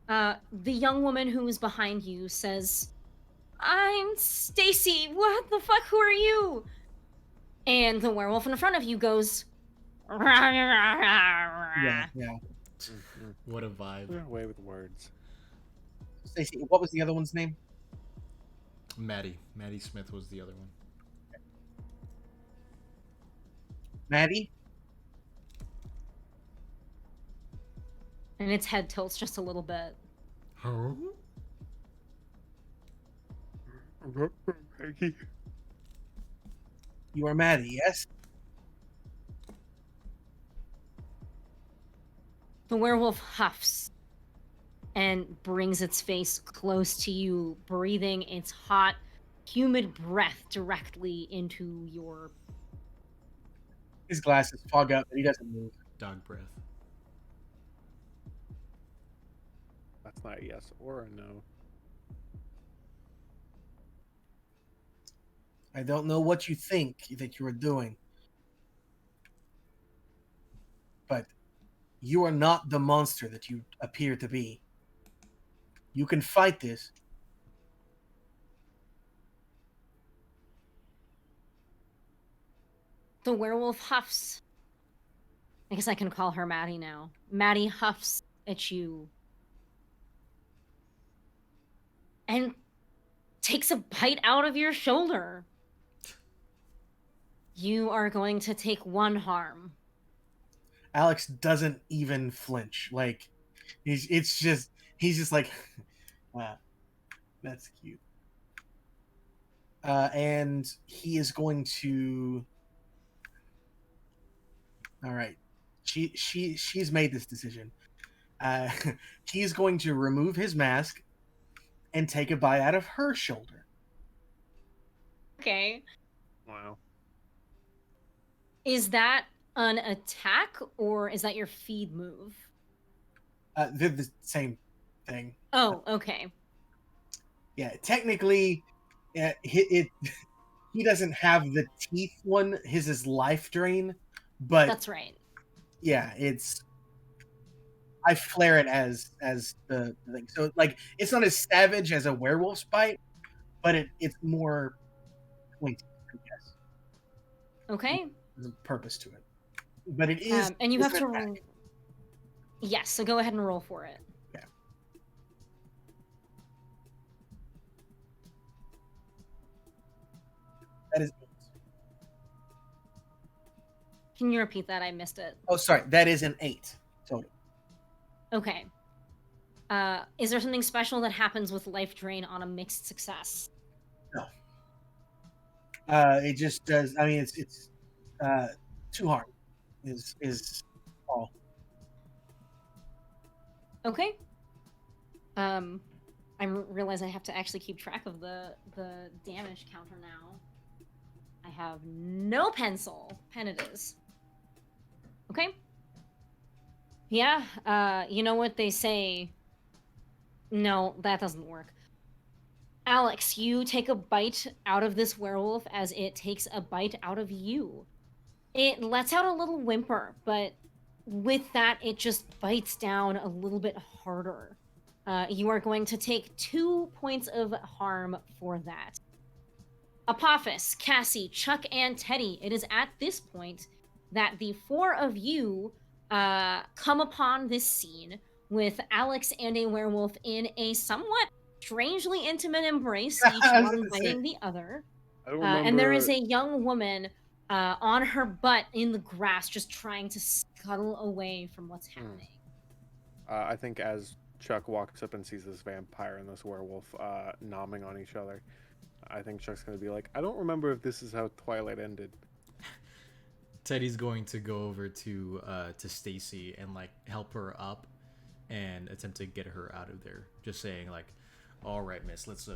The young woman who is behind you says, I'm Stacy. What the fuck? Who are you? And the werewolf in front of you goes, yeah. What a vibe. We're away with words. Stacy, what was the other one's name? Maddie Smith was the other one. Maddie? And its head tilts just a little bit. Huh? You are Maddie, yes? The werewolf huffs and brings its face close to you, breathing its hot, humid breath directly into your... His glasses fog up, but he doesn't move. Dog breath. a yes or a no. I don't know what you think that you are doing, but you are not the monster that you appear to be. You can fight this. The werewolf huffs. I guess I can call her Maddie now. Maddie huffs at you and takes a bite out of your shoulder. You are going to take 1 harm. Alex doesn't even flinch. Like, he's just like, that's cute. And he is going to. All right, she's made this decision. He's going to remove his mask and take a bite out of her shoulder. Okay. Wow. Is that an attack or is that your feed move? They're the same thing. Oh, okay. Yeah, technically, he doesn't have the teeth one. His is life drain, but that's right. Yeah, I flare it as the thing. So like, it's not as savage as a werewolf's bite, but it's more pointy, I guess. Okay. There's a purpose to it, but it is. And you have to roll. Yes, so go ahead and roll for it. Yeah. That is 8. Can you repeat that? I missed it. Oh, sorry. That is an 8 total. Okay. Is there something special that happens with life drain on a mixed success? No. It just does. I mean, it's 2 harm is all. Okay. I realize I have to actually keep track of the damage counter now. I have no pencil. Pen it is. Okay. Yeah, you know what they say. No, that doesn't work. Alex, you take a bite out of this werewolf as it takes a bite out of you. It lets out a little whimper, but with that, it just bites down a little bit harder. You are going to take 2 points of harm for that. Apophis, Cassie, Chuck, and Teddy, it is at this point that the 4 of you come upon this scene with Alex and a werewolf in a somewhat strangely intimate embrace, each one biting the other. And there is a young woman on her butt in the grass, just trying to scuttle away from what's happening. I think as Chuck walks up and sees this vampire and this werewolf nomming on each other, I think Chuck's going to be like, I don't remember if this is how Twilight ended. Teddy's going to go over to Stacy and like help her up and attempt to get her out of there. Just saying like, all right, miss, let's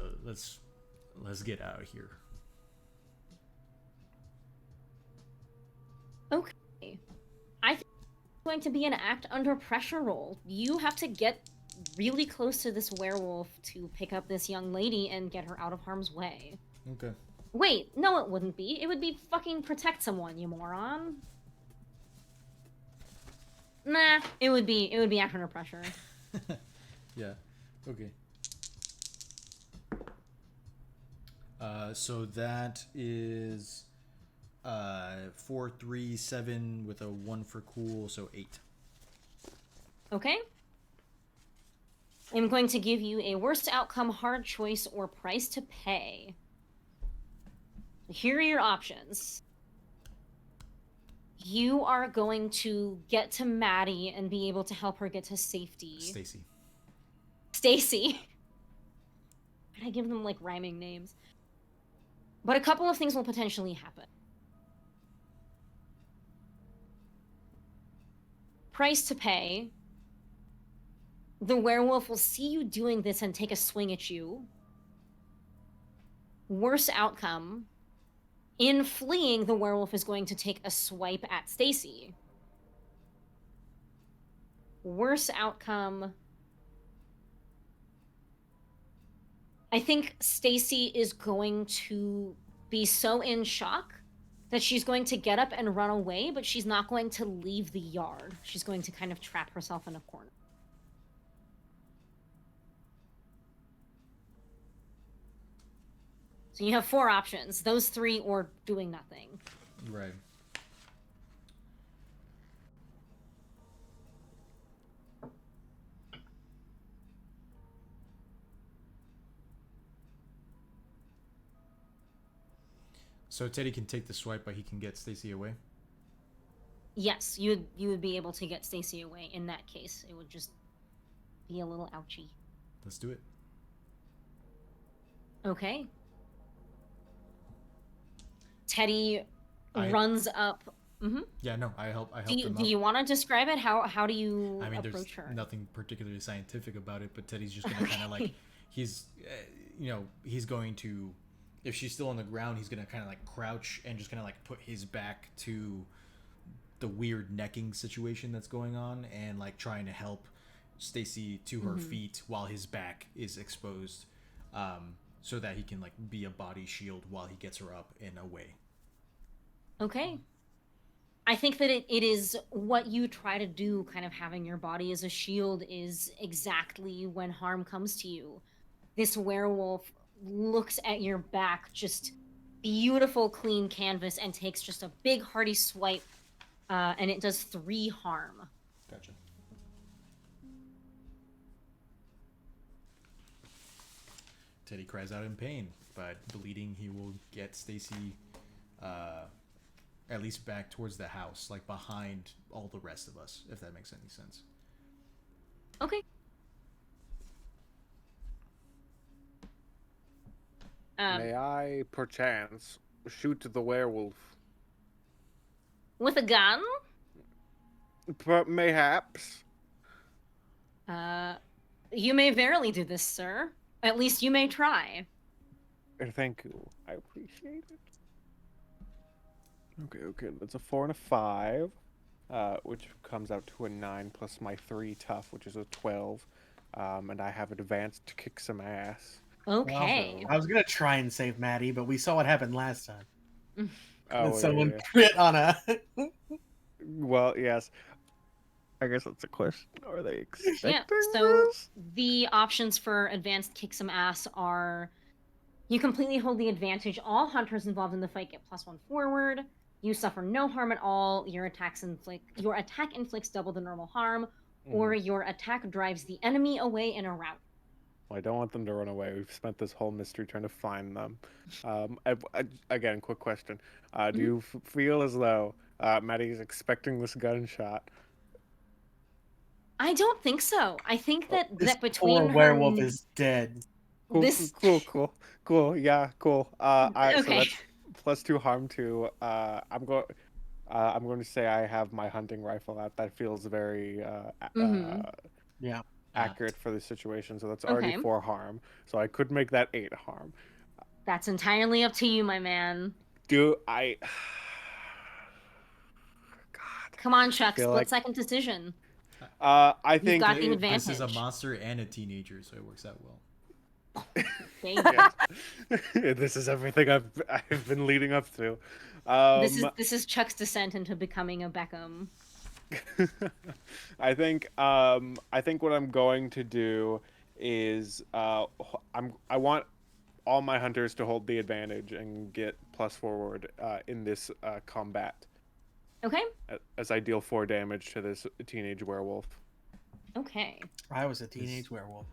get out of here. Okay. I think it's going to be an act under pressure roll. You have to get really close to this werewolf to pick up this young lady and get her out of harm's way. Okay. Wait, no it wouldn't be. It would be fucking protect someone, you moron. Nah, it would be act under pressure. Yeah. Okay. So that is 4, 3, 7 with a 1 for cool, so 8. Okay. I'm going to give you a worst outcome, hard choice, or price to pay. Here are your options. You are going to get to Maddie and be able to help her get to safety. Stacy. I give them like rhyming names. But a couple of things will potentially happen. Price to pay. The werewolf will see you doing this and take a swing at you. Worst outcome. In fleeing, the werewolf is going to take a swipe at Stacy. Worst outcome. I think Stacy is going to be so in shock that she's going to get up and run away, but she's not going to leave the yard. She's going to kind of trap herself in a corner. So you have 4 options. Those 3 or doing nothing. Right. So Teddy can take the swipe, but he can get Stacy away? Yes, you would be able to get Stacy away in that case. It would just be a little ouchy. Let's do it. Okay. Teddy runs up. Mm-hmm. Yeah, no, I help do them you want to describe it? How do you approach her? There's nothing particularly scientific about it, but Teddy's just gonna kind of like he's going to, if she's still on the ground, he's gonna kind of like crouch and just kind of like put his back to the weird necking situation that's going on and like trying to help Stacy to her feet while his back is exposed, so that he can like be a body shield while he gets her up and away. Okay. I think that it is what you try to do, kind of having your body as a shield, is exactly when harm comes to you. This werewolf looks at your back, just beautiful clean canvas, and takes just a big hearty swipe, and it does 3 harm. Gotcha. Teddy cries out in pain, but bleeding, he will get Stacy at least back towards the house, like behind all the rest of us, if that makes any sense. Okay. May I, perchance, shoot the werewolf? With a gun? Mayhaps. You may verily do this, sir. At least you may try. Thank you. I appreciate it. Okay. That's a 4 and a 5, which comes out to a 9 plus my 3 tough, which is a 12. And I have advanced to kick some ass. Okay. Well, I was gonna try and save Maddie, but we saw what happened last time. Oh, someone crit on a. Well, yes. I guess that's a question. Are they expecting Yeah, so this? the options for advanced kick some ass are: you completely hold the advantage. All hunters involved in the fight get +1 forward. You suffer no harm at all. Your attack inflicts double the normal harm, or your attack drives the enemy away in a rout. Well, I don't want them to run away. We've spent this whole mystery trying to find them. Again, quick question. Do you feel as though Maddie's expecting this gunshot? I don't think so. I think that This between poor her... werewolf is dead. Cool. Yeah, cool. Okay. So that's +2 harm to. I'm going to say I have my hunting rifle out. That feels very accurate for the situation. So that's already 4 harm. So I could make that 8 harm. That's entirely up to you, my man. Do I? God. Come on, Chuck. Split-second decision. I think got the advantage. This is a monster and a teenager, so it works out well. This is everything I've been leading up to. This is Chuck's descent into becoming a Beckham. I think what I'm going to do is I want all my hunters to hold the advantage and get +4 forward in this combat. Okay. As I deal 4 damage to this teenage werewolf. Okay. I was a teenage werewolf.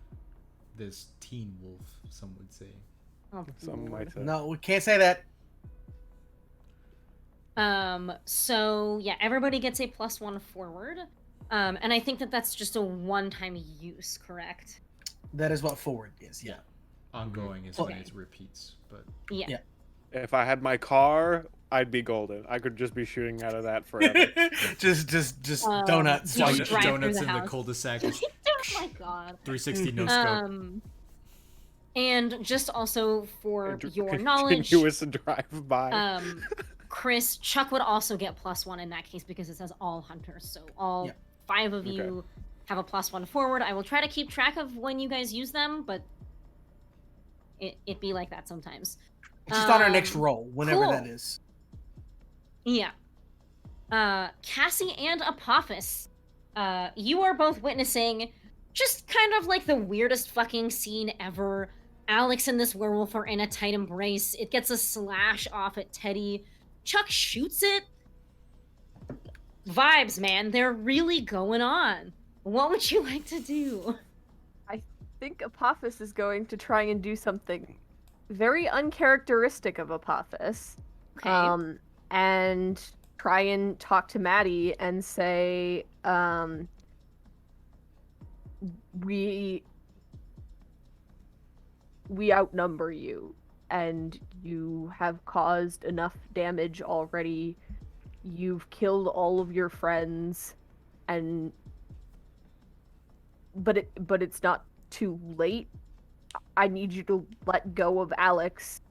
This teen wolf, some would say. Oh, some might say. No, we can't say that. So yeah, everybody gets a +1 forward. And I think that that's just a one-time use, correct? That is what forward is, yeah. Ongoing is when it repeats, but yeah. If I had my car, I'd be golden. I could just be shooting out of that forever. just donuts. Donuts in the cul-de-sac. Oh my god. 360 no scope. And just also for your knowledge, continuous drive-by. Chris, Chuck would also get +1 in that case because it says all hunters. So all 5 of you have a +1 forward. I will try to keep track of when you guys use them, but it be like that sometimes. It's just on our next roll, whenever cool. that is. Yeah. Cassie and Apophis, you are both witnessing just kind of like the weirdest fucking scene ever. Alex and this werewolf are in a tight embrace. It gets a slash off at Teddy. Chuck shoots it. Vibes, man. They're really going on. What would you like to do? I think Apophis is going to try and do something very uncharacteristic of Apophis. Okay. And try and talk to Maddie and say, we outnumber you, and you have caused enough damage already. You've killed all of your friends, and but it's not too late. I need you to let go of Alex,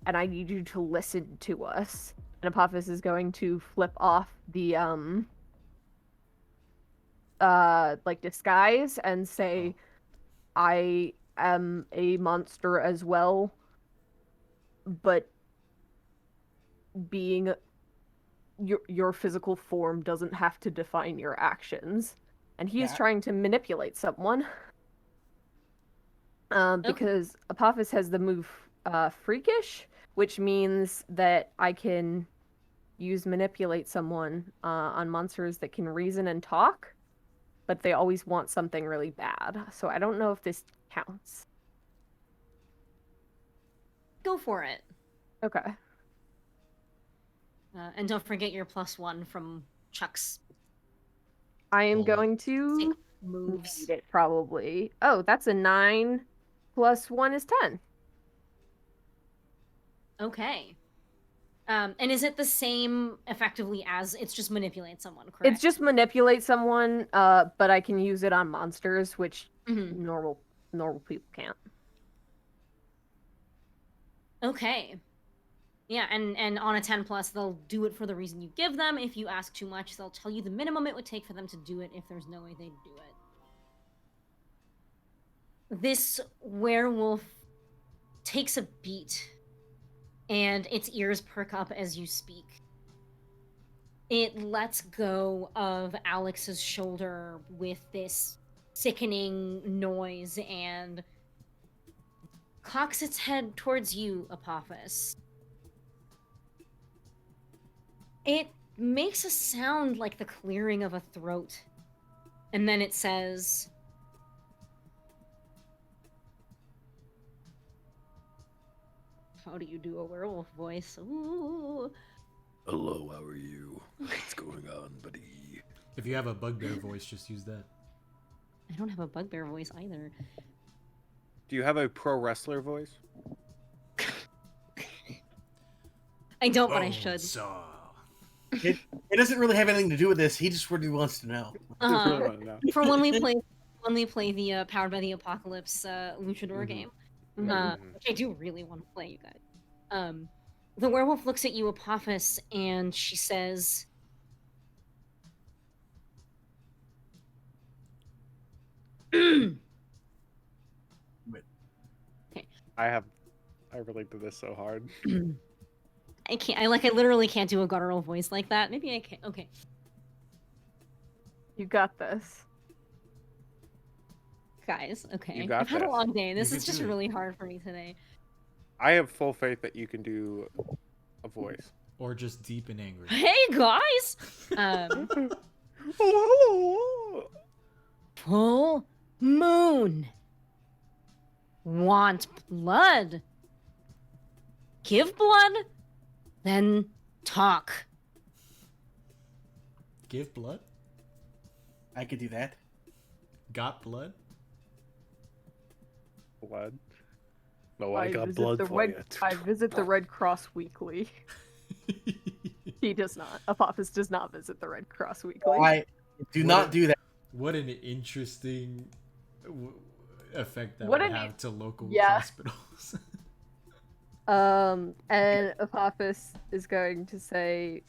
and I need you to listen to us. And Apophis is going to flip off the like disguise and say, I am a monster as well, but being your physical form doesn't have to define your actions. And he is trying to manipulate someone. Because Apophis has the move Freakish, which means that I can use manipulate someone on monsters that can reason and talk, but they always want something really bad. So I don't know if this counts. Go for it. Okay. And don't forget your +1 from Chuck's. I am going to moves need it probably. Oh, that's a 9 + 1 is 10. Okay. And is it the same effectively as it's just manipulate someone, correct? It's just manipulate someone, but I can use it on monsters, which normal people can't. Okay. Yeah, and on a 10+, they'll do it for the reason you give them. If you ask too much, they'll tell you the minimum it would take for them to do it if there's no way they'd do it. This werewolf takes a beat, and its ears perk up as you speak. It lets go of Alex's shoulder with this sickening noise and cocks its head towards you, Apophis. It makes a sound like the clearing of a throat. And then it says, how do you do a werewolf voice? Ooh. Hello, how are you? What's going on, buddy? If you have a bugbear voice, just use that. I don't have a bugbear voice either. Do you have a pro wrestler voice? I don't, but I should. It doesn't really have anything to do with this. He just really wants to know. For when we play the Powered by the Apocalypse luchador game, which I do really want to play, you guys. The werewolf looks at you, Apophis, and she says, Okay. I relate to this so hard. I can't. I literally can't do a guttural voice like that. Maybe I can. Okay. You got this, guys. Okay. I've had a long day. This You is can just do it. really hard for me today. I have full faith that you can do a voice. Or just deep and angry. Hey guys. Full moon. Want blood? Give blood, then talk. Give blood? I could do that. Got blood? Blood? No, I got blood for you. I visit the Red Cross weekly. He does not. Apophis does not visit the Red Cross weekly. I do not do that. What an interesting effect that What would an- have to local yeah. hospitals. And Apophis is going to say,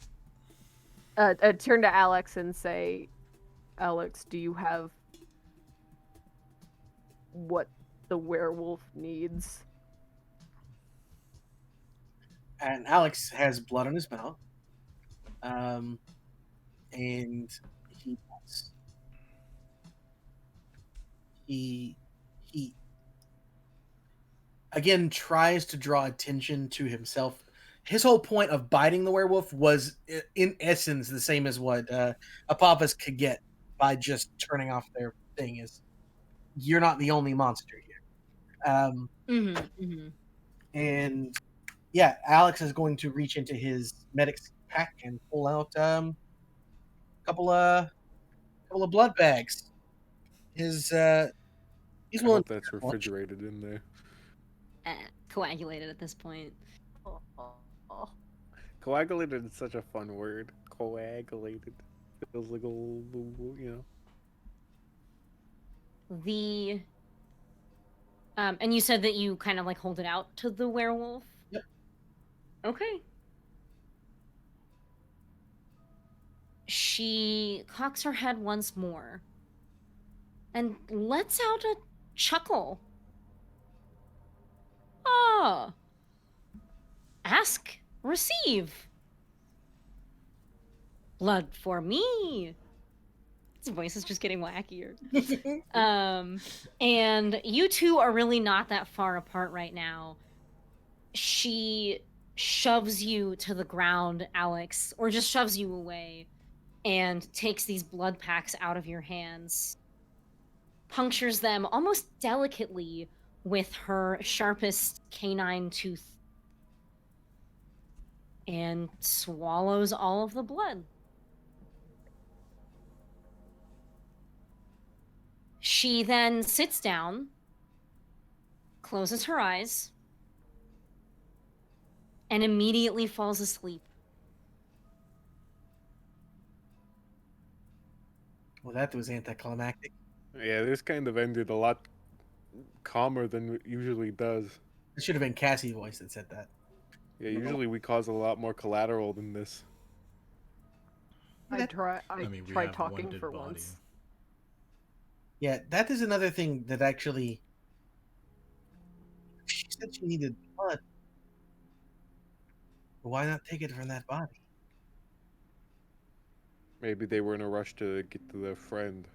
turn to Alex and say, Alex, do you have what the werewolf needs? and Alex has blood on his mouth. And he again tries to draw attention to himself. His whole point of biting the werewolf was, in essence, the same as what Apophis could get by just turning off their thing. Is you're not the only monster here. And yeah, Alex is going to reach into his medic's pack and pull out a couple of blood bags. He's I willing. hope that's refrigerated in there. Coagulated at this point. Coagulated is such a fun word. Coagulated. Feels like a little, you know. And you said that you kind of like hold it out to the werewolf? Yep. Okay. She cocks her head once more and lets out a chuckle. Oh. Ask, receive. Blood for me. His voice is just getting wackier. And you two are really not that far apart right now. She shoves you to the ground, Alex, or just shoves you away, and takes these blood packs out of your hands, punctures them almost delicately with her sharpest canine tooth, and swallows all of the blood. She then sits down, closes her eyes, and immediately falls asleep. Well, that was anticlimactic. Yeah, this kind of ended a lot calmer than it usually does. It should have been Cassie's voice that said that. Yeah, usually we cause a lot more collateral than this. I tried talking for body. once. Yeah, that is another thing that actually... She said she needed blood. Why not take it from that body? Maybe they were in a rush to get to their friend.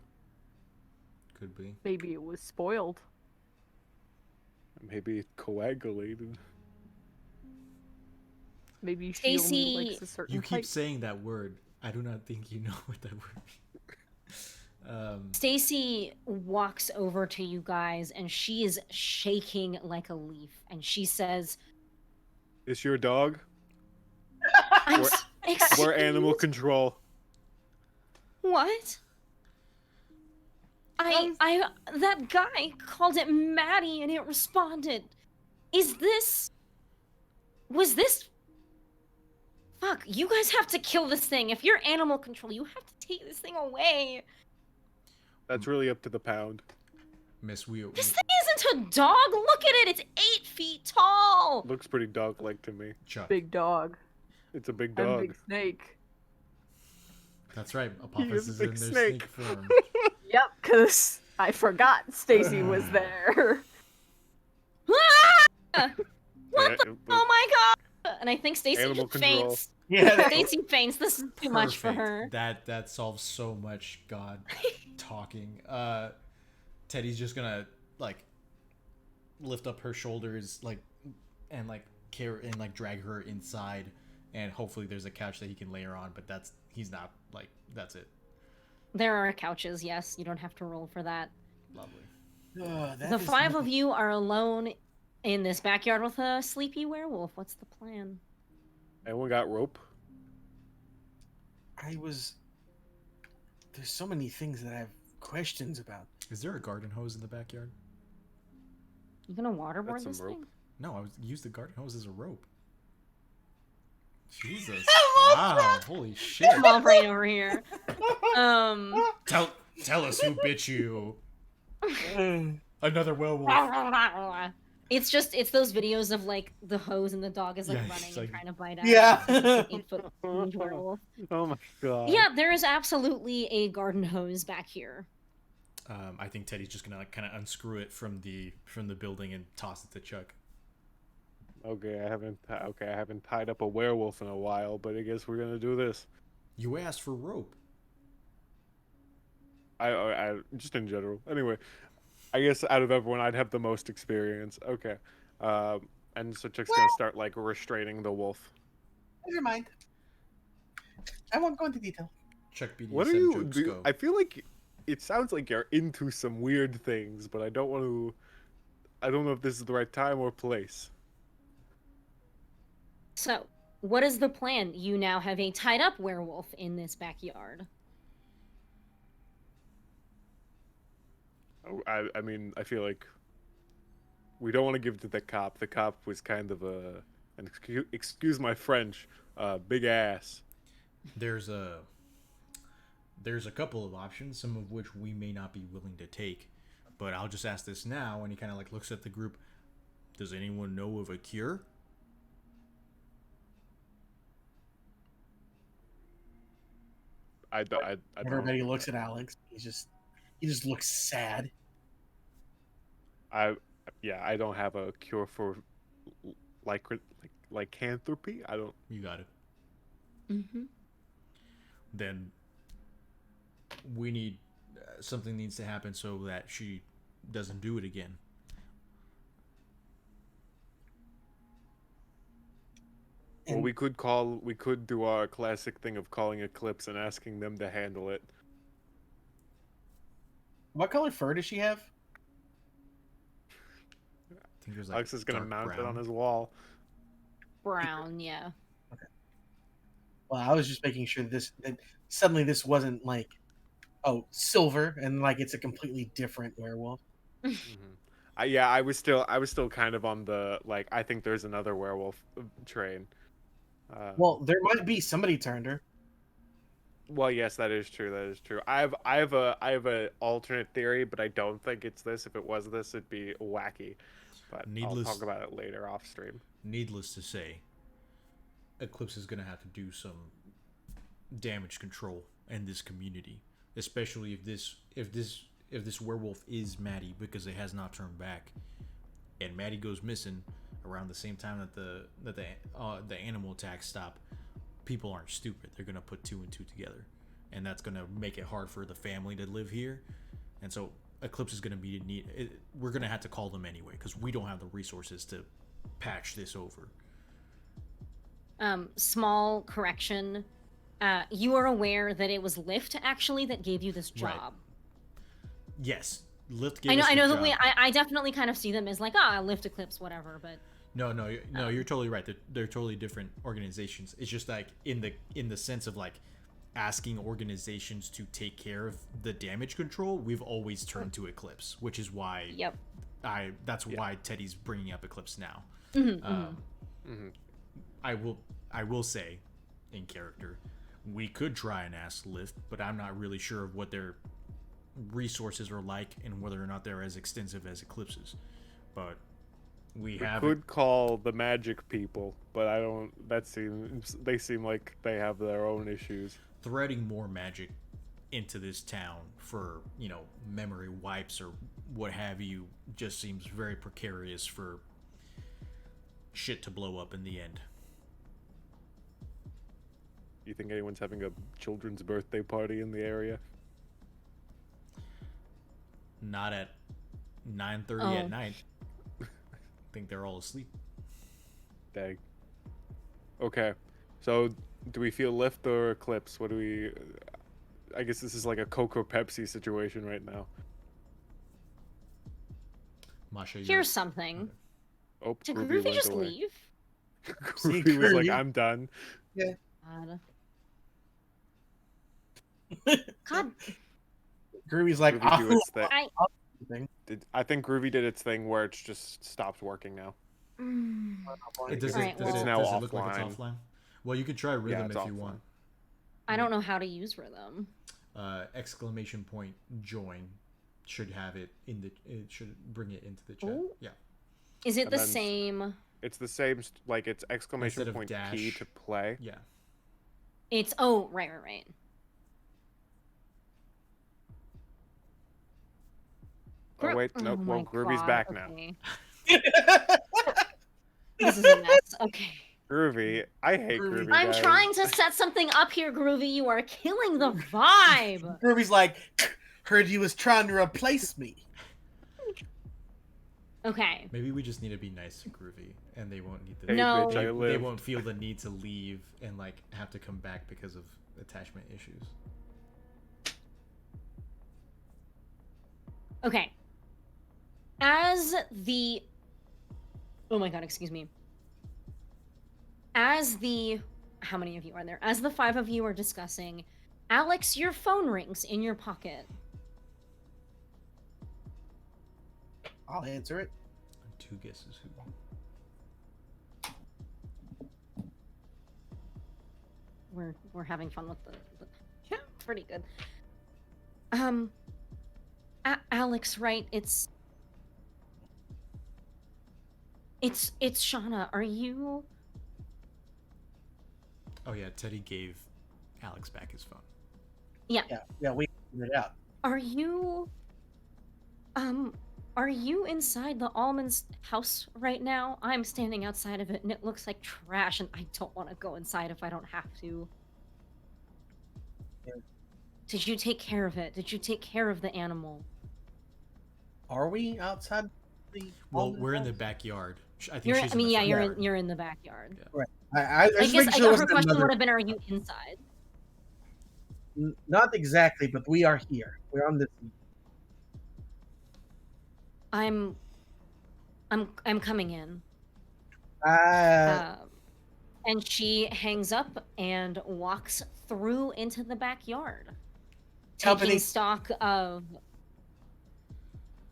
Could be. Maybe it was spoiled. Maybe it coagulated. Maybe she Stacy, only likes a certain You keep type. saying that word. I do not think you know what that word means. Stacy walks over to you guys, and she is shaking like a leaf, and she says, Is your dog? Excuse We're animal control. What? That guy called it Maddie and it responded. Was this? Fuck, you guys have to kill this thing. If you're animal control, you have to take this thing away. That's really up to the pound. Miss, This thing isn't a dog. Look at it. It's 8 feet tall. Looks pretty dog-like to me. Chuck. Big dog. It's a big And dog. big snake. That's right. Apophis is in their snake form. Yep, because I forgot Stacy was there. What the? Oh my god! And I think Stacy Animal just control. faints. Yeah. Stacy faints. This is too much for her. That solves so much god talking. Teddy's just gonna like lift up her shoulders and drag her inside, and hopefully there's a couch that he can lay her on, but that's it. There are couches, yes. You don't have to roll for that. Lovely. The 5 of you are alone in this backyard with a sleepy werewolf. What's the plan? Anyone got rope? There's so many things that I have questions about. Is there a garden hose in the backyard? You gonna waterboard That's some this rope. thing? No, I would use the garden hose as a rope. Jesus. Wow, holy shit. Small brain over here. Tell us who bit you. Another werewolf. It's those videos of like the hose and the dog is like Yeah, running it's and like- trying to bite out. Yeah. 8-foot werewolf. Oh my god. Yeah, there is absolutely a garden hose back here. I think Teddy's just gonna kind of unscrew it from the building and toss it to Chuck. Okay, I haven't tied up a werewolf in a while, but I guess we're gonna do this. You asked for rope. I just in general. Anyway, I guess out of everyone, I'd have the most experience. Okay, and so Chick's gonna start like restraining the wolf. Never mind. I won't go into detail. Check BDSM What are you? jokes go. I feel like it sounds like you're into some weird things, but I don't want to. I don't know if this is the right time or place. So, what is the plan? You now have a tied up werewolf in this backyard. I mean, I feel like we don't want to give it to the cop. The cop was kind of an excuse my French, big ass. There's a couple of options, some of which we may not be willing to take, but I'll just ask this now. And he kind of like looks at the group. Does anyone know of a cure? I don't. Everybody looks at Alex. He just looks sad. I don't have a cure for lycanthropy. I don't. You got it. Mm-hmm. Then we need something needs to happen so that she doesn't do it again. Well, we could do our classic thing of calling Eclipse and asking them to handle it. What color fur does she have? I think there's like Alex is gonna dark mount brown. it on his wall. Brown, yeah. Well, I was just making sure that suddenly this wasn't like, oh, silver, and like it's a completely different werewolf. Mm-hmm. Yeah, I was still kind of on the like. I think there's another werewolf train. Well, there might be. Somebody turned her. Well, yes, that is true. That is true. I have a alternate theory, but I don't think it's this. If it was this, it'd be wacky. But I'll talk about it later off stream. Needless to say, Eclipse is gonna have to do some damage control in this community, especially if this werewolf is Maddie, because it has not turned back, and Maddie goes missing around the same time that the animal attacks stop. People aren't stupid. They're gonna put 2 and 2 together, and that's gonna make it hard for the family to live here. And so Eclipse is gonna we're gonna have to call them anyway, because we don't have the resources to patch this over. Small correction. You are aware that it was Lyft actually that gave you this job. Right. Yes, Lyft gave I know the that job. I definitely kind of see them as like, Lyft, Eclipse, whatever, but No, you're totally right. They're totally different organizations. It's just like in the sense of like asking organizations to take care of the damage control, we've always turned to Eclipse, which is why why Teddy's bringing up Eclipse now. I will say, in character, we could try and ask Lyft, but I'm not really sure of what their resources are like and whether or not they're as extensive as Eclipse's. But we could call the magic people, but I don't. They seem like they have their own issues. Threading more magic into this town for memory wipes or what have you just seems very precarious for shit to blow up in the end. You think anyone's having a children's birthday party in the area? Not at 9:30 at night. I think they're all asleep. Dang. Okay, so do we feel Lyft or Eclipse? What do we? I guess this is like a Coke or Pepsi situation right now. Masha, here's something. Oh, Did Groovy Groovy went just away. leave? Groovy was like, "I'm done." Yeah. God. Groovy's like, Groovy do its thing. I I think Groovy did its thing where it's just stopped working now. Does it look like it's offline? Well, you could try rhythm if you want. I don't know how to use rhythm. Exclamation point join should have it in the. It should bring it into the chat. Ooh. Yeah. Is it the same? It's the same. Like it's exclamation point dash, P to play. Yeah. It's right. Oh wait, nope. Well, Groovy's back now. This is a mess. Okay. Groovy. I hate Groovy. I'm guys. trying to set something up here, Groovy. You are killing the vibe. Groovy's like, heard you was trying to replace me. Okay. Maybe we just need to be nice to Groovy, and they won't need Hey, No. bitch, I they live. won't feel the need to leave and like have to come back because of attachment issues. Okay. As the... Oh my god, excuse me. As the... How many of you are there? As the 5 of you are discussing, Alex, your phone rings in your pocket. I'll answer it. 2 guesses who. We're having fun with the yeah, pretty good. Alex, right? It's Shauna. Are you? Oh yeah, Teddy gave Alex back his phone. Yeah. Yeah, we figured it out. Are you inside the Almond's house right now? I'm standing outside of it and it looks like trash and I don't want to go inside if I don't have to. Yeah. Did you take care of it? Did you take care of the animal? Are we outside the? Well, Almond we're in house? the backyard. I think she's I mean, in the yeah, front. you're in the backyard. Yeah. Right. I I just guess making sure it her wasn't question another- would have been, are you inside? Not exactly, but we are here. We're on this. I'm coming in. Uh, And she hangs up and walks through into the backyard, Company.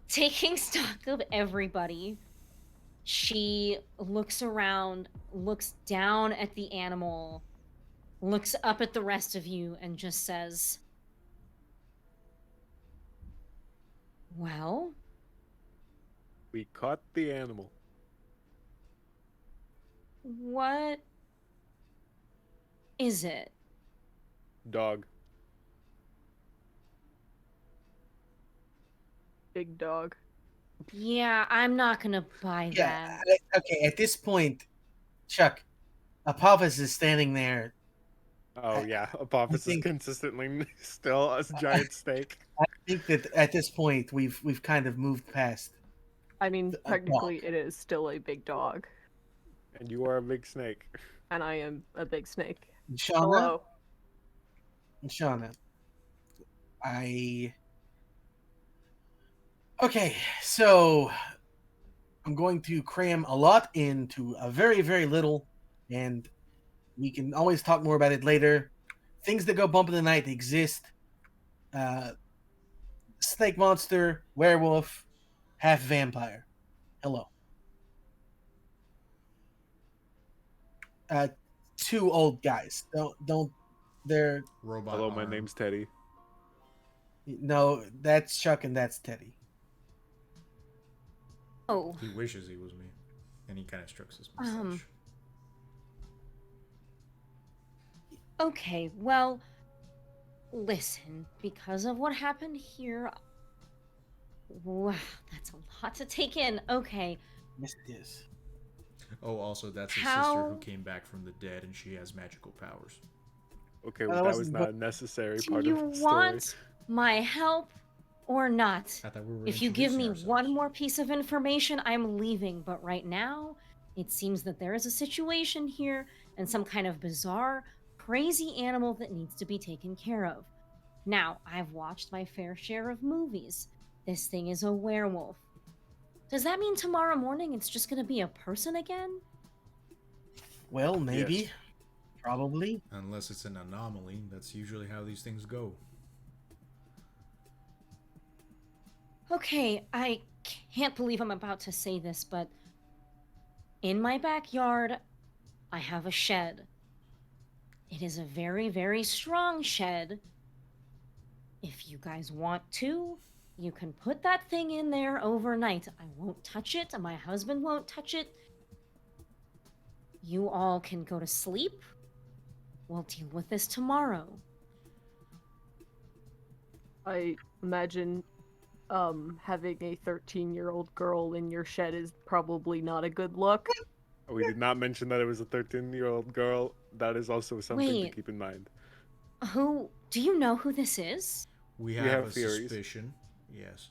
taking stock of everybody. She looks around, looks down at the animal, looks up at the rest of you, and just says, "Well, We caught the animal. what is it?" Dog. Big dog. Yeah, I'm not gonna buy yeah. that. Okay. At this point, Chuck, Apophis is standing there. Oh yeah, Apophis is think- consistently still a giant snake. I think that at this point we've kind of moved past. I mean, A technically, dog. it is still a big dog, And you are a big snake. and I am a big snake. Shauna, Hello. Shauna, Okay, so I'm going to cram a lot into a very, very little, and we can always talk more about it later. Things that go bump in the night exist. Snake monster, werewolf, half vampire. Hello. 2 old guys. Don't. They're Robot. Hello, my arm. name's Teddy. no. That's Chuck and that's Teddy. Oh, He wishes he was me, and he kind of strokes his mustache. okay, well, listen, because of what happened here, wow, that's a lot to take in. Okay, Yes, it is. Oh, also that's his sister How- who came back from the dead, and she has magical powers. Okay, Well, well, that that was wasn't not what- a necessary do part you of the story. want my help or not? I thought we were If you give me introducing one ourselves. more piece of information, I'm leaving. But right now, it seems that there is a situation here and some kind of bizarre, crazy animal that needs to be taken care of. Now, I've watched my fair share of movies. This thing is a werewolf. Does that mean tomorrow morning it's just gonna be a person again? Well, maybe. Yes. Probably. Unless it's an anomaly, that's usually how these things go. Okay, I can't believe I'm about to say this, but in my backyard, I have a shed. It is a very, very strong shed. If you guys want to, you can put that thing in there overnight. I won't touch it, and my husband won't touch it. You all can go to sleep. We'll deal with this tomorrow. I imagine having a 13-year-old girl in your shed is probably not a good look. We did not mention that it was a 13-year-old girl. That is also something to keep in mind. Do you know who this is? We have a theories. suspicion, yes.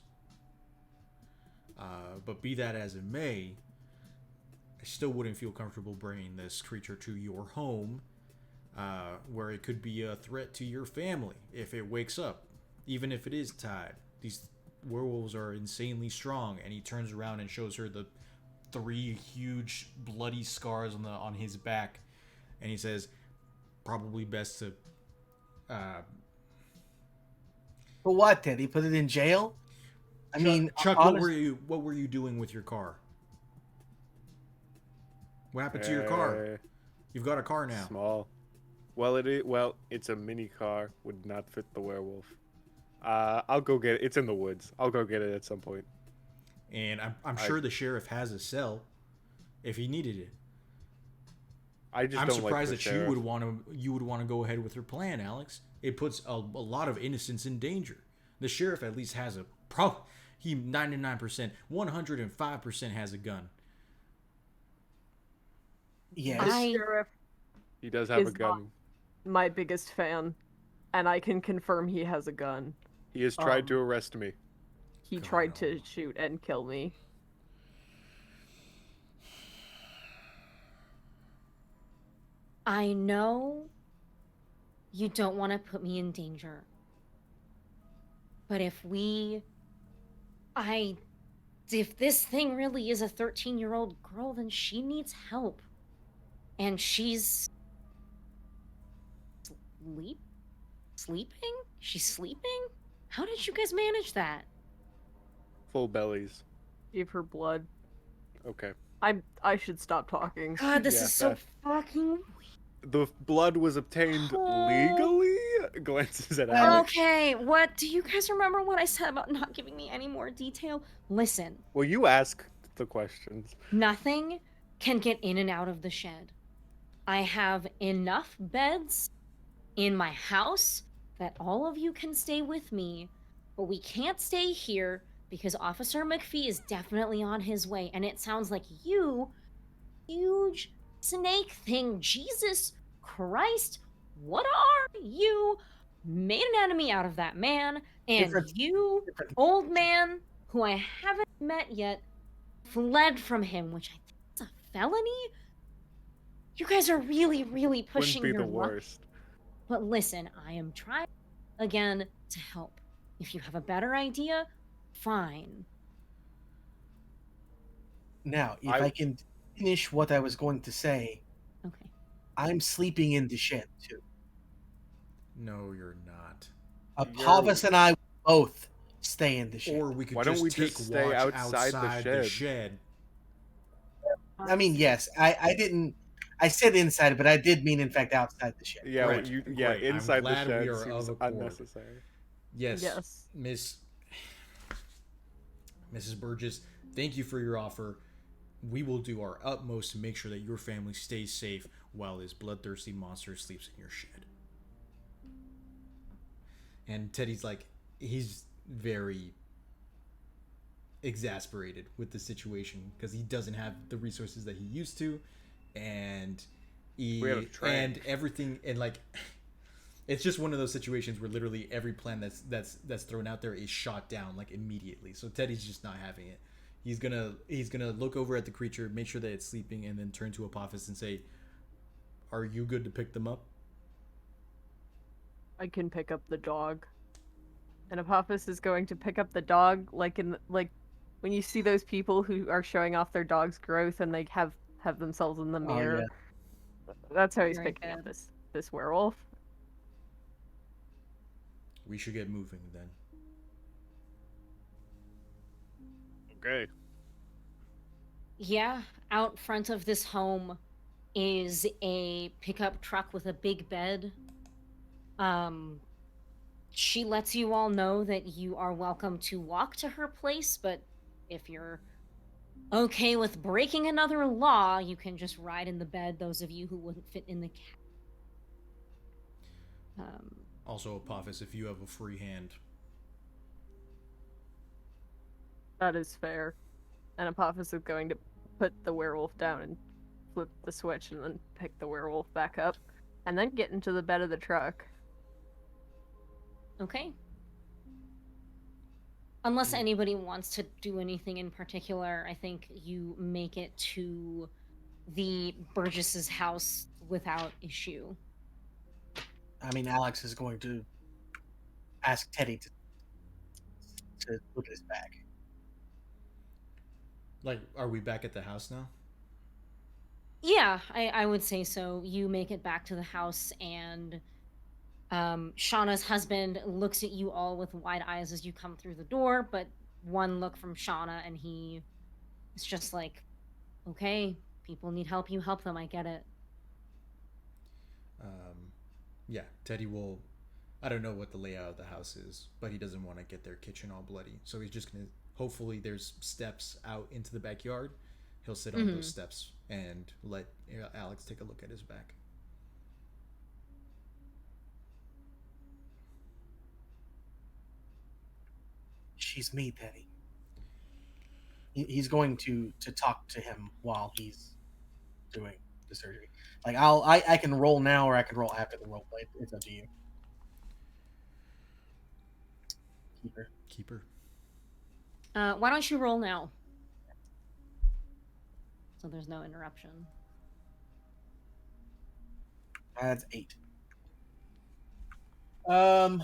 But be that as it may, I still wouldn't feel comfortable bringing this creature to your home, where it could be a threat to your family if it wakes up, even if it is tied. These werewolves are insanely strong, and he turns around and shows her the 3 huge bloody scars on his back, and he says, probably best to For what, Teddy? Put it in jail? I mean, Chuck, honestly, what were you doing with your car? What happened to your car? You've got a car now. Small. Well, it's a mini car. Would not fit the werewolf. I'll go get it. It's in the woods. I'll go get it at some point. And I'm sure the sheriff has a cell if he needed it. I'm surprised that you would want to go ahead with your plan, Alex. It puts a lot of innocents in danger. The sheriff at least has he 99%, 105% has a gun. yes. The sheriff He does have a is gun. my biggest fan, and I can confirm he has a gun. He has tried to arrest me. He tried to shoot and kill me. I know you don't want to put me in danger. But if this thing really is a 13-year-old girl, then she needs help. And she's sleeping? She's sleeping? How did you guys manage that? Full bellies. Give her blood. Okay. I should stop talking. God, this is so fucking The blood was obtained legally? Glances at Alex. Okay, what do you guys remember what I said about not giving me any more detail? Listen. Well, you asked the questions. Nothing can get in and out of the shed. I have enough beds in my house that all of you can stay with me, but we can't stay here because Officer McPhee is definitely on his way, and it sounds like you, huge snake thing, Jesus Christ, what are you? Made an enemy out of that man, and you, old man, who I haven't met yet, fled from him, which I think is a felony? You guys are really, really pushing Wouldn't be your the luck. worst. But listen, I am trying again to help. If you have a better idea, fine. Now, if I can finish what I was going to say. Okay. I'm sleeping in the shed, too. No, you're not. Apavis and I both stay in the shed. Or we could Why just don't we take just stay watch outside the shed? I mean, yes, I didn't. I said inside, but I did mean, in fact, outside the shed. Yeah, Right. Great. Inside the shed we are seems of accord. unnecessary. Yes, Yes. Mrs. Burgess, thank you for your offer. We will do our utmost to make sure that your family stays safe while this bloodthirsty monster sleeps in your shed. And Teddy's like, he's very exasperated with the situation because he doesn't have the resources that he used to, and everything, and like, it's just one of those situations where literally every plan that's thrown out there is shot down like immediately. So Teddy's just not having it. He's gonna look over at the creature, make sure that it's sleeping, and then turn to Apophis and say, "Are you good to pick them up?" I can pick up the dog. And Apophis is going to pick up the dog like when you see those people who are showing off their dog's growth and they have themselves in the mirror. Yeah. That's how he's picking up this werewolf. We should get moving then. Okay. Yeah, out front of this home is a pickup truck with a big bed. She lets you all know that you are welcome to walk to her place, but if you're okay with breaking another law, you can just ride in the bed, those of you who wouldn't fit in the cab. Also, Apophis, if you have a free hand. That is fair. And Apophis is going to put the werewolf down and flip the switch and then pick the werewolf back up, and then get into the bed of the truck. Okay. Unless anybody wants to do anything in particular, I think you make it to the Burgess's house without issue. I mean, Alex is going to ask Teddy to look at his bag. Like, are we back at the house now? Yeah, I would say so. You make it back to the house, and Shauna's husband looks at you all with wide eyes as you come through the door, but one look from Shauna, and he is just like, okay, people need help, you help them, I get it. Yeah, Teddy will... I don't know what the layout of the house is, but he doesn't want to get their kitchen all bloody. So he's just going to... Hopefully there's steps out into the backyard. He'll sit on those steps and let Alex take a look at his back. She's me, Teddy. He's going to talk to him while he's doing the surgery. Like, I can roll now, or I can roll after the role play. It's up to you. Keeper. Why don't you roll now? So there's no interruption. That's 8. Hang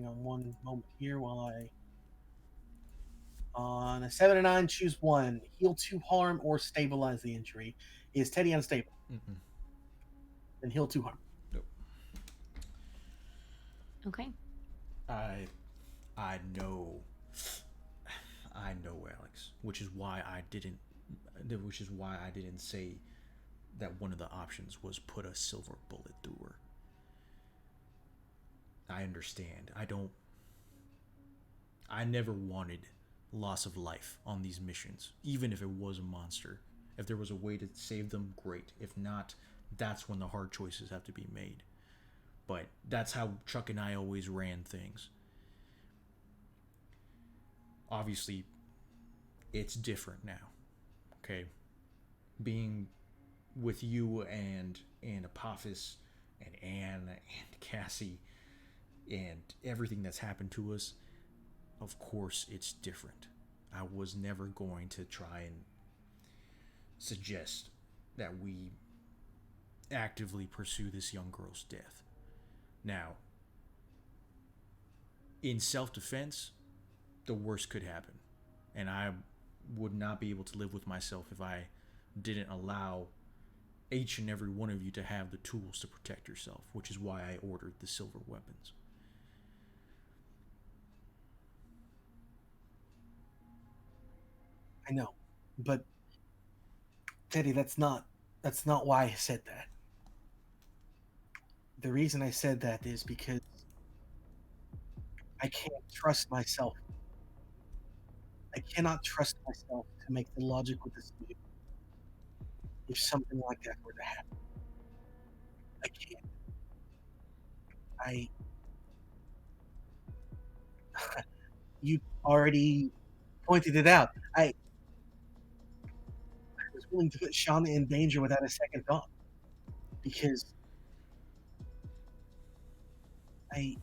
on one moment here while I... On a 7 and 9, choose 1. Heal 2 harm or stabilize the injury. Is Teddy unstable? Mm-mm. Then heal 2 harm. Nope. Okay. I know, Alex, which is why I didn't say that one of the options was put a silver bullet through her. I understand. I never wanted loss of life on these missions, even if it was a monster. If there was a way to save them, great. If not, that's when the hard choices have to be made. But that's how Chuck and I always ran things. Obviously, it's different now. Okay? Being with you and Apophis and Anne and Cassie and everything that's happened to us, of course it's different. I was never going to try and suggest that we actively pursue this young girl's death. Now, in self-defense, the worst could happen. And I would not be able to live with myself if I didn't allow each and every one of you to have the tools to protect yourself, which is why I ordered the silver weapons. I know, but Teddy, that's not why I said that. The reason I said that is because I can't trust myself. I cannot trust myself to make the logical decision if something like that were to happen. I can't. You already pointed it out. I was willing to put Shauna in danger without a second thought because I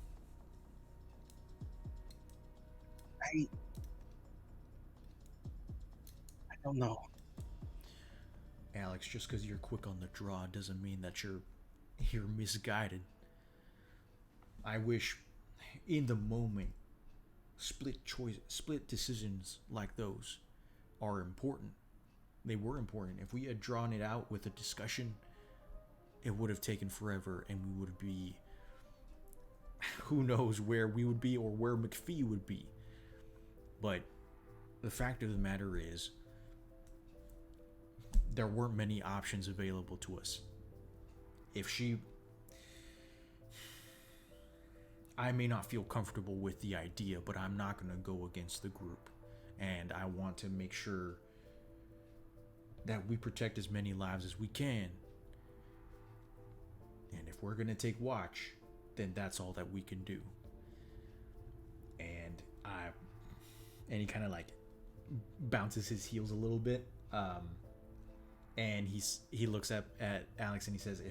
don't know. Alex, just because you're quick on the draw doesn't mean that you're misguided. I wish in the moment split decisions like those are important. They were important. If we had drawn it out with a discussion, it would have taken forever and we would be, who knows where we would be or where McPhee would be. But the fact of the matter is, there weren't many options available to us. I may not feel comfortable with the idea, but I'm not going to go against the group. And I want to make sure that we protect as many lives as we can. And if we're going to take watch, then that's all that we can do. And he kind of like bounces his heels a little bit, and he looks up at Alex and he says,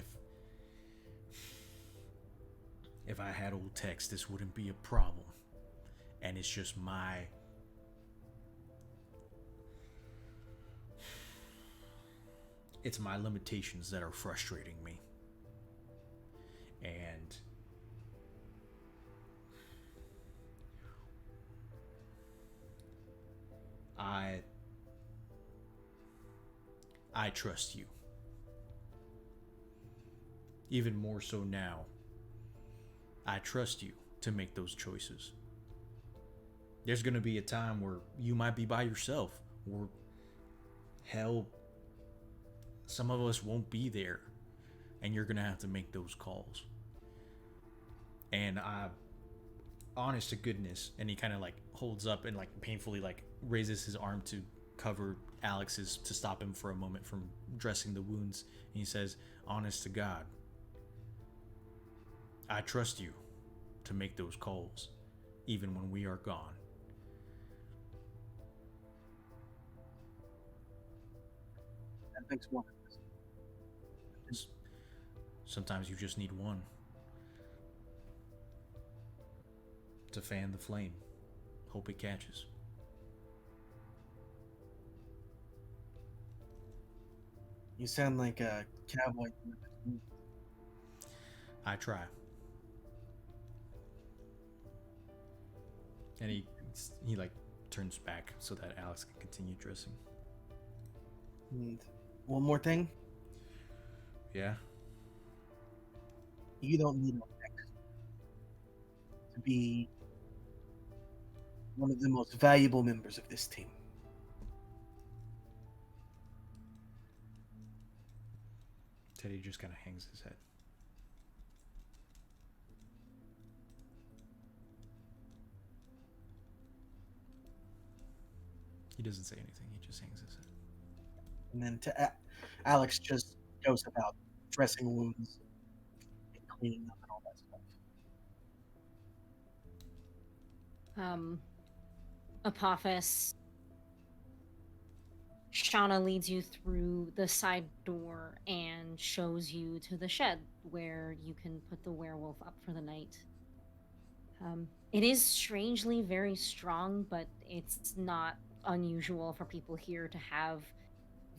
if I had old text, this wouldn't be a problem, and it's just it's my limitations that are frustrating me. And I trust you. Even more so now. I trust you to make those choices. There's going to be a time where you might be by yourself, or hell, some of us won't be there, and you're going to have to make those calls. And honest to goodness, and he kind of like holds up and like painfully like raises his arm to cover Alex's, to stop him for a moment from dressing the wounds, and he says, honest to God, I trust you to make those calls even when we are gone. That makes one. Sometimes you just need one to fan the flame. Hope it catches. You sound like a cowboy. I try. And he like turns back so that Alex can continue dressing. And one more thing. Yeah. You don't need an ex to be one of the most valuable members of this team. Teddy just kind of hangs his head. He doesn't say anything. He just hangs his head. And then Alex just goes about dressing wounds and cleaning up and all that stuff. Apophis, Shauna leads you through the side door and shows you to the shed where you can put the werewolf up for the night. It is strangely very strong, but it's not unusual for people here to have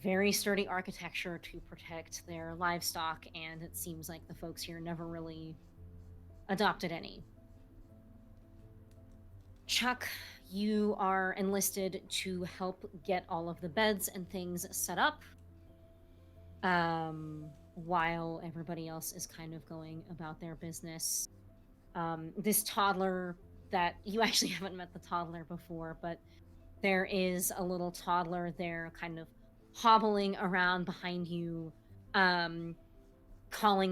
very sturdy architecture to protect their livestock, and it seems like the folks here never really adopted any. Chuck, you are enlisted to help get all of the beds and things set up, while everybody else is kind of going about their business. This toddler that you actually haven't met the toddler before, but there is a little toddler there kind of hobbling around behind you, calling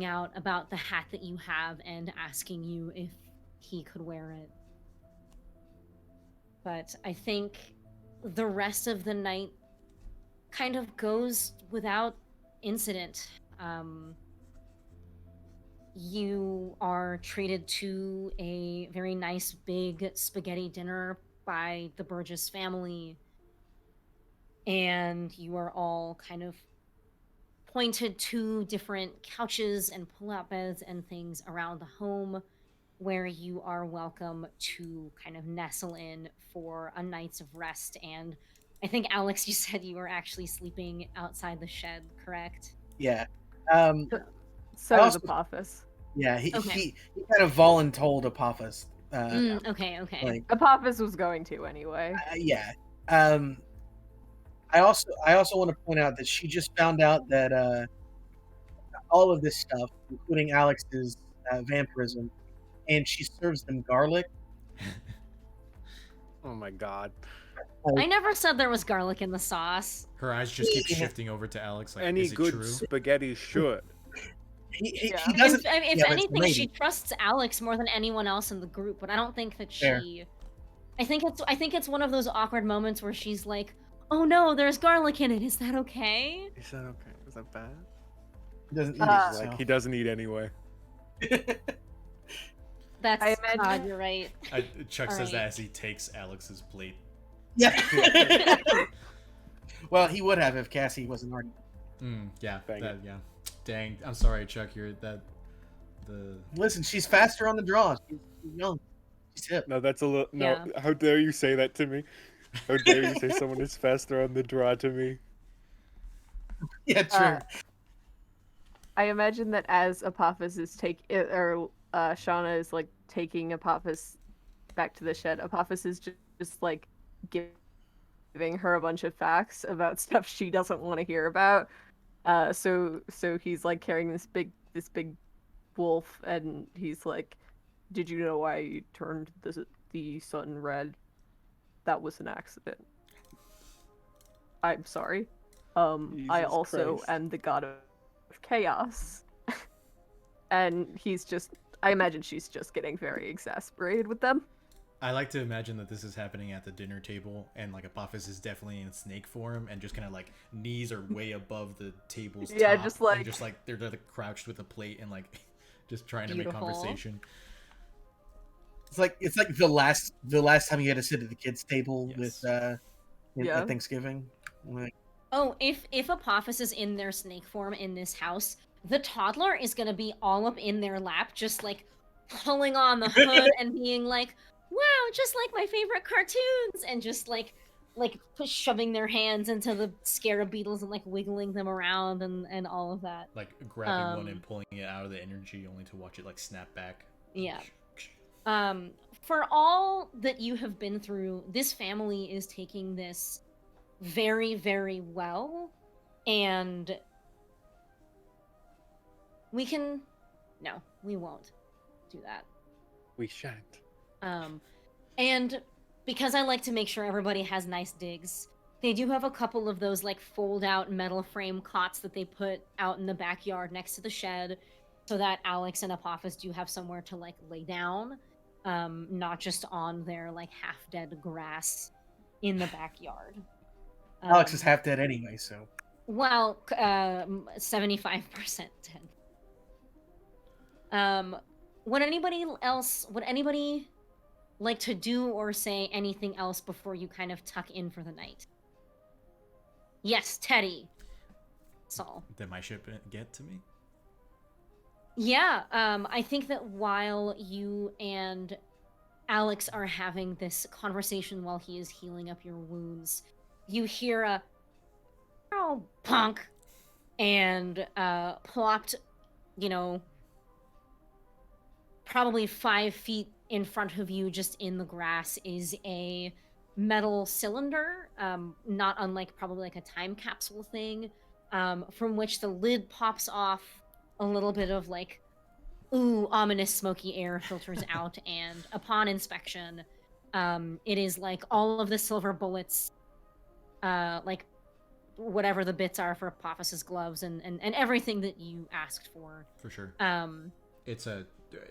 out about the hat that you have and asking you if he could wear it. But I think the rest of the night kind of goes without incident. You are treated to a very nice big spaghetti dinner by the Burgess family, and you are all kind of pointed to different couches and pull-out beds and things around the home where you are welcome to kind of nestle in for a night's of rest. And I think, Alex, you said you were actually sleeping outside the shed, correct? Yeah. So I does also- Apophis. Yeah, he Okay. he kind of voluntold Apophis. Okay. Like, Apophis was going to anyway. yeah. I also want to point out that she just found out that all of this stuff, including Alex's vampirism, and she serves them garlic. Oh my god. I never said there was garlic in the sauce. Her eyes just keep shifting over to Alex. Like, Any is it good true? spaghetti should. He Yeah. doesn't. If yeah, but it's anything, lady. she trusts Alex more than anyone else in the group, but I don't think that Fair. she... I think it's one of those awkward moments where she's like, oh no, there's garlic in it, is that okay? Is that okay? Is that bad? He doesn't eat Uh, it, so. Like, he doesn't eat anyway. That's... I imagine- God, you're right. Chuck All says that right. as he takes Alex's plate. Yeah. Well, he would have if Cassie wasn't already. Yeah. Dang it. Yeah. Dang. I'm sorry, Chuck. Listen, she's faster on the draw. She's young. She's hip. No, that's a little. No, Yeah. how dare you say that to me? How dare you say someone is faster on the draw to me? Yeah, true. I imagine that as Apophis is Shauna is like taking Apophis back to the shed, Apophis is just like giving her a bunch of facts about stuff she doesn't want to hear about. So he's like carrying this big wolf, and he's like, "Did you know why you turned the sun red? That was an accident. I'm sorry. I Jesus also Christ. am the god of chaos." And I imagine she's just getting very exasperated with them. I like to imagine that this is happening at the dinner table, and like Apophis is definitely in snake form, and just kind of like knees are way above the table's Yeah, top, just like- and just like they're like crouched with a plate and like just trying to Beautiful. make conversation. It's like the last time you had to sit at the kids' table Yes. with Yeah. at Thanksgiving. Like, Oh, if Apophis is in their snake form in this house, the toddler is gonna be all up in their lap, just like pulling on the hood and being like, "Wow, just like my favorite cartoons," and just like shoving their hands into the scarab beetles and like wiggling them around and all of that. Like grabbing one and pulling it out of the energy, only to watch it like snap back. Yeah. For all that you have been through, this family is taking this very, very well, and we won't do that. We shan't. And because I like to make sure everybody has nice digs, they do have a couple of those like fold out metal frame cots that they put out in the backyard next to the shed, so that Alex and Apophis do have somewhere to like lay down, not just on their like half dead grass in the backyard. Alex is half dead anyway, so. Well, 75% dead. Would anybody like to do or say anything else before you kind of tuck in for the night? Yes, Teddy. Saul. Did my ship get to me? Yeah, I think that while you and Alex are having this conversation while he is healing up your wounds, you hear a "oh, punk," and plopped, probably 5 feet in front of you, just in the grass, is a metal cylinder, not unlike probably like a time capsule thing, from which the lid pops off. A little bit of like, ominous smoky air filters out, and upon inspection, it is like all of the silver bullets, like whatever the bits are for Apophis's gloves and everything that you asked for. For sure. It's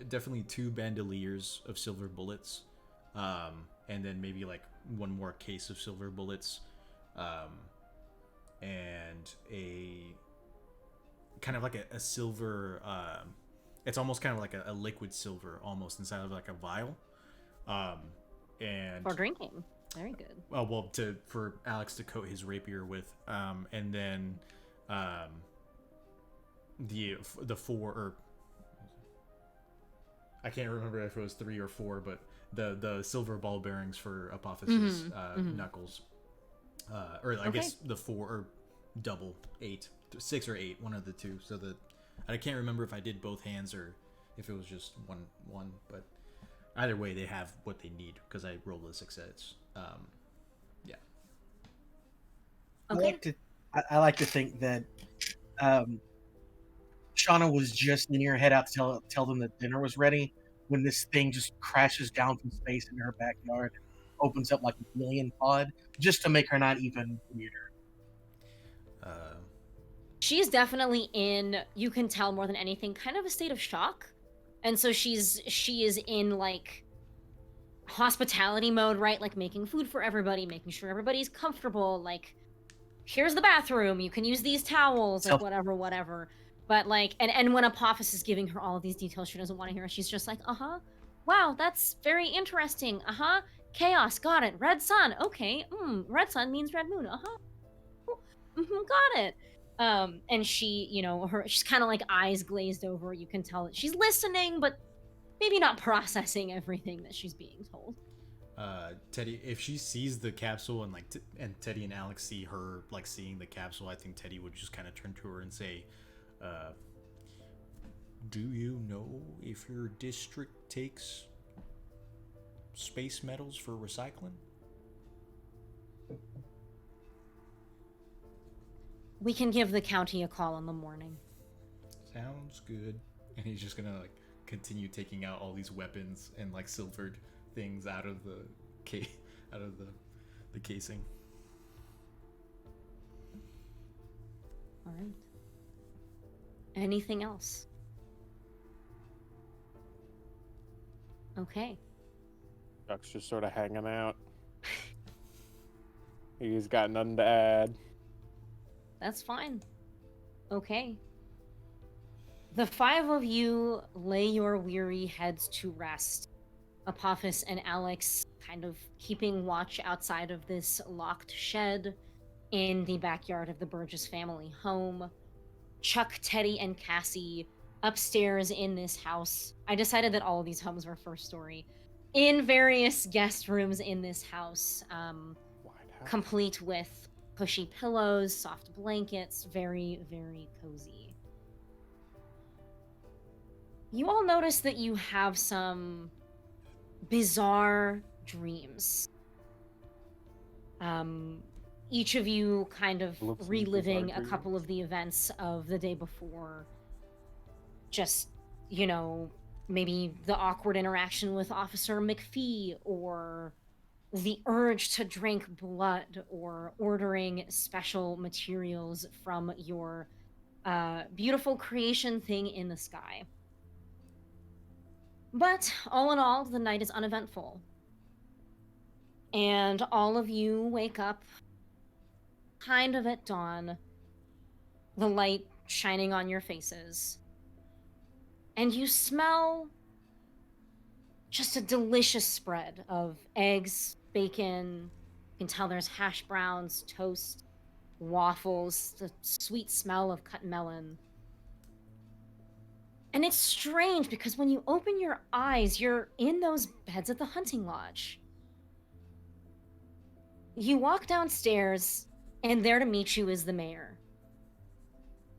definitely 2 bandoliers of silver bullets, and then maybe like 1 more case of silver bullets, and a kind of like a silver, it's almost kind of like a liquid silver almost inside of like a vial, and For drinking. Very good. well, for Alex to coat his rapier with, and then the 4, or I can't remember if it was 3 or 4, but the silver ball bearings for Apophis's knuckles, or I guess the 4 or double 8, 6 or 8, one of the two. So that I can't remember if I did both hands or if it was just one, but either way they have what they need because I rolled a success. Yeah. Okay. I like to think that Shauna was just leaning her head out to tell them that dinner was ready when this thing just crashes down from space into her backyard and opens up like a alien pod, just to make her not even weirder. She's definitely in, you can tell more than anything, kind of a state of shock. And so she is in like hospitality mode, right? Like making food for everybody, making sure everybody's comfortable, like here's the bathroom, you can use these towels, like whatever. But like, and when Apophis is giving her all of these details she doesn't want to hear, she's just like, wow, that's very interesting. Chaos, got it. Red sun, okay. Red sun means red moon. Got it. And she, you know, she's kind of like eyes glazed over. You can tell that she's listening, but maybe not processing everything that she's being told. Teddy, if she sees the capsule and and Teddy and Alex see her like seeing the capsule, I think Teddy would just kind of turn to her and say, "Do you know if your district takes space metals for recycling?" We can give the county a call in the morning. Sounds good. And he's just gonna like continue taking out all these weapons and like silvered things out of the casing. All right. Anything else? Okay. Chuck's just sort of hanging out. He's got nothing to add. That's fine. Okay. The 5 of you lay your weary heads to rest. Apophis and Alex kind of keeping watch outside of this locked shed in the backyard of the Burgess family home. Chuck, Teddy, and Cassie upstairs in this house. I decided that all of these homes were first story. In various guest rooms in this house, complete with cushy pillows, soft blankets, very, very cozy. You all notice that you have some bizarre dreams. Each of you kind of reliving a couple of the events of the day before. Just, you know, maybe the awkward interaction with Officer McPhee, or the urge to drink blood, or ordering special materials from your beautiful creation thing in the sky. But all in all, the night is uneventful. And all of you wake up kind of at dawn, the light shining on your faces. And you smell just a delicious spread of eggs, bacon. You can tell there's hash browns, toast, waffles, the sweet smell of cut melon. And it's strange because when you open your eyes, you're in those beds at the hunting lodge. You walk downstairs, and there to meet you is the mayor.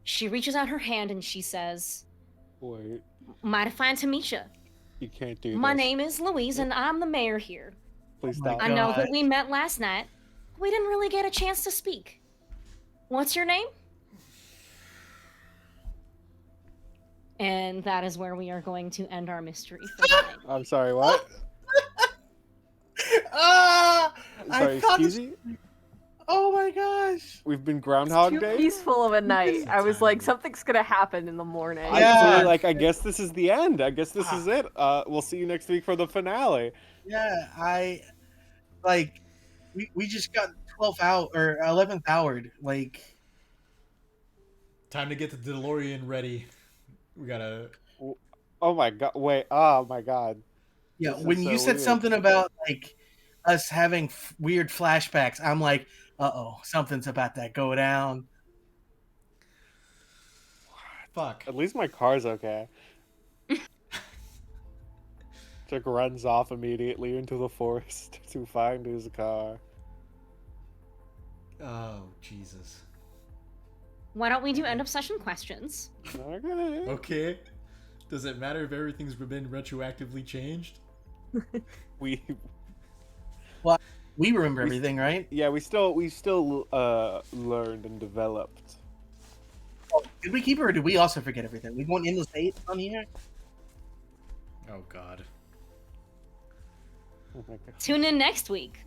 She reaches out her hand and she says, "Wait. Mighty fine to meet you. You can't do My this. name is Louise, and I'm the mayor here. Please stop." I know that we met last night. We didn't really get a chance to speak. What's your name?" And that is where we are going to end our mystery for the night. I'm sorry, what? Sorry, excuse me? Oh my gosh. We've been Groundhog Too Day? peaceful of a night. I was like, something's gonna happen in the morning. Yeah. I guess this is the end. I guess this is it. We'll see you next week for the finale. Yeah, we just got 12th out or 11th houred. Like, Time to get the DeLorean ready. We gotta. Oh my god! Wait! Oh my god! yeah, This when is you so said weird. something about like us having weird flashbacks, I'm like, something's about to go down. Fuck. At least my car's okay. Chuck runs off immediately into the forest to find his car. Oh, Jesus. Why don't we do end of session questions? Okay. Okay. Does it matter if everything's been retroactively changed? We remember everything, right? yeah, we still learned and developed. Did we keep her, or did we also forget everything? We going endless dates on here? Oh, God. Oh my god. Tune in next week.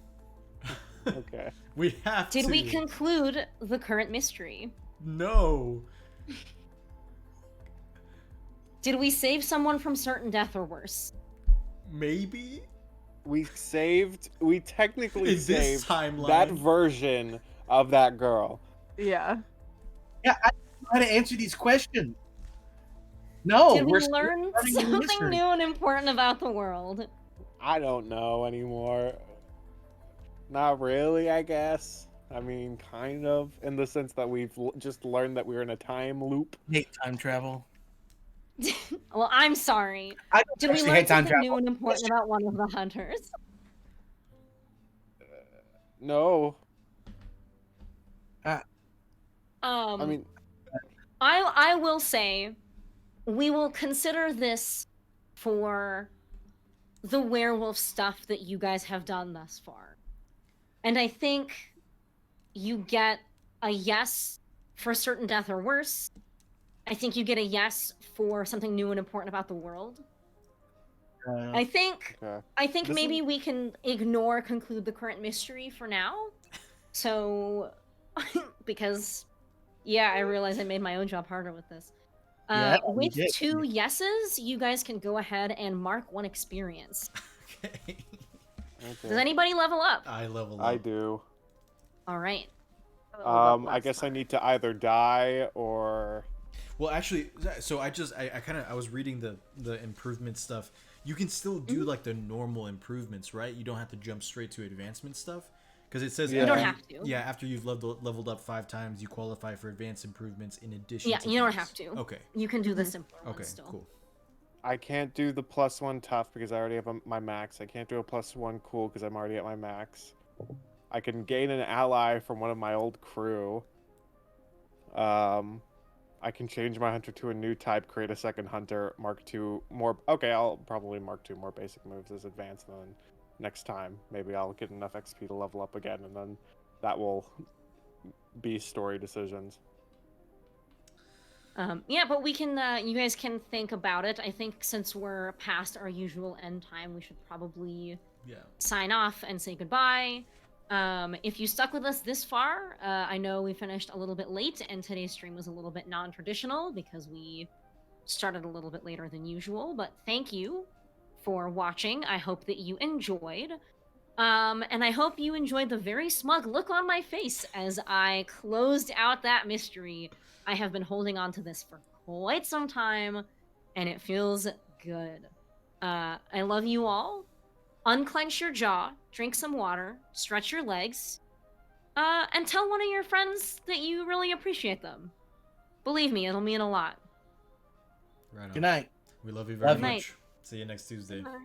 Okay. We have to. Did we conclude the current mystery? No. Did we save someone from certain death or worse? Maybe? We technically In this saved timeline. that version of that girl. Yeah. Yeah, I don't know how to answer these questions. No, Did we we're still learn starting a something mystery. new and important about the world? I don't know anymore. Not really, I guess. I mean, kind of, in the sense that we've just learned that we're in a time loop. Hate time travel. Well, I'm sorry. I Did we actually learn hate time something new travel. and important about one of the hunters? No. Ah, I mean, I will say, we will consider this for the werewolf stuff that you guys have done thus far. And I think you get a yes for certain death or worse. I think you get a yes for something new and important about the world. I think This maybe is- we can conclude the current mystery for now. So, because, yeah, I realize I made my own job harder with this. Yeah, you With did. 2 yeses, you guys can go ahead and mark 1 experience. Okay. Does anybody level up? I level up. I do. All right. I guess I need to either die or. Well, actually, so I was reading the improvement stuff. You can still do like the normal improvements, right? You don't have to jump straight to advancement stuff, because it says You don't have to. Yeah, after you've leveled up 5 times, you qualify for advanced improvements in addition. Yeah, to you don't these. have to. Okay. You can do the simpler Okay. ones still. Cool. I can't do the +1 tough because I already have my max. I can't do a +1 cool because I'm already at my max. I can gain an ally from one of my old crew. I can change my hunter to a new type, create a second hunter, mark 2 more. Okay, I'll probably mark 2 more basic moves as advanced, and then next time maybe I'll get enough XP to level up again, and then that will be story decisions. Yeah, but we can, you guys can think about it. I think since we're past our usual end time, we should probably sign off and say goodbye. If you stuck with us this far, I know we finished a little bit late, and today's stream was a little bit non-traditional because we started a little bit later than usual, but thank you for watching. I hope that you enjoyed. And I hope you enjoyed the very smug look on my face as I closed out that mystery. I have been holding on to this for quite some time, and it feels good. I love you all. Unclench your jaw, drink some water, stretch your legs, and tell one of your friends that you really appreciate them. Believe me, it'll mean a lot. Right on. Good night. We love you very Good much. night. See you next Tuesday. Bye.